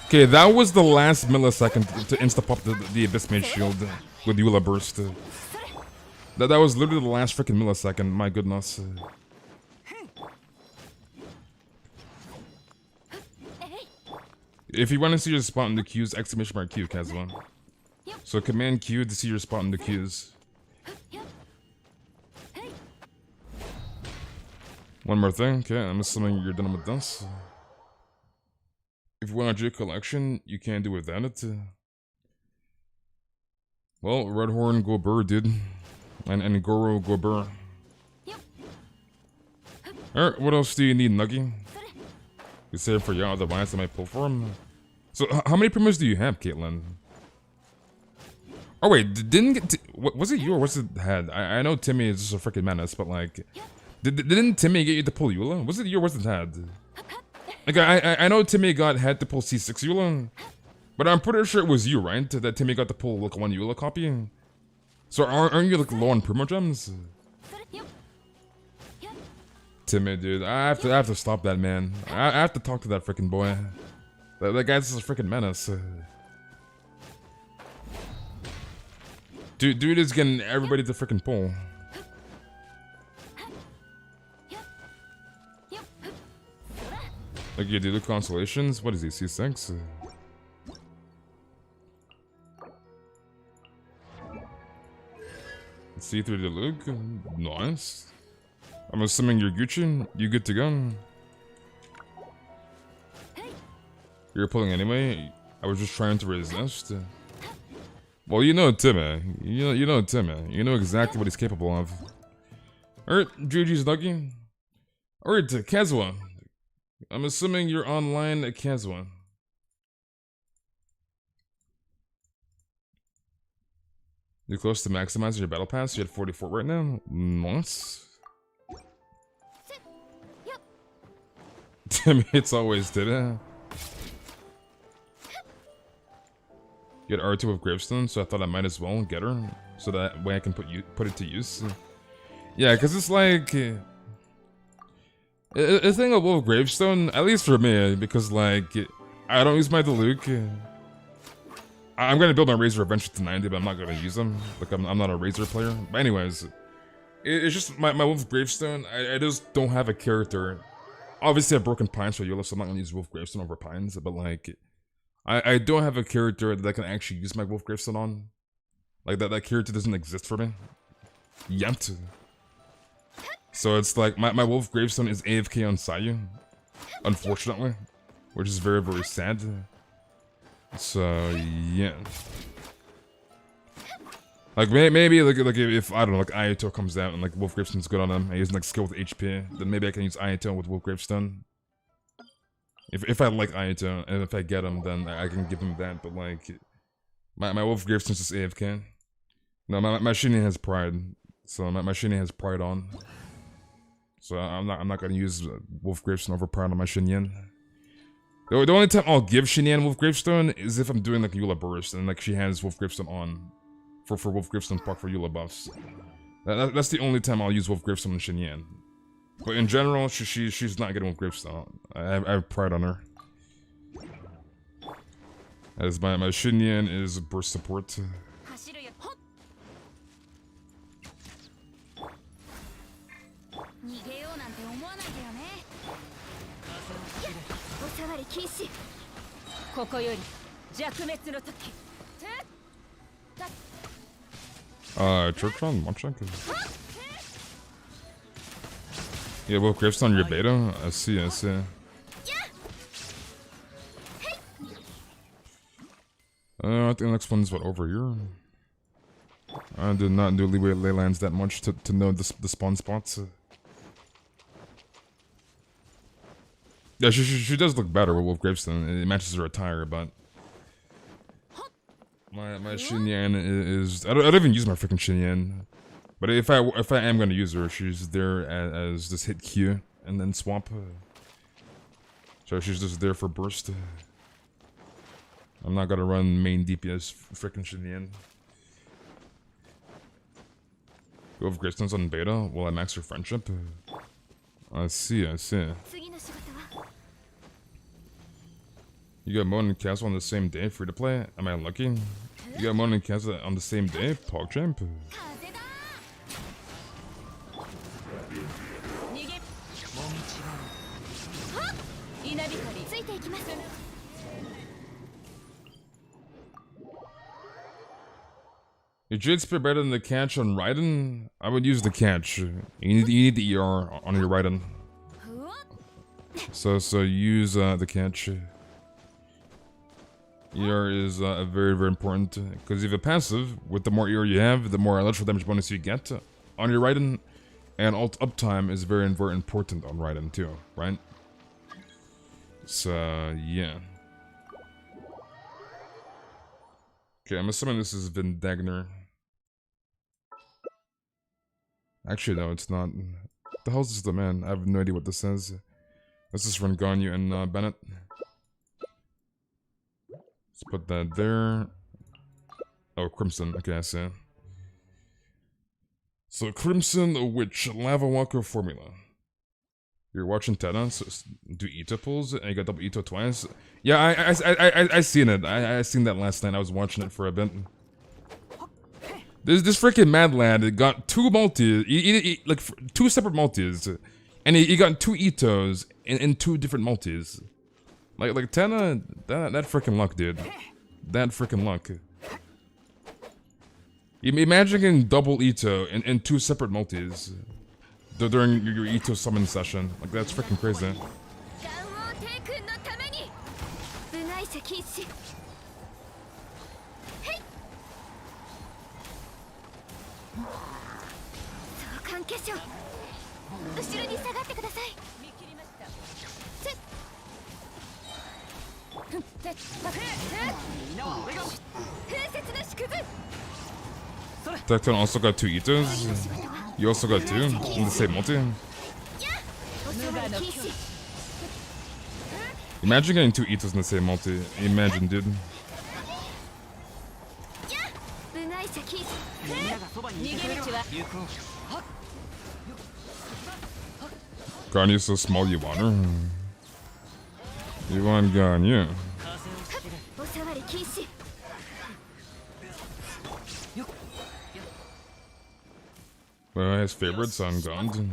Okay, that was the last millisecond to insta-pop the Abyss Mage Shield with Eula Burst. That was literally the last freaking millisecond, my goodness. If you want to see your spot in the queues, exclamation mark Q, Kazuma. So command Q to see your spot in the queues. One more thing, okay, I'm assuming you're done with this. If you want a J collection, you can't do without it. Well, Redhorn go burr, dude. And Goro go burr. Alright, what else do you need, Nuggy? You save for you, otherwise I might pull for him. So, how many primos do you have, Caitlin? Oh wait, didn't get was it you or was it Had? I know Timmy is just a freaking menace, but like, didn't Timmy get you to pull Eula? Was it you or was it Had? Like I know Timmy had to pull C6 Eula, but I'm pretty sure it was you, right? That Timmy got to pull like one Eula copy. So aren't you like low on primo gems? Timmy, dude, I have to stop that man. I have to talk to that freaking boy. That guy's just a freaking menace. Dude is getting everybody to freaking pull. Like you do the constellations? What is he, C6? C3 to Luke? Nice. I'm assuming you're Gucci? You good to go? You're pulling anyway? I was just trying to resist. Well, you know Timmy. You know Timmy. You know exactly what he's capable of. Alright, GG's Nuggy. Alright, Kazuha. I'm assuming you're online at Kazuha. You're close to maximizing your battle pass. You're at 44 right now. Nice. Timmy, it's always did it. You had R2 with Gravestone, so I thought I might as well get her, so that way I can put it to use. Yeah, because it's like a thing of Wolf Gravestone, at least for me, because like I don't use my Diluc. I'm gonna build my Razor eventually to 90, but I'm not gonna use them. Like I'm not a Razor player. But anyways, it's just my Wolf Gravestone. I just don't have a character. Obviously, I've broken Pines for Eula, so I'm not gonna use Wolf Gravestone over Pines. But like, I don't have a character that I can actually use my Wolf Gravestone on. Like that character doesn't exist for me yet. So it's like my Wolf Gravestone is AFK on Sayu, unfortunately, which is very, very sad. So yeah, like maybe like if I don't know, like Ayato comes out and like Wolf Gravestone's good on him and he's like skilled with HP, then maybe I can use Ayato with Wolf Gravestone. If I like Ayato and if I get him, then I can give him that. But like my Wolf Gravestone's just AFK. No, my Shinny has pride, so my Shinny has pride on. So I'm not gonna use Wolf Gravestone over pride on my Shinyan. The only time I'll give Shinyan Wolf Gravestone is if I'm doing like Eula Burst and like she has Wolf Gravestone on for Wolf Gravestone Puck for Eula buffs. That's the only time I'll use Wolf Gravestone and Shinyan. But in general, she's not getting Wolf Gravestone. I have pride on her. As my Shinyan is burst support. Church on Munchak? Yeah, Wolf Gravestone, your beta? I see. I think the next one's what, over here? I did not do Leylines that much to know the spawn spots. Yeah, she does look better with Wolf Gravestone. It matches her attire, but my Shinyan is I don't even use my freaking Shinyan. But if I am gonna use her, she's there as this hit Q and then swap. So she's just there for burst. I'm not gonna run main DPS freaking Shinyan. Wolf Gravestone's on beta. Will I max her friendship? I see. You got Mon and Kazuha on the same day, free to play? Am I lucky? You got Mon and Kazuha on the same day, PogChamp? Your Jade Spear better than the catch on Raiden? I would use the catch. You need the ER on your Raiden. So use the catch. ER is very, very important, because if you have a passive, with the more ER you have, the more electrical damage bonus you get on your Raiden, and ult uptime is very, very important on Raiden too, right? So, yeah. Okay, I'm assuming this is Vindagner. Actually, no, it's not. What the hell is this, the man? I have no idea what this says. Let's just run Ganyu and Bennett. Let's put that there. Oh, Crimson. Okay, I see. So, Crimson Witch, Lava Walker formula. You're watching Teta, so do Ito pulls, and you got double Ito twice. Yeah, I seen it. I seen that last night. I was watching it for a bit. This freaking mad lad got two multis, like two separate multis, and he got two Itos in two different multis. Like Tena, that freaking luck, dude. That freaking luck. Imagine getting double Ito in two separate multis during your Ito summon session. Like, that's freaking crazy. Tecton also got two Itos. You also got two in the same multi. Imagine getting two Itos in the same multi. Imagine, dude. Garnier's so small, you want her? You want Garnier? Well, his favorites on Gond.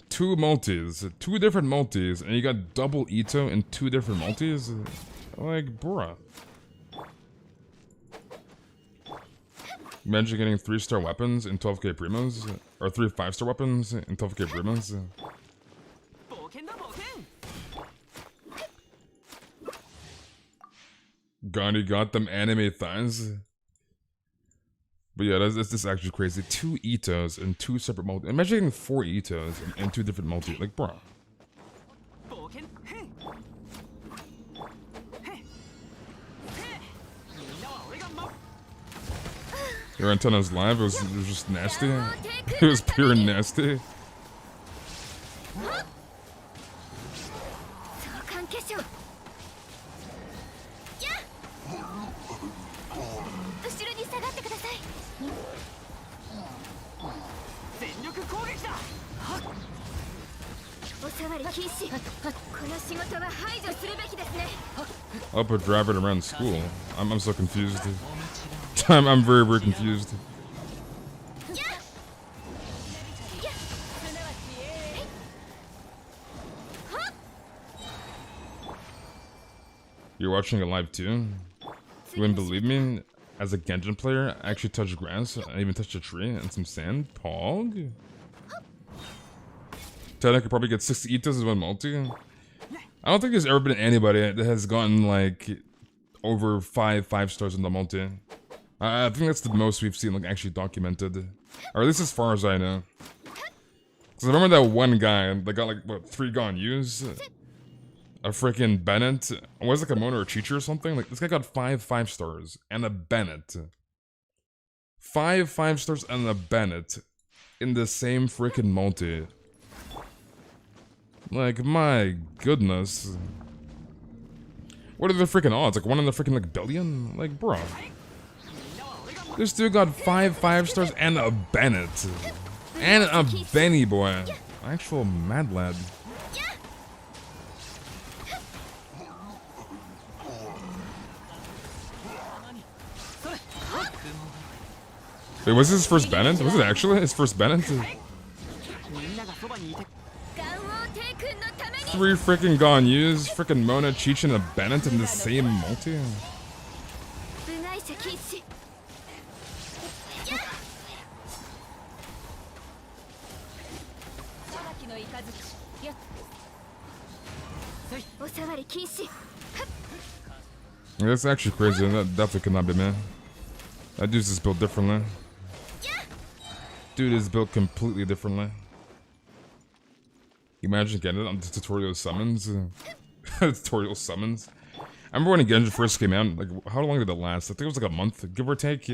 Two multis, two different multis, and you got double Ito in two different multis? Like, bruh. Imagine getting 3-star weapons in 12k primos, or 3 5-star weapons in 12k primos. Gandhi got them anime thighs. But yeah, that's actually crazy. 2 Itos in 2 separate multi. Imagine getting 4 Itos in 2 different multi. Like, bro. Your antenna's live. It was just nasty. It was pure nasty. I'll put drive it around school. I'm so confused. I'm very, very confused. You're watching it live too? You wouldn't believe me? As a Genshin player, I actually touched grass. I even touched a tree and some sand. Pog? Ted, I could probably get 60 Itos as one multi. I don't think there's ever been anybody that has gotten like over 5 stars in the multi. I think that's the most we've seen like actually documented, or at least as far as I know. Cause I remember that one guy that got like what 3 Ganyus, a freaking Bennett. Was it like a Mona or a Cheecher or something? Like this guy got 5 stars and a Bennett. 5 stars and a Bennett in the same freaking multi. Like, my goodness. What are the freaking odds? Like, 1 in the freaking, like, billion? Like, bro. This dude got 5 stars and a Bennett. And a Benny boy. Actual mad lad. Wait, was this his first Bennett? Was it actually his first Bennett? 3 freaking Ganyus, freaking Mona, Cheech, and a Bennett in the same multi? Yeah, that's actually crazy. That definitely could not be me. That dude's just built differently. Dude is built completely differently. Imagine getting it on the tutorial summons. Tutorial summons. I remember when Genshin first came out, like, how long did it last? I think it was like a month, give or take.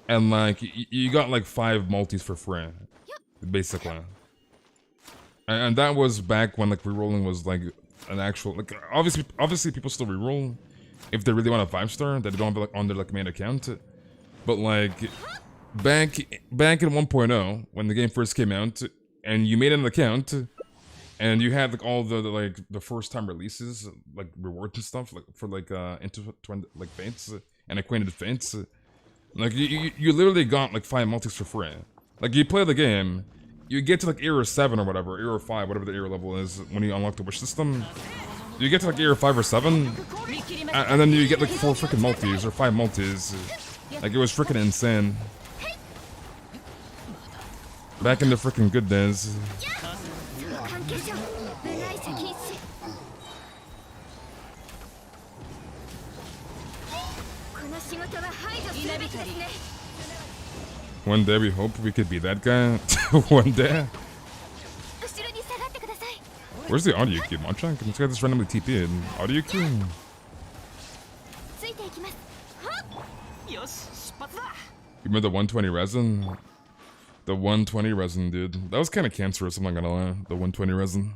And like, you got like 5 multis for free, basically. And that was back when like rerolling was like an actual, like, obviously people still reroll if they really want a 5-star that they don't have like on their like main account. But like, back in 1.0 when the game first came out, and you made an account. And you had like all the first time releases, like rewards and stuff, like for like like faints and acquainted faints. Like you literally got like 5 multis for free. Like you play the game, you get to like era 7 or whatever, era 5, whatever the era level is when you unlock the wish system. You get to like era 5 or 7, and then you get like 4 freaking multis or 5 multis. Like it was freaking insane. Back in the freaking good days. One day we hope we could be that guy. One day. Where's the audio cue, Machan? Can this guy just randomly TP in? Audio cue? You remember the 120 resin? The 120 resin, dude. That was kind of cancerous, I'm not gonna lie. The 120 resin.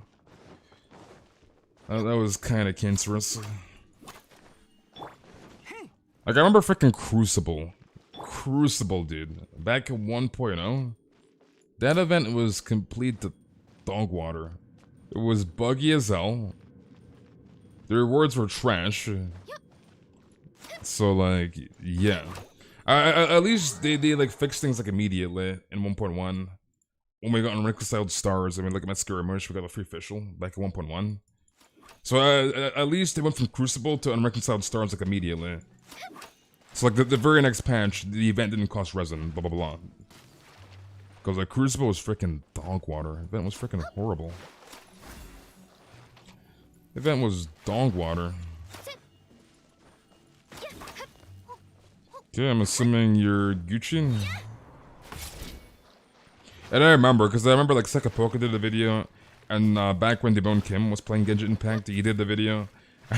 That was kind of cancerous. Like, I remember freaking Crucible. Crucible, dude. Back in 1.0. That event was complete dog water. It was buggy as hell. The rewards were trash. So, like, yeah. At least they like fixed things like immediately in 1.1. When we got unreconciled stars, I mean, like at Skirmish, we got a free official back in 1.1. So at least they went from Crucible to unreconciled stars like immediately. So like the very next patch, the event didn't cost resin, blah blah blah. Because like Crucible was freaking dog water. The event was freaking horrible. The event was dog water. Okay, I'm assuming you're Gucci. And I remember, because I remember like Sekapoka did a video, and back when Debone Kim was playing Genshin Impact, he did the video.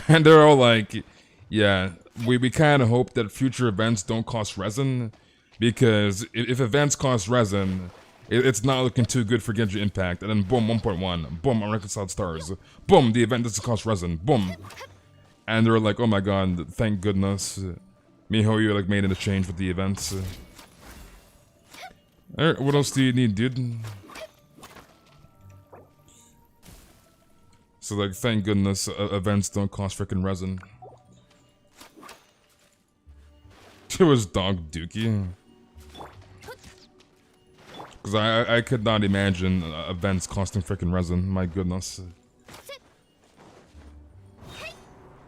And they're all like, yeah, we kind of hope that future events don't cost resin, because if events cost resin, it's not looking too good for Genshin Impact. And then boom, 1.1, boom, unreconciled stars, boom, the event doesn't cost resin, boom. And they're like, oh my god, thank goodness. Mihoyo like made a change with the events. Alright, what else do you need, dude? So like, thank goodness events don't cost freaking resin. It was Dog Dookie. Because I could not imagine events costing freaking resin, my goodness.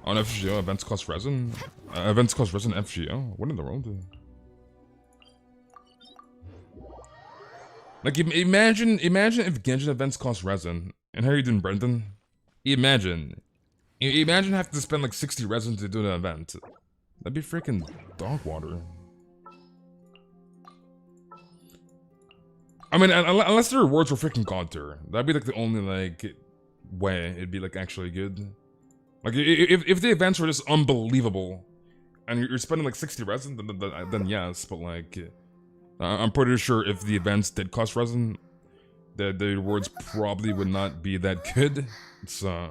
On FGO, events cost resin? Events cost resin FGO? What in the world? Like, imagine if Genshin events cost resin. And how are you doing, Brendan? Imagine having to spend like 60 resin to do an event. That'd be freaking dog water. I mean, unless the rewards were freaking god tier. That'd be like the only like way it'd be like actually good. Like, if the events were just unbelievable, and you're spending like 60 resin, then yes, but like, I'm pretty sure if the events did cost resin, the rewards probably would not be that good. It's, no,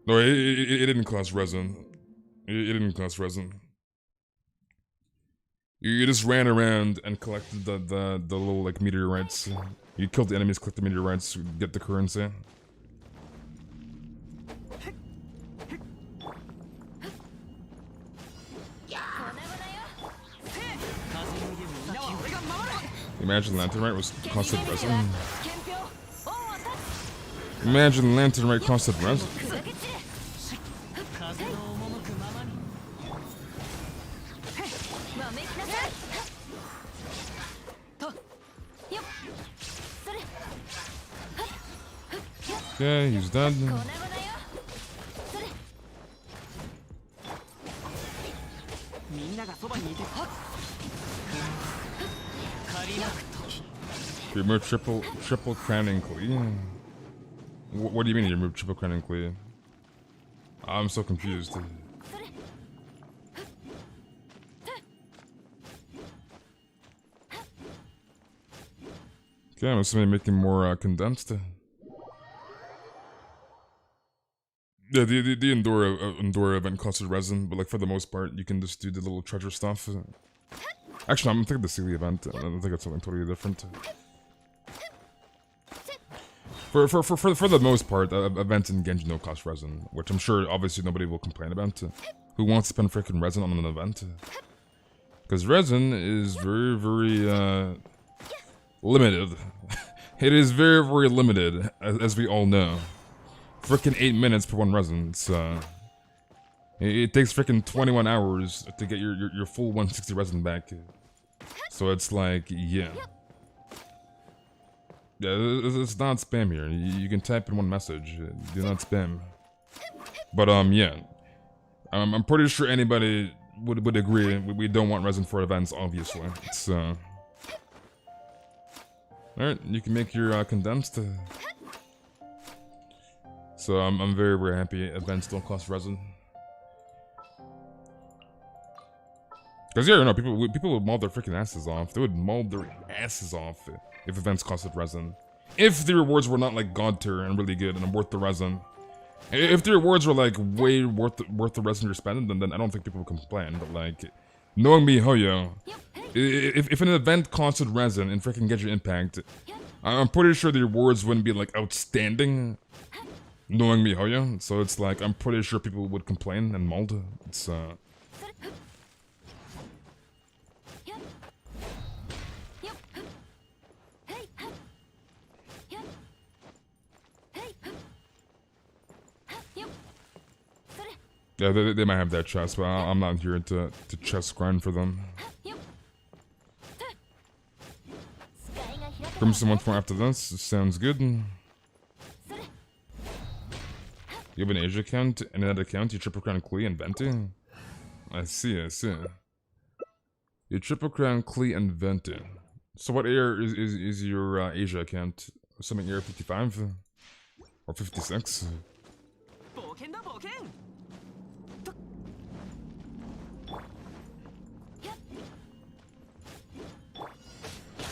it didn't cost resin. It didn't cost resin. You just ran around and collected the little like meteorites. You killed the enemies, collect the meteorites, get the currency. Imagine Lanternite was costed resin. Imagine Lanternite costed resin. Okay, he's dead. Remove triple crowning clee. What do you mean you remove triple crowning clee? I'm so confused. Okay, I'm assuming making more condensed. Yeah, the Endora event costed resin, but like for the most part, you can just do the little treasure stuff. Actually, I'm thinking the Sealy event. I think it's something totally different. For the most part, events in Genshin don't cost resin, which I'm sure obviously nobody will complain about. Who wants to spend freaking resin on an event? Because resin is very limited. It is very limited, as we all know. Freaking 8 minutes per one resin. It's, it takes freaking 21 hours to get your full 160 resin back. So it's like, yeah. Yeah, it's not spam here. You can type in one message. Do not spam. But, yeah. I'm pretty sure anybody would agree. We don't want resin for events, obviously. It's, alright, you can make your, condensed. So I'm very happy events don't cost resin. Cause yeah, you know, people would maul their freaking asses off. They would maul their asses off if events costed resin. If the rewards were not like god tier and really good and worth the resin. If the rewards were like way worth the resin you're spending, then I don't think people would complain. But like, knowing me, Hoyo, if an event costed resin in freaking Genshin Impact, I'm pretty sure the rewards wouldn't be like outstanding. Knowing me, Hoyo, so it's like I'm pretty sure people would complain and mold. It's yeah, they might have that chest, but I'm not here to chest grind for them. Crimson once more after this, sounds good. You have an Asia account and another account, you triple crown Klee and Venti? I see. You triple crown Klee and Venti. So what air is your Asia account? Something air 55? Or 56?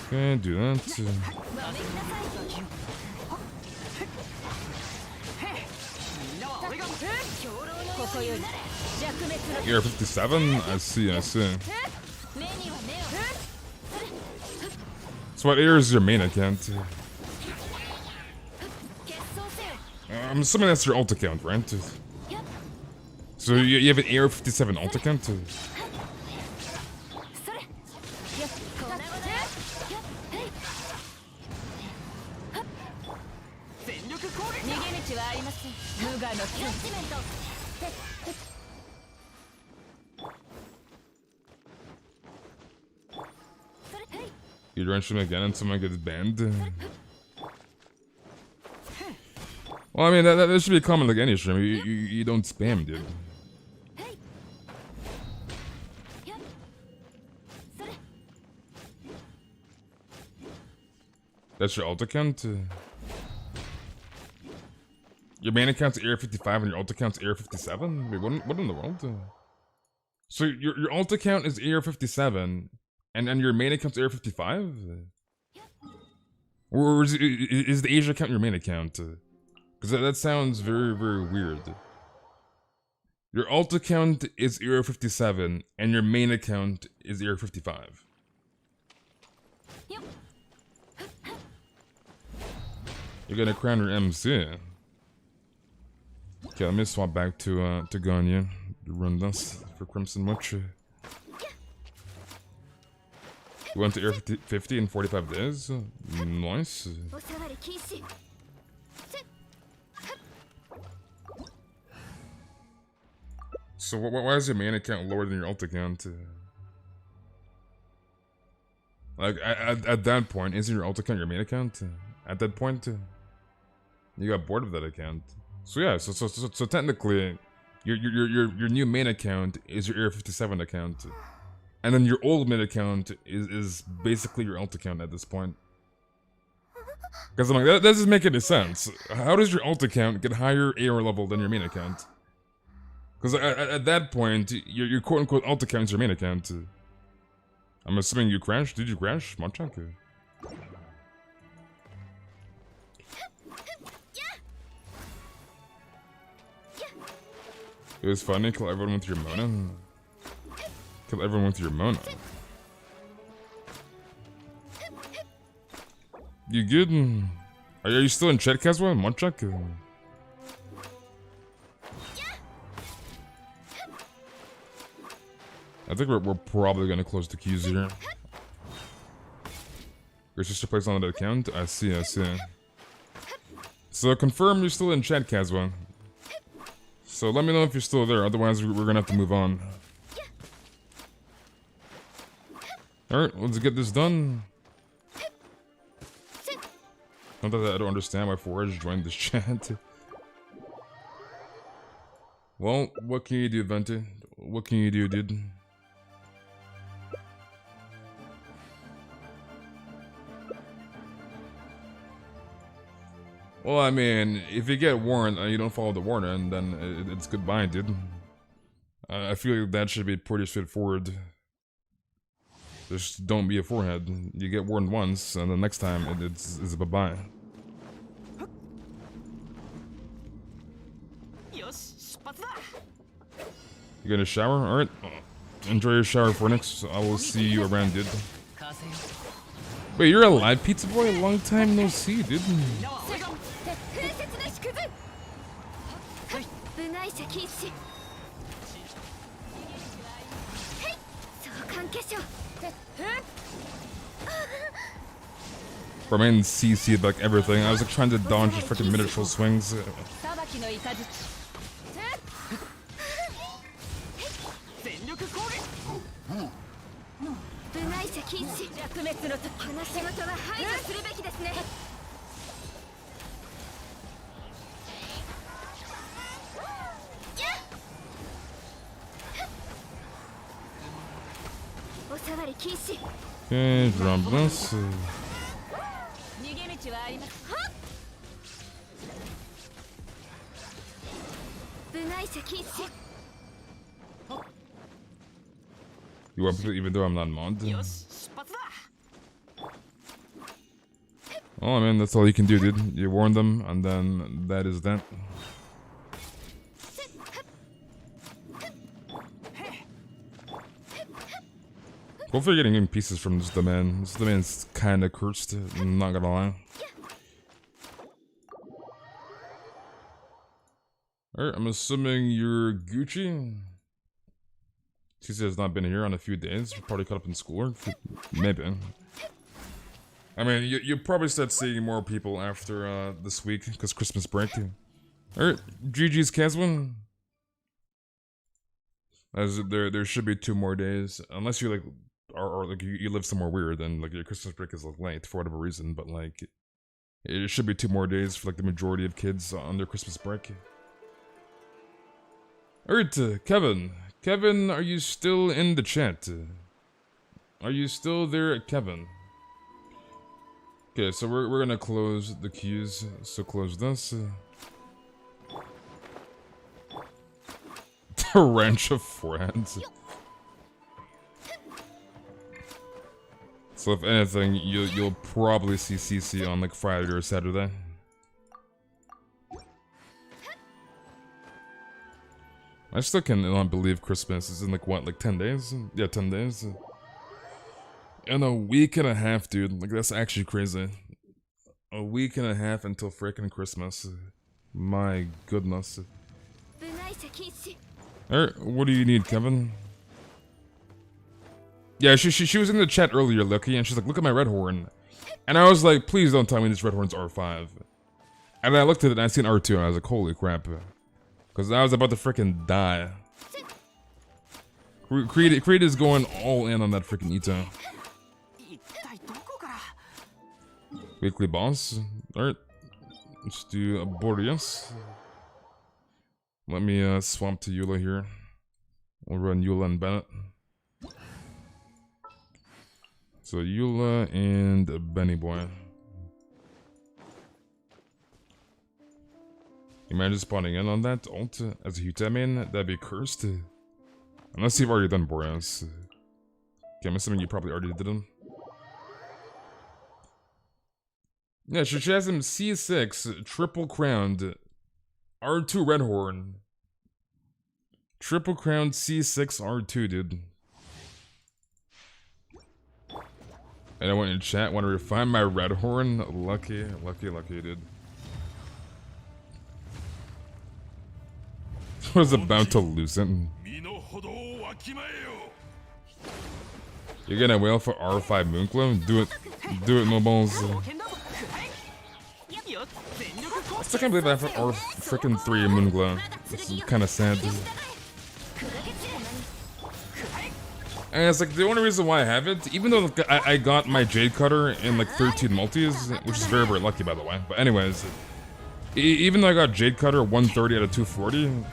Okay, do that. Air 57? I see. So what air is your main account? I'm assuming that's your alt account, right? So you have an air 57 alt account? You drench him again and someone gets banned? Well, I mean, that should be common like any stream. You don't spam, dude. That's your alt account? Your main account's Air 55 and your alt account's Air 57? Wait, what in the world? So your alt account is Air 57 and your main account's Air 55? Or is the Asia account your main account? Because that sounds very weird. Your alt account is Air 57 and your main account is Air 55. You're gonna crown your MC. Okay, let me swap back to Ganya. Run this for Crimson Witch. You went to Air 50 in 45 days? Nice. So why is your main account lower than your alt account? Like, at that point, isn't your alt account your main account? At that point? You got bored of that account. So yeah, so technically, your new main account is your Area 57 account, and then your old main account is basically your alt account at this point. Because I'm like, that doesn't make any sense. How does your alt account get higher AR level than your main account? Because at that point, your quote-unquote alt account is your main account. I'm assuming you crashed. Did you crash? Monchak? It was funny, kill everyone with your Mona. Kill everyone with your Mona. You good? Are you still in chat, Kazwa? Monchak? I think we're probably gonna close the queues here. Your sister plays on that account? I see. So confirm you're still in chat, Kazwa. So let me know if you're still there, otherwise we're gonna have to move on. Alright, let's get this done. Not that I don't understand why Forage joined this chat. Well, what can you do, Venti? What can you do, dude? Well, I mean, if you get warned and you don't follow the warning, then it's goodbye, dude. I feel like that should be pretty straightforward. Just don't be a forehead. You get warned once, and the next time it's a bye-bye. You gonna shower? Alright. Enjoy your shower, Phoenix. I will see you around, dude. Wait, you're alive, Pizza Boy? Long time no see, dude. Bro, man, CC'd like everything. I was like trying to dodge the freaking miniature swings. Okay, drop this. You up even though I'm not mod? Oh man, that's all you can do, dude. You warn them, and then that is that. Hopefully you're getting in pieces from this domain. This domain's kinda cursed, I'm not gonna lie. Alright, I'm assuming you're Gucci? CC has not been here on a few days, probably caught up in schoolwork. Maybe. I mean, you'll probably start seeing more people after this week, because Christmas break. Alright, GG's Kazwin. As there should be 2 more days, unless you like or like you live somewhere weird and like your Christmas break is like late for whatever reason, but like it should be 2 more days for like the majority of kids on their Christmas break. Alright, Kevin, are you still in the chat? Are you still there, Kevin? Okay, so we're gonna close the queues, so close this. Torrential forehands. So if anything, you'll probably see CC on like Friday or Saturday. I still cannot believe Christmas is in like what, like 10 days? Yeah, 10 days. In a week and a half, dude. Like that's actually crazy. A week and a half until frickin' Christmas. My goodness. Alright, what do you need, Kevin? Yeah, she was in the chat earlier, Lucky, and she's like, look at my red horn. And I was like, please don't tell me this red horn's R5. And I looked at it and I seen R2 and I was like, holy crap. Because I was about to freaking die. Creed is going all in on that freaking Ito. Weekly boss? Alright. Let's do Boreas. Let me swap to Eula here. We'll run Eula and Bennett. So Eula and Benny Boy. Imagine spawning in on that ult as a Huta main, that'd be cursed. Unless you've already done Boreas. Okay, I'm assuming you probably already did them. Yeah, she has him C6, triple crowned, R2 Redhorn. Triple crowned C6 R2, dude. And I went in chat, want to refine my Redhorn? Lucky, dude. I was about to loosen. You're gonna wail for R5 Moonclone? Do it, mobiles. I still can't believe I have R frickin' 3 Moonglow. This is kinda sad. And it's like the only reason why I have it, even though I got my Jade Cutter in like 13 multis, which is very, very lucky by the way. But anyways, even though I got Jade Cutter 130 out of 240,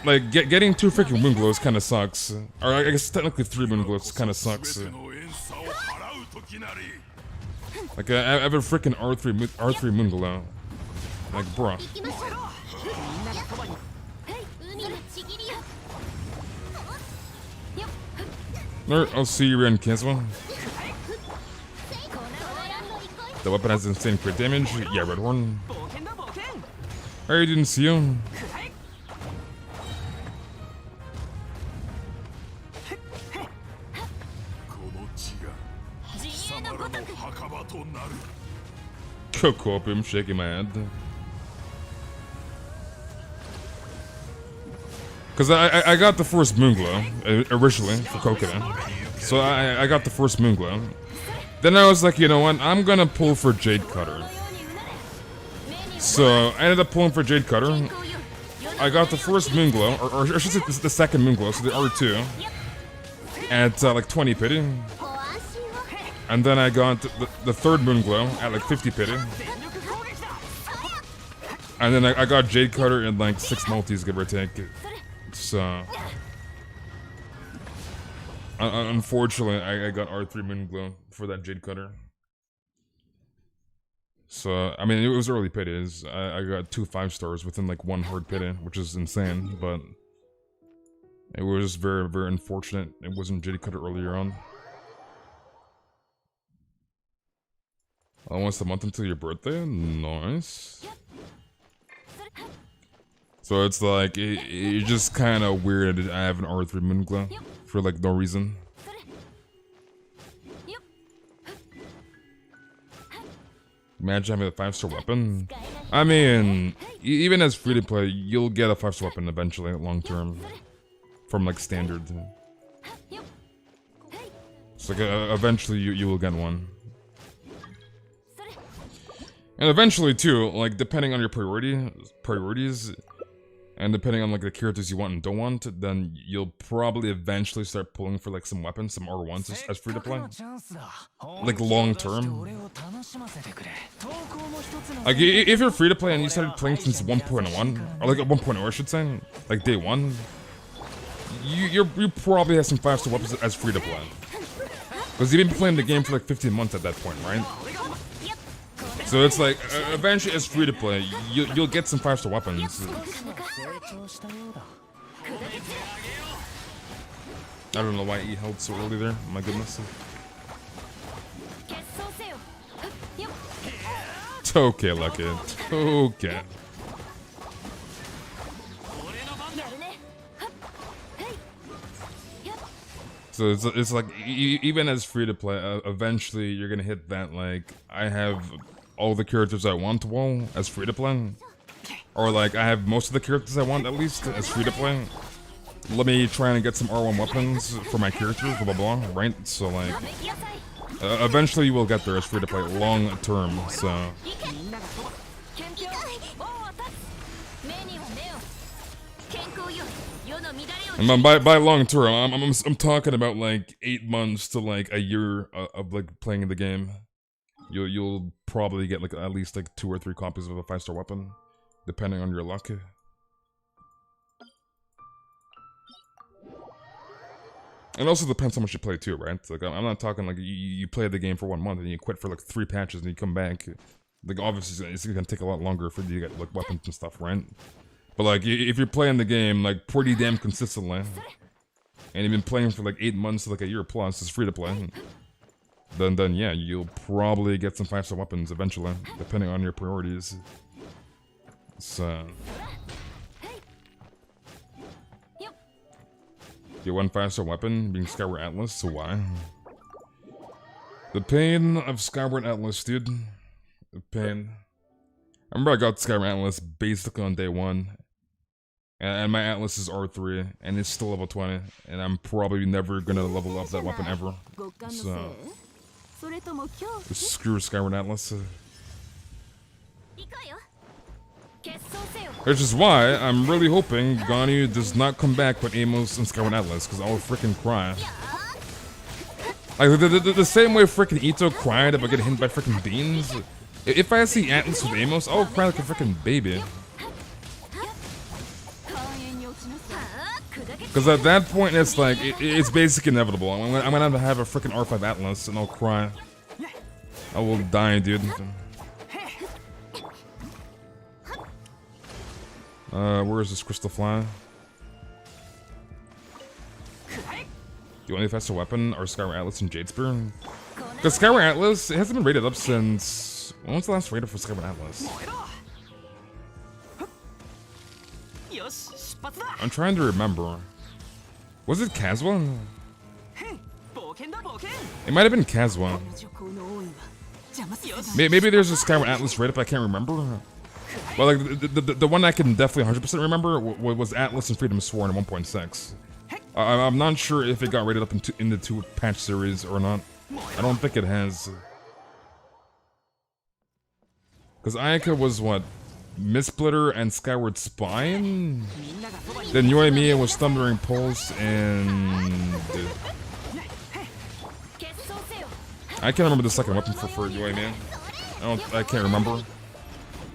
like getting 2 freaking Moonglows kinda sucks. Or I guess technically 3 Moonglows kinda sucks. Like I have a freaking R3 Moonglow. Like bruh. Alright, I'll see you in cancel. The weapon has insane crit damage. Yeah, Redhorn. I didn't see him. Coco up, I'm shaking my head. Cause I got the first Moonglow originally for Coconut, so I got the first Moonglow. Then I was like, you know what? I'm gonna pull for Jade Cutter. So I ended up pulling for Jade Cutter. I got the first Moonglow, or I should say the second Moonglow, so the R2, at like 20 pity. And then I got the third Moonglow at like 50 pity. And then I got Jade Cutter in like 6 multis, give or take. So unfortunately, I got R3 Moonglow for that Jade Cutter. So I mean, it was early pitties. I got 2 5-stars within like 1 hard pitty, which is insane. But it was very, very unfortunate. It wasn't Jade Cutter earlier on. Almost a month until your birthday? Nice. So it's like, it's just kind of weird that I have an R3 Moonglow for like no reason. Imagine having a 5-star weapon. I mean, even as free to play, you'll get a 5-star weapon eventually, long term, from like standard. It's like eventually you will get one. And eventually too, like depending on your priorities, and depending on like the characters you want and don't want, then you'll probably eventually start pulling for like some weapons, some R1s as free to play. Like long term. Like if you're free to play and you started playing since 1.1, or like 1.0 I should say, like day 1, you probably have some 5-star weapons as free to play. Because you've been playing the game for like 15 months at that point, right? So it's like, eventually as free to play, you'll get some 5-star weapons. I don't know why he held so early there, my goodness. Okay, Lucky. Okay. So it's like, even as free to play, eventually you're gonna hit that, like, I have all the characters I want to wall as free to play. Or like, I have most of the characters I want at least as free to play. Let me try and get some R1 weapons for my characters, blah blah blah, right? So like, eventually you will get there as free to play long term, so. And by long term, I'm talking about like 8 months to like a year of like playing the game. you'll probably get like at least like 2 or 3 copies of a 5-star weapon, depending on your luck. It also depends how much you play too, right? Like I'm not talking like you play the game for 1 month and you quit for like 3 patches and you come back. Like obviously it's gonna take a lot longer for you to get like weapons and stuff, right? But like if you're playing the game like pretty damn consistently, and you've been playing for like 8 months, like a year plus, it's free to play. Then yeah, you'll probably get some 5-star weapons eventually, depending on your priorities. So. You want 5-star weapon, being Skyward Atlas, so why? The pain of Skyward Atlas, dude. The pain. I remember I got Skyward Atlas basically on day 1. And my Atlas is R3, and it's still level 20. And I'm probably never gonna level up that weapon ever. So. Just screw Skyward Atlas. Which is why I'm really hoping Ganyu does not come back with Amos and Skyward Atlas, because I'll freaking cry. Like, the same way freaking Ito cried if I get hit by freaking beans. If I see Atlas with Amos, I'll cry like a freaking baby. Because at that point, it's like, it's basically inevitable. I'm gonna have a freaking R5 Atlas, and I'll cry. I will die, dude. Where is this crystal fly? Do you want any faster weapon or Skyward Atlas and Jade Spear? Because Skyward Atlas, it hasn't been rated up since... When was the last rated for Skyward Atlas? I'm trying to remember. Was it Kazuha? It might have been Kazuha. Maybe there's a Skyward Atlas rated up, I can't remember. Well, like, the one I can definitely 100% remember was Atlas and Freedom Sworn in 1.6. I'm not sure if it got rated up in the 2 patch series or not. I don't think it has. Because Ayaka was, what, Mistsplitter and Skyward Spine? Then Yoimiya was Thundering Pulse and... I can't remember the second weapon for Yoimiya. I can't remember.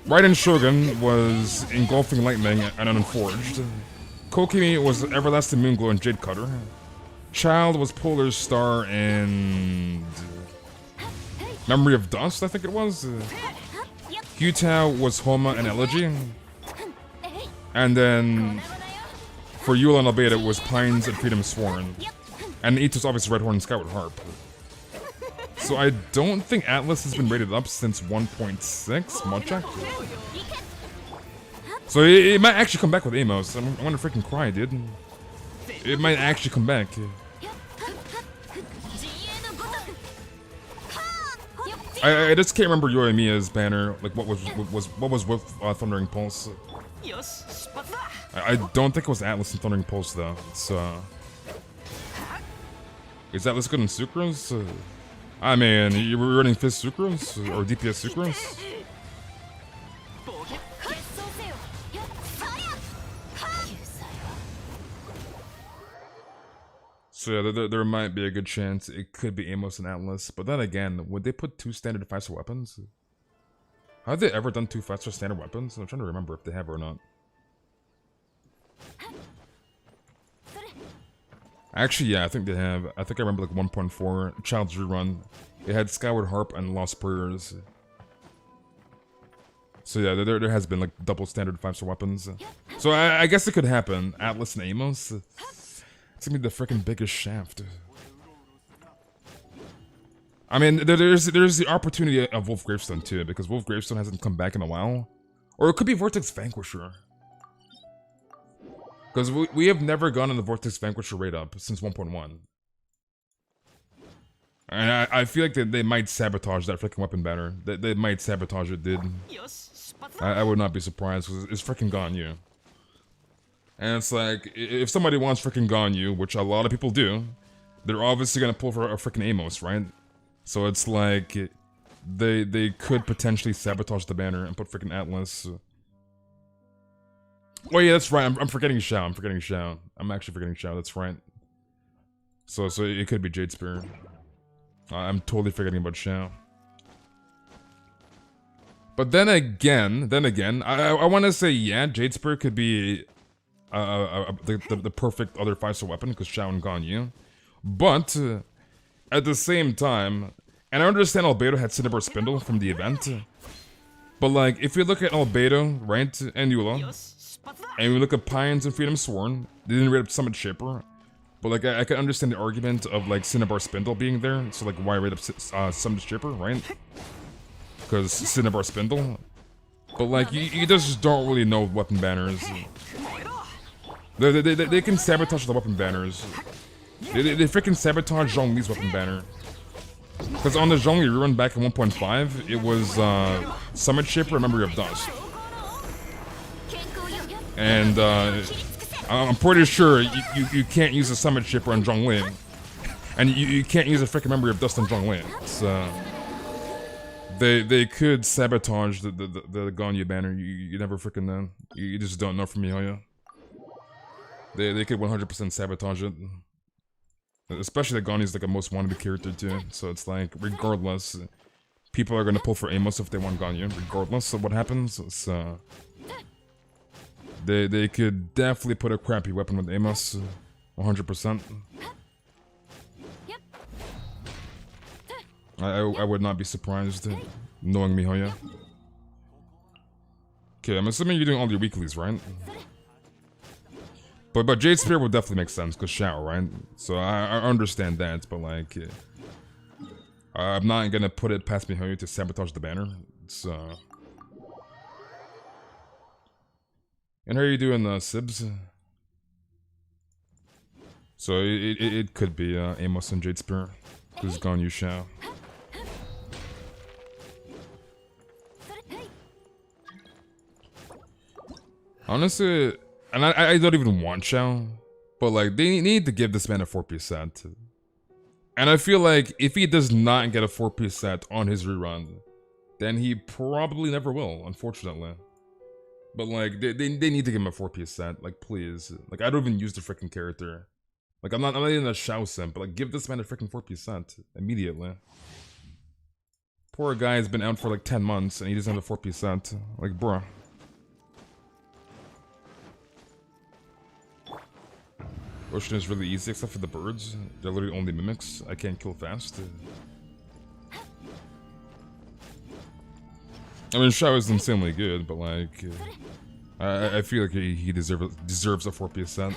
Raiden Shogun was Engulfing Lightning and Unforged. Kokimi was Everlasting Moonglow and Jade Cutter. Child was Polar Star and... Memory of Dust, I think it was. Hyutao was Homa and Elegy. And then... For Eula and Albedo, it was Pines and Freedom Sworn. And Ito's obviously Red Horn and Skyward Harp. So I don't think Atlas has been rated up since 1.6, mod check. So it might actually come back with Amos. I'm gonna freaking cry, dude. It might actually come back. I just can't remember Yoimiya's banner, like what was with Thundering Pulse. I don't think it was Atlas and Thundering Pulse though. So is Atlas good in Sucrose? I mean, you were running Fist Sucrose or DPS Sucrose? So yeah, there might be a good chance it could be Amos and Atlas, but then again, would they put 2 standard 5-star weapons? Have they ever done 2 5-star standard weapons? I'm trying to remember if they have or not. Actually, yeah, I think they have. I think I remember like 1.4, Child's Rerun. It had Skyward Harp and Lost Prayers. So yeah, there has been like double standard 5-star weapons. So I guess it could happen. Atlas and Amos. It's gonna be the freaking biggest shaft. I mean, there's the opportunity of Wolf Gravestone too, because Wolf Gravestone hasn't come back in a while. Or it could be Vortex Vanquisher. Because we have never gone on the Vortex Vanquisher raid up since 1.1. And I feel like they might sabotage that freaking weapon banner. They might sabotage it, dude. I would not be surprised, because it's freaking Ganyu. And it's like, if somebody wants freaking Ganyu, which a lot of people do, they're obviously gonna pull for a freaking Amos, right? So it's like, they could potentially sabotage the banner and put freaking Atlas. Oh yeah, that's right, I'm forgetting Xiao, I'm actually forgetting Xiao, that's right. So it could be Jade Spear. I'm totally forgetting about Xiao. But then again, I want to say, yeah, Jade Spear could be the perfect other 5-star weapon, because Xiao and Ganyu. But, at the same time, and I understand Albedo had Cinnabar Spindle from the event, but like, if you look at Albedo, right, and Eula, and we look at Pines and Freedom Sworn, they didn't rate up Summit Shaper, but like, I can understand the argument of like Cinnabar Spindle being there, so like, why rate up Summit Shaper, right? Because Cinnabar Spindle. But like, you just don't really know weapon banners. They can sabotage the weapon banners. They freaking sabotage Zhongli's weapon banner. Because on the Zhongli rerun back in 1.5, it was Summit Shaper and Memory of Dust. And I'm pretty sure you can't use a Summit Shaper on Zhongli. And you can't use a freaking Memory of Dust on Zhongli. They could sabotage the Ganyu banner. You never freaking know. You just don't know from Mihoyo. They could 100% sabotage it. Especially that Ganyu's like a most wanted character too. So it's like, regardless, people are gonna pull for Amos if they want Ganyu, regardless of what happens. So they could definitely put a crappy weapon with Amos, 100%. I would not be surprised, knowing Mihoyo. Okay, I'm assuming you're doing all your weeklies, right? But Jade Spear would definitely make sense, because Xiao, right? So I understand that, but like, I'm not gonna put it past Mihoyo to sabotage the banner. So, and how are you doing, Sibs? So it could be Amos and Jade Spear, because Ganyu Xiao. Honestly, and I don't even want Xiao, but like, they need to give this man a 4-piece set. And I feel like if he does not get a 4-piece set on his rerun, then he probably never will, unfortunately. But like, they need to give him a 4-piece set, like please. Like, I don't even use the freaking character. Like, I'm not even a Xiao simp, but like, give this man a freaking 4-piece set immediately. Poor guy has been out for like 10 months and he doesn't have a 4-piece set. Like, bruh. Ocean is really easy except for the birds. They're literally only mimics. I can't kill fast. I mean, Xiao is insanely good, but like, I feel like he deserves a 4-piece set.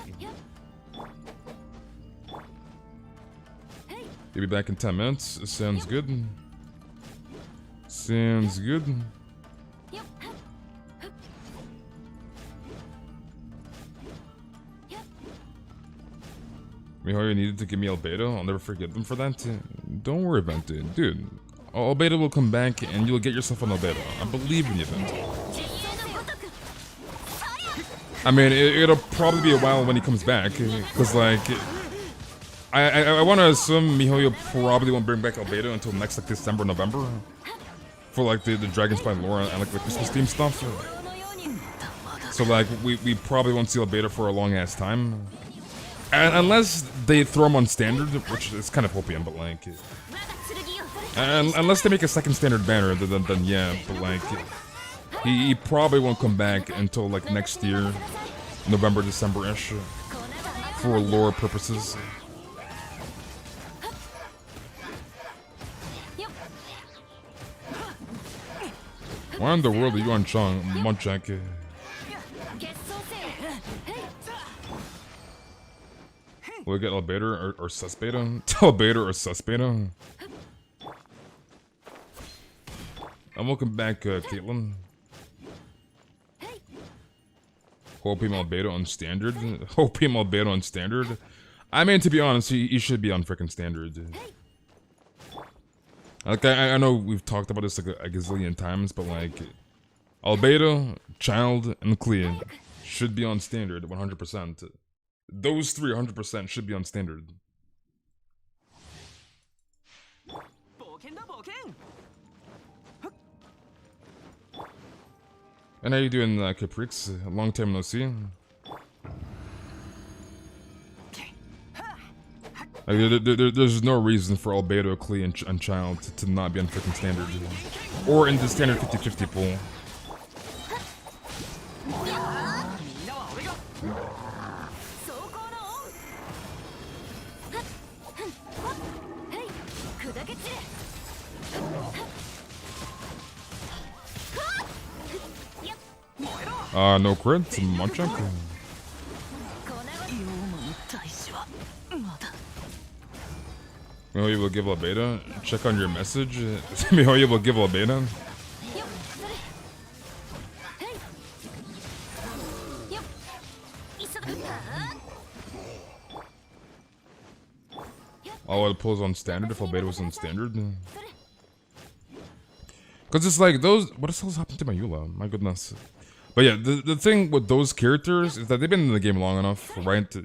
He'll be back in 10 minutes. Sounds good. Sounds good. Mihoyo needed to give me Albedo. I'll never forgive them for that. Don't worry about it, dude. Albedo will come back and you'll get yourself an Albedo. I believe in you, Vent. I mean, it'll probably be a while when he comes back, because like, I want to assume Mihoyo probably won't bring back Albedo until next like December, November, for like the Dragonspine lore and like the Christmas theme stuff. So like, we probably won't see Albedo for a long ass time. And unless they throw him on standard, which is kind of hopium, but like, unless they make a second standard banner, then yeah, but like, he probably won't come back until like next year, November, December-ish, for lore purposes. Why in the world are you on Munchak? Will we get Albedo or Susbedo? Albedo or Susbedo? And welcome back, Caitlin. Hope him Albedo on standard. Hope him Albedo on standard. I mean, to be honest, he should be on frickin' standard. Like, I know we've talked about this like a gazillion times, but like, Albedo, Child, and Clea should be on standard 100%. Those three 100% should be on standard. And how you doing, Caprix? Long time no see. Like, there's no reason for Albedo, Klee, and Child to not be on freaking standard. Or in the standard 50-50 pool. No crit, Munchak. Maybe we'll give a beta. Check on your message. Maybe we'll give a beta. Oh, it pulls on standard if Albedo was on standard. Because it's like those. What the hell's happened to my Eula? My goodness. But yeah, the thing with those characters is that they've been in the game long enough, right?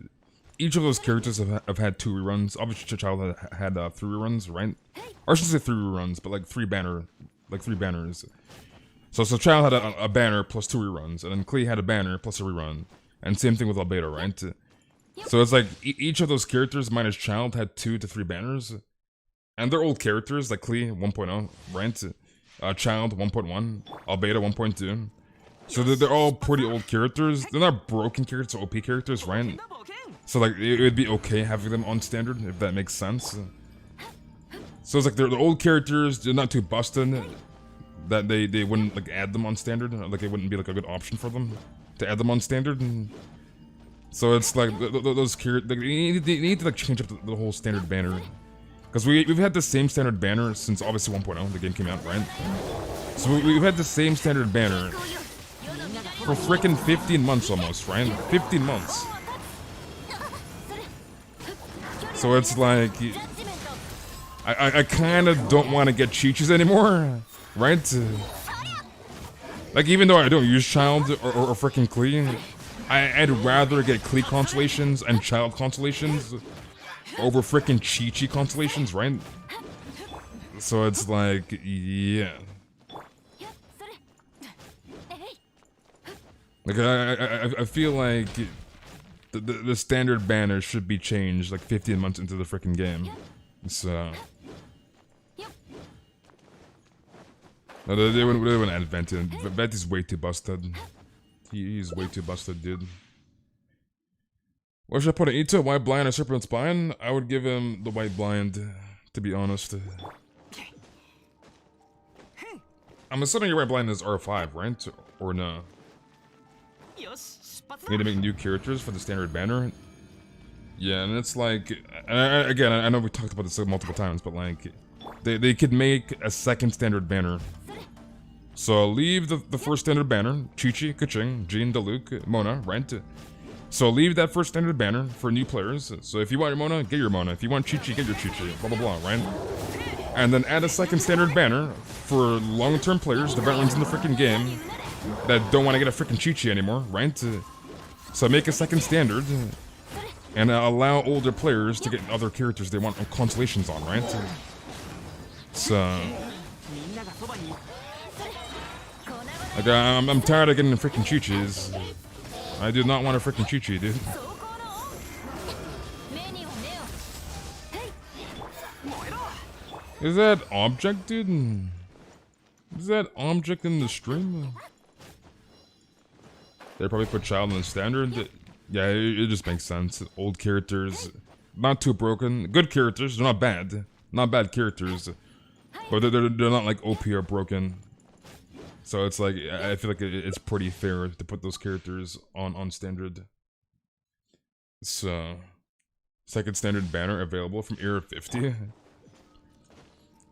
Each of those characters have had 2 reruns. Obviously, Child had 3 reruns, right? Or I shouldn't say 3 reruns, but like 3 banners. So Child had a banner plus 2 reruns, and then Klee had a banner plus a rerun. And same thing with Albedo, right? So it's like each of those characters minus Child had 2 to 3 banners. And they're old characters, like Klee 1.0, right? Child 1.1, Albedo 1.2. So they're all pretty old characters. They're not broken characters, OP characters, right? So like it would be okay having them on standard, if that makes sense. So it's like they're the old characters, they're not too busted that they wouldn't like add them on standard. Like it wouldn't be like a good option for them to add them on standard. So it's like those characters, like, they need to like change up the whole standard banner. Because we've had the same standard banner since obviously 1.0, the game came out, right? So we've had the same standard banner for freaking 15 months almost, right? 15 months. So it's like, I kind of don't want to get Chi-Chis anymore, right? Like, even though I don't use Child or freaking Klee, I'd rather get Klee constellations and Child constellations over freaking Chi-Chi constellations, right? So it's like, yeah. Like, I feel like the standard banner should be changed like 15 months into the freaking game. So... No, they wouldn't add Venti. Venti's way too busted. He's way too busted, dude. What should I put in Ito? White Blind or Serpent Spine? I would give him the White Blind, to be honest. I'm assuming your White Blind is R5, right? Or no? You need to make new characters for the standard banner? Yeah, and it's like... again, I know we talked about this multiple times, but like... They could make a second standard banner. So leave the first standard banner, Chi-Chi, Kaching, Jean, Diluc, Mona, right? So leave that first standard banner for new players. So if you want your Mona, get your Mona. If you want Chi-Chi, get your Chi-Chi, blah blah blah, right? And then add a second standard banner for long-term players, the veterans in the freaking game, that don't want to get a freaking Chi-Chi anymore, right? So make a second standard, and allow older players to get other characters they want constellations on, right? So... Like, I'm tired of getting freaking Chi-Chis. I do not want a freaking Chi-Chi, dude. Is that object, dude? Is that object in the stream? They probably put Child in the standard. Yeah, it just makes sense. Old characters, not too broken. Good characters, they're not bad. Not bad characters. But they're not like OP or broken. So it's like, I feel like it's pretty fair to put those characters on standard. So, second standard banner available from Era 50.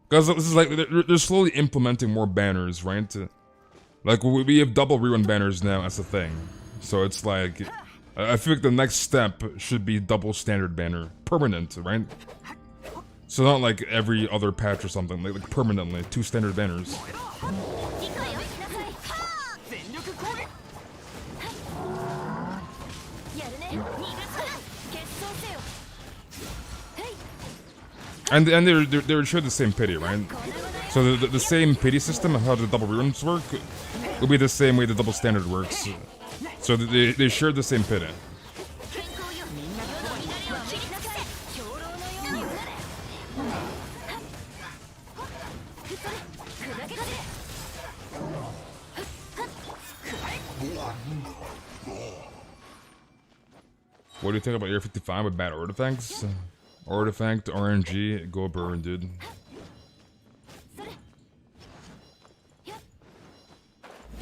Because this is like, they're slowly implementing more banners, right? Like, we have double rerun banners now as a thing. So it's like, I feel like the next step should be double standard banner. Permanent, right? So not like every other patch or something, like permanently, 2 standard banners. And they would share the same pity, right? So the same pity system of how the double reruns work will be the same way the double standard works. So they share the same pity. What do you think about Year 55 with bad artifacts? Artifact, RNG, go burn, dude.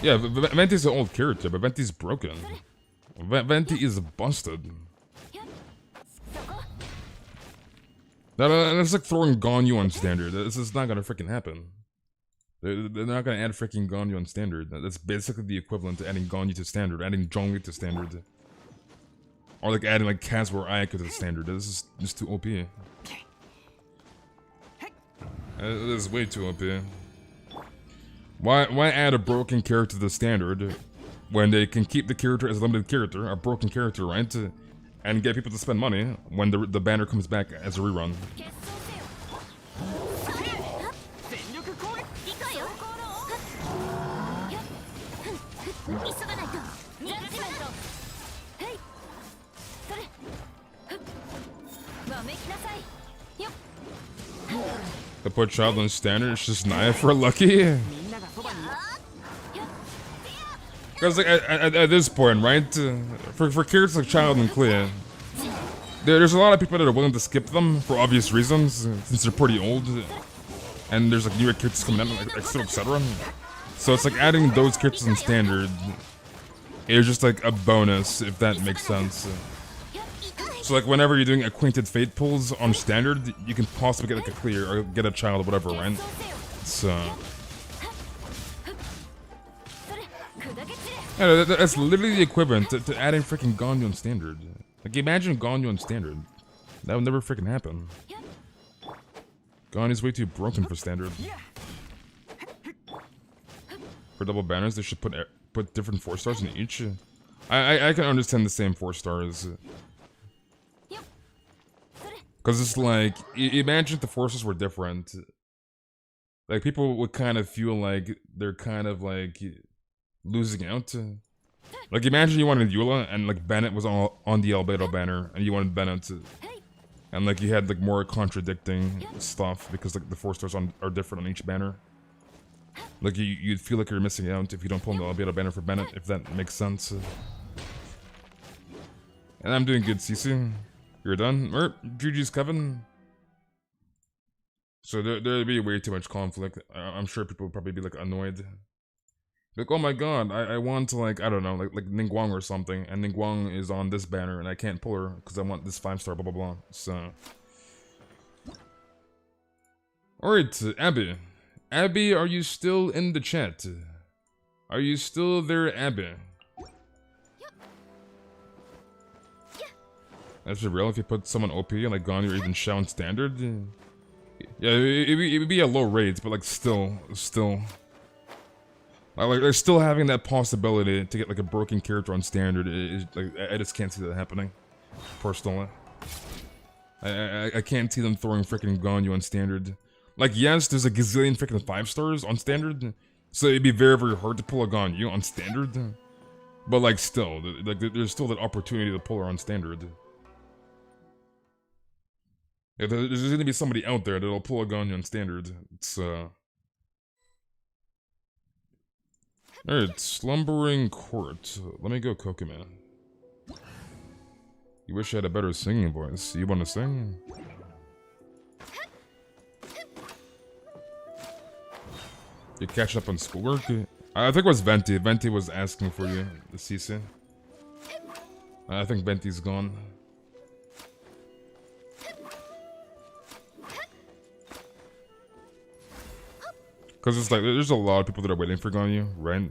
Yeah, Venti's an old character, but Venti's broken. Venti is busted. That's like throwing Ganyu on standard. This is not gonna freaking happen. They're not gonna add freaking Ganyu on standard. That's basically the equivalent to adding Ganyu to standard, adding Zhongli to standard. Or like adding like Kazuo or Ayaka to the standard. This is just too OP. This is way too OP. Why add a broken character to the standard when they can keep the character as a limited character, a broken character, right? And get people to spend money when the banner comes back as a rerun. To put child on standard, it's just Naya for lucky. Because like at this point, right, for characters like Child and Clea, there's a lot of people that are willing to skip them for obvious reasons, since they're pretty old, and there's like newer characters coming out, like etc. So it's like adding those characters in standard is just like a bonus, if that makes sense. So like whenever you're doing acquainted fate pulls on standard, you can possibly get like a clear or get a child or whatever, right? So yeah, that's literally the equivalent to adding freaking Ganyu on standard. Like imagine Ganyu on standard. That would never freaking happen. Ganyu's way too broken for standard. For double banners, they should put different 4 stars in each. I can understand the same 4 stars. Because it's like, imagine if the forces were different. Like, people would kind of feel like they're kind of like losing out. Like, imagine you wanted Eula and like Bennett was on the Albedo banner and you wanted Bennett. And like you had like more contradicting stuff because like the 4 stars are different on each banner. Like you'd feel like you're missing out if you don't pull the Albedo banner for Bennett, if that makes sense. And I'm doing good, Cece. You're done? GG's Kevin. So there'd be way too much conflict. I'm sure people would probably be like annoyed. Like, oh my god, I want to like, I don't know, like Ningguang or something, and Ningguang is on this banner and I can't pull her because I want this 5-star blah blah blah. So alright, Abby. Abby, are you still in the chat? Are you still there, Abby? That's real if you put someone OP like Ganyu or even Xiao in standard. Yeah, it would be a low rate, but like still. Like they're still having that possibility to get like a broken character on standard. Like I just can't see that happening, personally. I can't see them throwing freaking Ganyu on standard. Like yes, there's a gazillion freaking 5 stars on standard, so it'd be very hard to pull a Ganyu on standard. But like still, like there's still that opportunity to pull her on standard. Yeah, there's gonna be somebody out there that'll pull a Ganyu on standard. It's alright, Slumbering Court. Let me go Kokuman. You wish I had a better singing voice. You wanna sing? You're catching up on schoolwork? I think it was Venti. Venti was asking for you, the CC. I think Venti's gone. Because it's like, there's a lot of people that are waiting for Ganyu, right?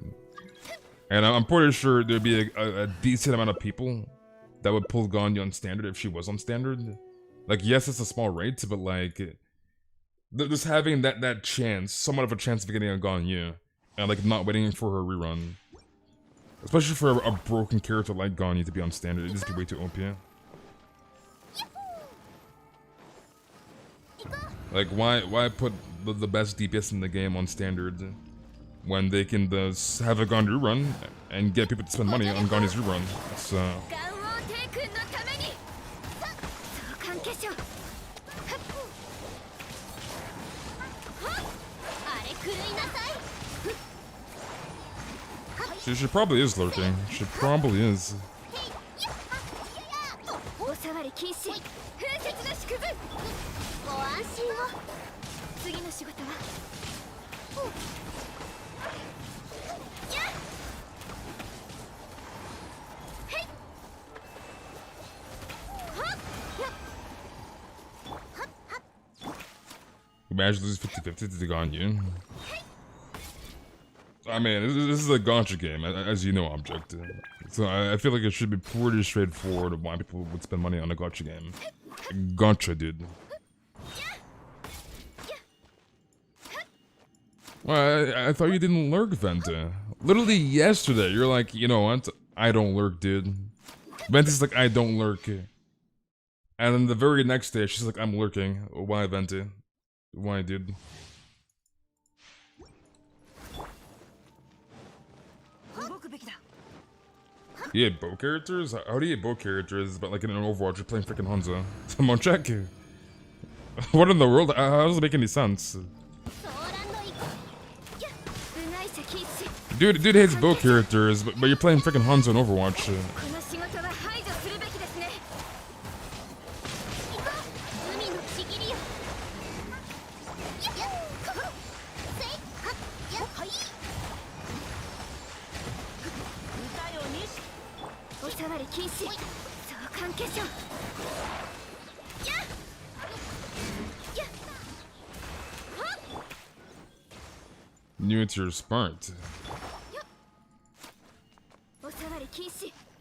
And I'm pretty sure there'd be a decent amount of people that would pull Ganyu on standard if she was on standard. Like, yes, it's a small rate, but like, just having that chance, somewhat of a chance of getting a Ganyu, and like not waiting for her rerun. Especially for a broken character like Ganyu to be on standard, it'd just be way too OP. Like, why put the best DPS in the game on standard when they can just have a Ganyu run and get people to spend money on Ganyu's rerun? So She probably is lurking. She probably is. Imagine losing 50-50 to the Ganyu. I mean, this is a gacha game, as you know, Object. So I feel like it should be pretty straightforward of why people would spend money on a gacha game. Gacha, dude. Well, I thought you didn't lurk, Venta. Literally yesterday, you're like, you know what? I don't lurk, dude. Venta's like, I don't lurk. And then the very next day, she's like, I'm lurking. Why, Venta? Why, dude? You hate bow characters? How do you hate bow characters? But like in an Overwatch, you're playing freaking Hanzo. Come on, check. What in the world? How does it make any sense? Dude hates bow characters, but you're playing freaking Hanzo in Overwatch. New to your smart.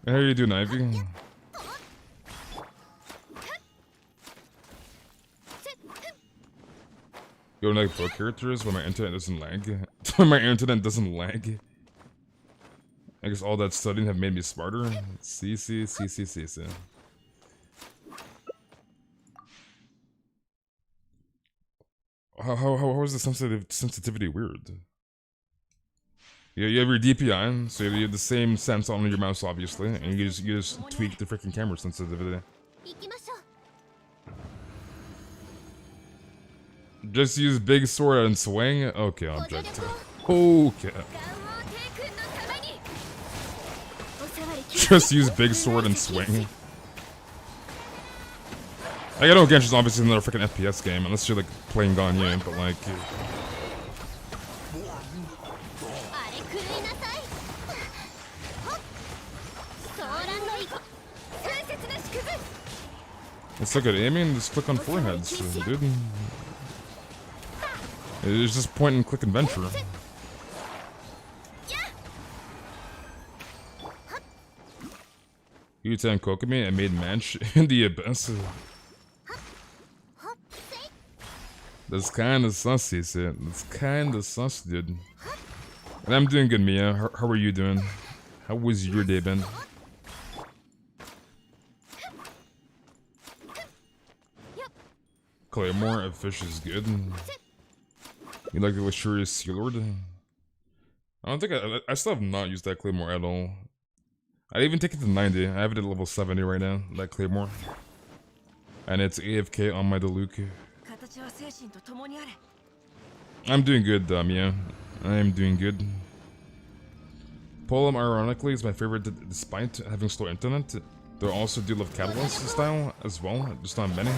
How you doing, Ivy? You don't like book characters when my internet doesn't lag? When my internet doesn't lag? I guess all that studying have made me smarter. See. How is the sensitivity weird? Yeah, you have your DPI, so you have the same sense on your mouse, obviously, and you just tweak the freaking camera sensitivity. Just use big sword and swing? Okay, Object. Okay. Just use big sword and swing. Like, I know Genshin's obviously another freaking FPS game, unless you're like playing Ganyu, but like... Let's look at aiming, just click on foreheads, dude. It's just point and click adventure. Yuta and Kokomi and made match in the abyss. That's kinda sussy, sis. That's kinda sus, dude. And I'm doing good, Mia. How are you doing? How was your day been? Claymore of fish is good. You like the luxurious Sea Lord? I don't think I still have not used that Claymore at all. I'd even take it to 90. I have it at level 70 right now, that Claymore. And it's AFK on my Diluc. I'm doing good, Mia. I am doing good. Poem, ironically, is my favorite despite having slow internet. They also do love Catalyst style as well, just not many.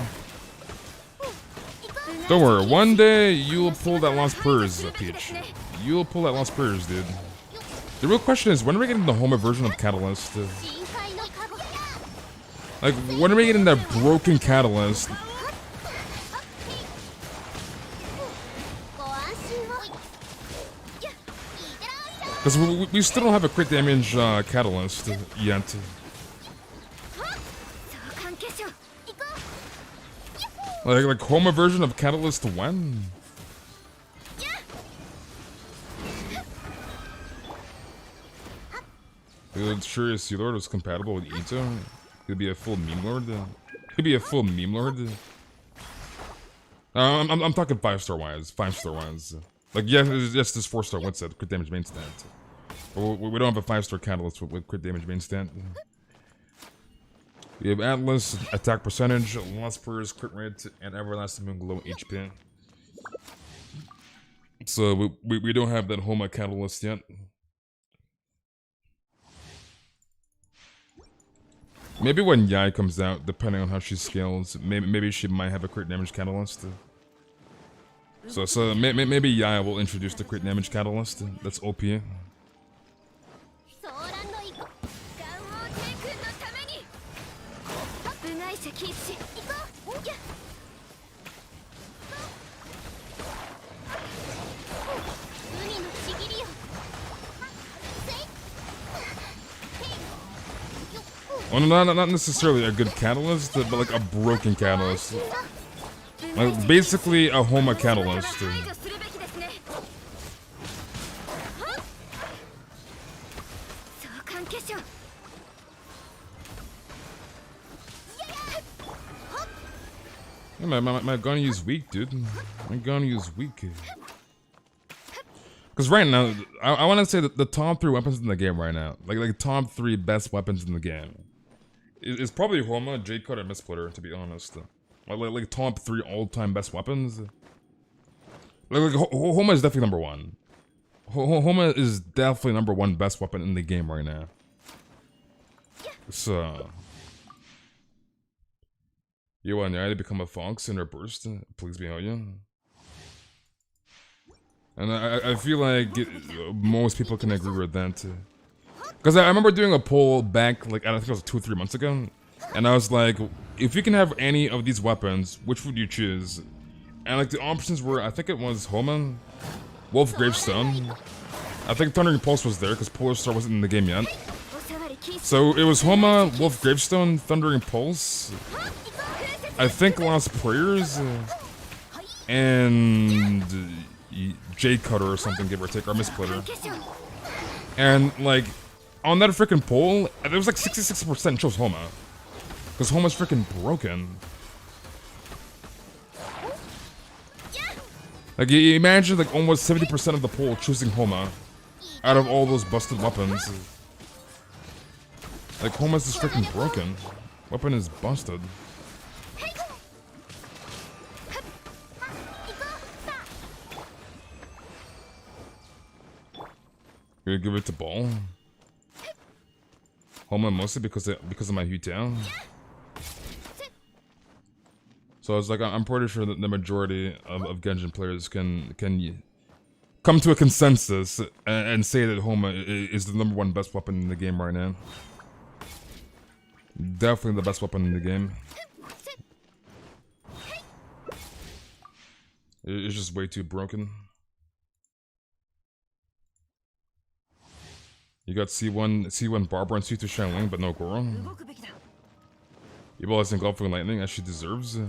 Don't worry, one day you'll pull that Lost Purrs, Peach. You'll pull that Lost Purrs, dude. The real question is, when are we getting the Homa version of Catalyst? Like, when are we getting that broken Catalyst? Because we still don't have a crit damage Catalyst yet. Like Homa version of Catalyst when? Dude, sure Sea Lord was compatible with Ito. He'd be a full meme lord. He'd be a full meme lord. I'm talking 5-star wise. 5-star wise. Like, yeah, yes, this 4-star what's that? Crit damage main stat. But we don't have a 5-star Catalyst with crit damage main stat. We have Atlas, attack percentage, Lost Purrs, crit rate, and everlasting moon glow HP. So we don't have that Homa Catalyst yet. Maybe when Yai comes out, depending on how she scales, maybe she might have a crit damage catalyst. So maybe Yai will introduce the crit damage catalyst. That's OP. Well, not necessarily a good catalyst, but like a broken catalyst. Like basically a Homa catalyst. Yeah, my gun is weak, dude. My gun is weak. Because right now, I want to say that the top 3 weapons in the game right now, like top 3 best weapons in the game, is probably Homa, Jade Cut, and Mistsplitter, to be honest. Like top 3 all-time best weapons. Like Homa is definitely number 1. Homa is definitely number 1 best weapon in the game right now. So, you want Yai to become a Fox in her burst? Please be you. And I feel like most people can agree with that. Because I remember doing a poll back, like, I think it was 2 or 3 months ago. And I was like, if you can have any of these weapons, which would you choose? And like the options were, I think it was Homa, Wolf Gravestone. I think Thundering Pulse was there, because Polar Star wasn't in the game yet. So it was Homa, Wolf Gravestone, Thundering Pulse, I think Lost Prayers, and Jade Cutter or something, give or take, or Mistsplitter. And like, on that freaking poll, there was like 66% chose Homa. Because Homa's freaking broken. Like, you imagine like almost 70% of the poll choosing Homa out of all those busted weapons. Like, Homa's just freaking broken. Weapon is busted. Gonna give it to Ball. Homa mostly because of my Hu-Tao. So I was like, I'm pretty sure that the majority of Genshin players can come to a consensus and say that Homa is the number 1 best weapon in the game right now. Definitely the best weapon in the game. It's just way too broken. You got C1 Barbara and C2 Xiangling, but no Goro. Evil has Engulfing Lightning as she deserves.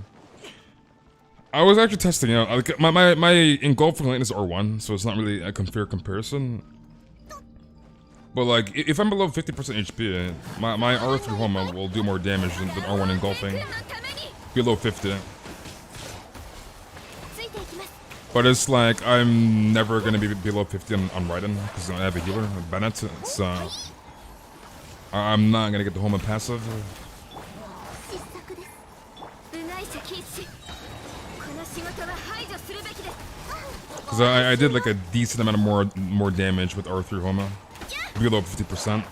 I was actually testing out. Like, my Engulfing Lightning is R1, so it's not really a fair comparison. But like, if I'm below 50% HP, my R3 Homa will do more damage than R1 Engulfing. Below 50. But it's like, I'm never gonna be below 50 on Raiden, because I have a healer, Bennett, so... I'm not gonna get the Homa passive. Because I did like a decent amount of more damage with R3 Homa. Below 50%.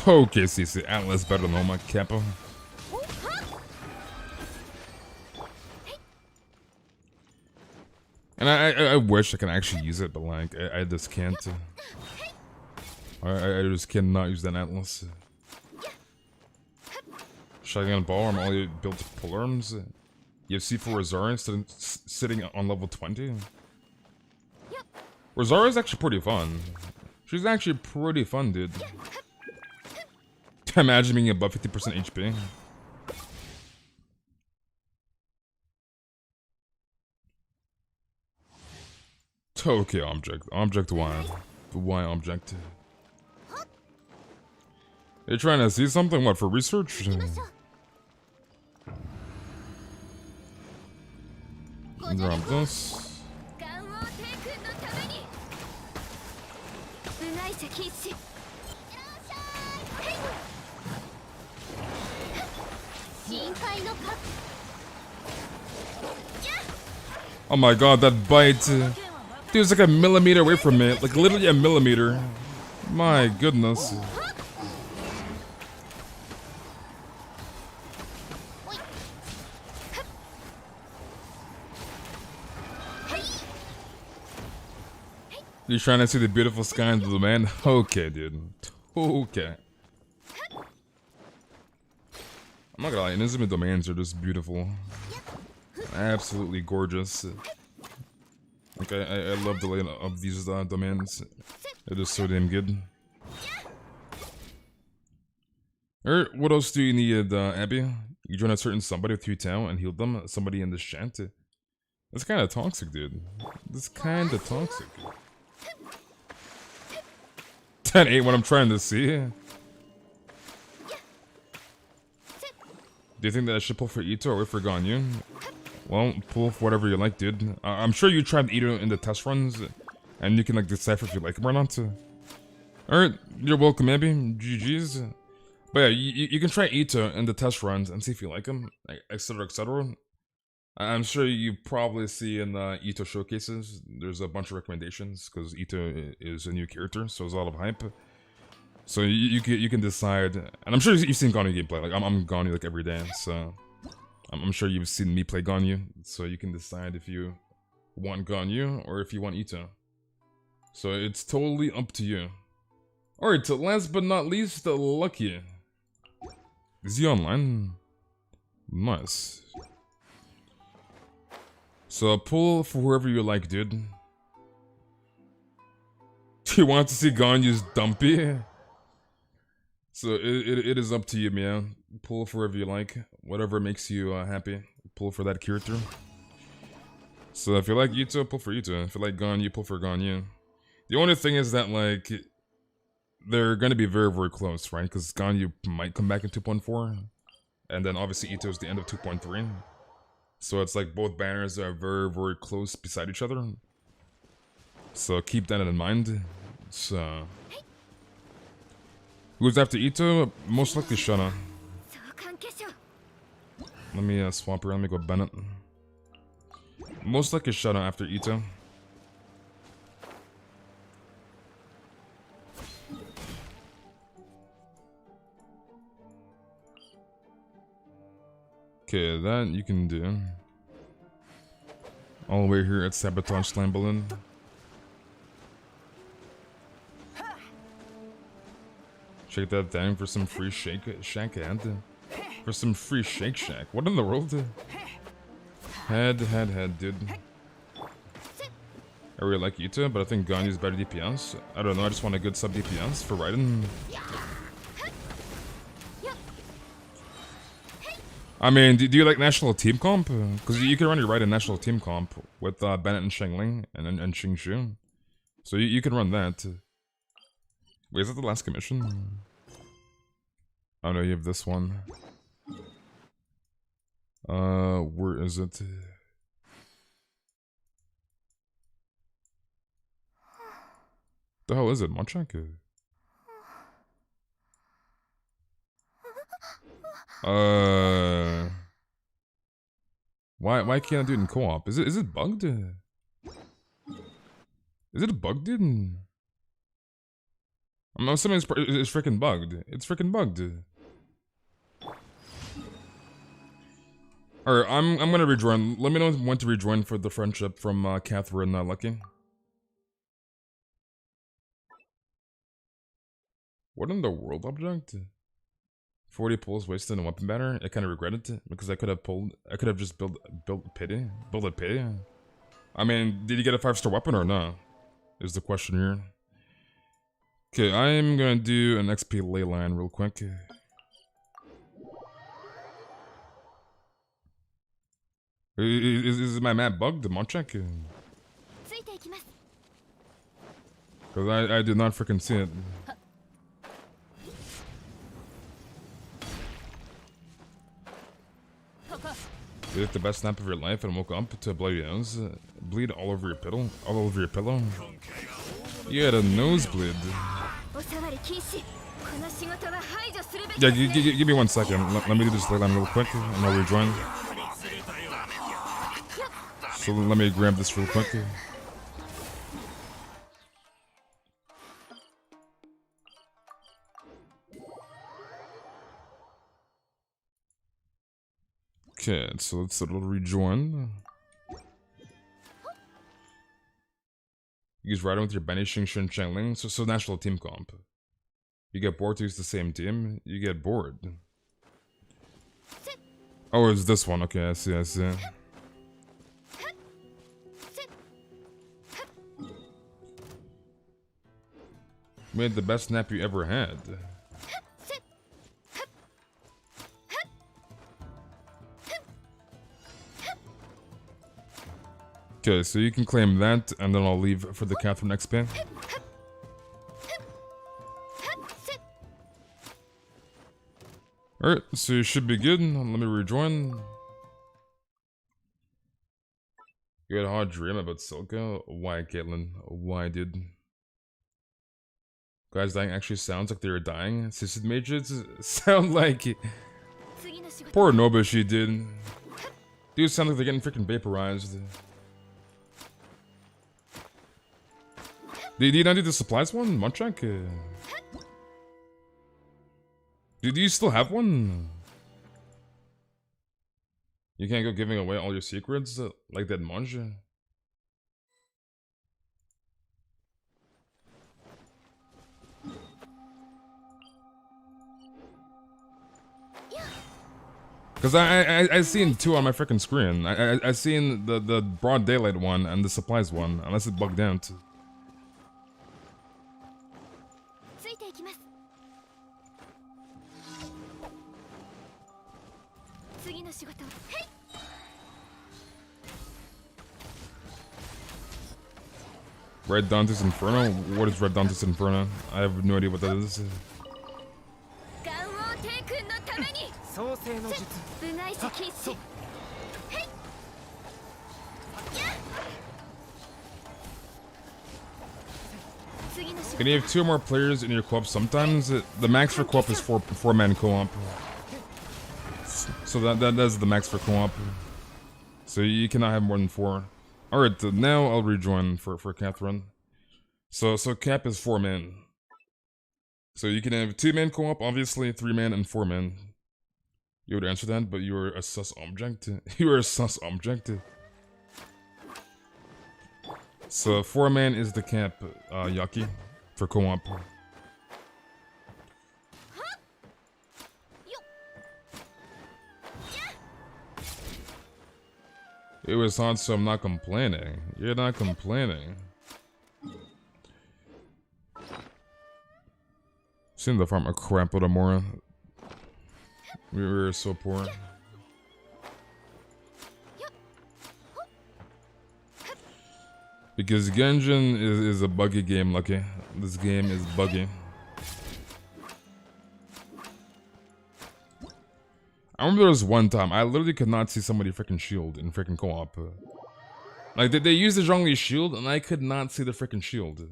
Okay, CC, Atlas better than Homa, Kappa. And I wish I could actually use it, but like, I just can't. I just cannot use that Atlas. Shotgun Ball, I'm only built to pull arms. You have C4 Rosaria sitting on level 20. Rosaria's actually pretty fun. She's actually pretty fun, dude. Imagine being above 50% HP. Okay, object. Object why? Why object? You're trying to see something? What, for research? Drop this. Oh my god, that bite. Dude, it's like a millimeter away from me. Like literally a millimeter. My goodness. You're trying to see the beautiful sky in the domain? Okay, dude. Okay. I'm not gonna lie, Inazuma domains are just beautiful. Absolutely gorgeous. Like, I love the layout of these domains. They're just so damn good. Alright, what else do you need, Abby? You join a certain somebody with 3 talent and heal them, somebody in the chant. That's kinda toxic, dude. That's kinda toxic. That ain't what I'm trying to see. Do you think that I should pull for Ito or wait for Ganyu? Well, pull for whatever you like, dude. I'm sure you tried Ito in the test runs, and you can like decipher if you like him or not. Alright, you're welcome, Abby. GG's. But yeah, you can try Ito in the test runs and see if you like him, etc, etc. I'm sure you probably see in the Ito showcases, there's a bunch of recommendations, because Ito is a new character, so there's a lot of hype. So you can decide, and I'm sure you've seen Ganyu gameplay, like I'm Ganyu like every day, so I'm sure you've seen me play Ganyu, so you can decide if you want Ganyu or if you want Ito. So it's totally up to you. Alright, last but not least, Lucky. Is he online? Nice. So pull for whoever you like, dude. Do you want to see Ganyu's dumpy? So it is up to you, man. Pull for whoever you like. Whatever makes you happy. Pull for that character. So if you like Ito, pull for Ito. If you like Ganyu, pull for Ganyu. The only thing is that, like, they're gonna be very, very close, right? Because Ganyu might come back in 2.4. And then obviously Ito is the end of 2.3. So it's like both banners are very, very close beside each other. So keep that in mind. So who's after Ito? Most likely Shana. Let me swap around, let me go Bennett. Most likely Shana after Ito. Okay, that you can do. All the way here at Sabotage Slam Balloon. Check that down for some free Shake Shack ad. For some free Shake Shack. What in the world? Head, dude. I really like Ito, but I think Ganyu's better DPS. I don't know, I just want a good sub DPS for Raiden. I mean, do you like national team comp? Because you can run your Raiden national team comp with Bennett and Shengling and Xingshu. So you can run that. Wait, is that the last commission? Oh no, you have this one. Where is it? The hell is it, Monchak? Why can't I do it in co-op? Is it bugged? Is it bugged, dude? I'm assuming it's freaking bugged. It's freaking bugged. Alright, I'm gonna rejoin. Let me know when to rejoin for the friendship from Catherine Lucky. What in the world, object? 40 pulls wasted in a weapon banner. I kind of regretted it because I could have just built pity. Build a pity. I mean, did you get a 5-star weapon or no? Is the question here. Okay, I'm gonna do an XP Leyline real quick. Is my map bugged? The check. Because I did not freaking see it. You hit the best snap of your life and woke up to a bloody nose. Bleed all over your pillow. All over your pillow. You had a nosebleed. Yeah, give me 1 second. Let me do this Leyline real quick and I'll rejoin. So let me grab this real quick. Okay, so let's rejoin. Use riding with your banishing Shin Changling, so national team comp. You get bored to use the same team, you get bored. Oh, it's this one, okay, I see. Made the best nap you ever had. Okay, so you can claim that, and then I'll leave for the Catherine XP. Alright, so you should be good. Let me rejoin. You had a hard dream about Silka? Why, Caitlin? Why, dude? Guys dying actually sounds like they were dying. Assisted mages sound like... Poor Nobushi, dude. Dude sound like they're getting freaking vaporized. Did you not do the supplies one? Munchak? Do you still have one? You can't go giving away all your secrets like that Munch? Cause I seen two on my freaking screen. I seen the broad daylight one and the supplies one, unless it bugged out. Red Dante's Inferno? What is Red Dante's Inferno? I have no idea what that is. Can you have 2 more players in your co-op sometimes? The max for co-op is 4-man co-op. So that's the max for co-op. So you cannot have more than 4. Alright, now I'll rejoin for Catherine. So cap is 4-man. So you can have 2-man co-op, obviously, 3-man and 4-man. You would answer that, but you are a sus object. You are a sus object. So 4-man is the cap, Yaki, for co-op. It was hard, so I'm not complaining. You're not complaining. Seem to farm a crap load of more. We were so poor. Because Genshin is a buggy game, Lucky. This game is buggy. I remember there was one time, I literally could not see somebody freaking shield in freaking co-op. Like, they used the Zhongli shield, and I could not see the freaking shield.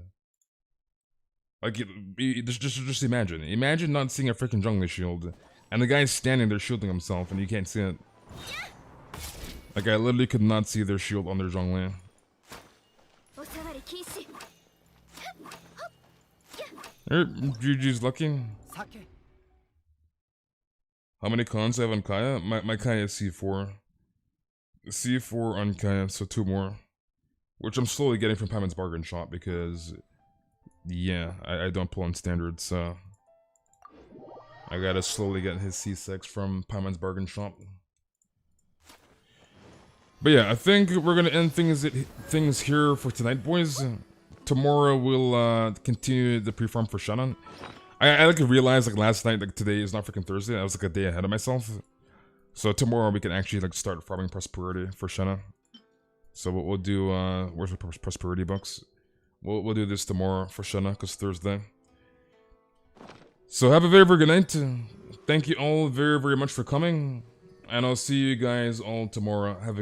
Like, just imagine. Imagine not seeing a freaking Zhongli shield, and the guy's standing there shielding himself, and you can't see it. Like, I literally could not see their shield on their Zhongli. GG's lucky. How many cons I have on Kaya? My Kaya is C4. C4 on Kaya, so 2 more. Which I'm slowly getting from Paimon's Bargain Shop because... Yeah, I don't pull on standards, so... I gotta slowly get his C6 from Paimon's Bargain Shop. But yeah, I think we're gonna end things here for tonight, boys. Tomorrow we'll continue the pre-farm for Shannon. I like realized like last night, like today is not freaking Thursday. I was like a day ahead of myself. So tomorrow we can actually like start farming prosperity for Shanna. So what we'll do, where's the prosperity books? We'll do this tomorrow for Shanna because Thursday. So have a very good night. Thank you all very much for coming, and I'll see you guys all tomorrow. Have a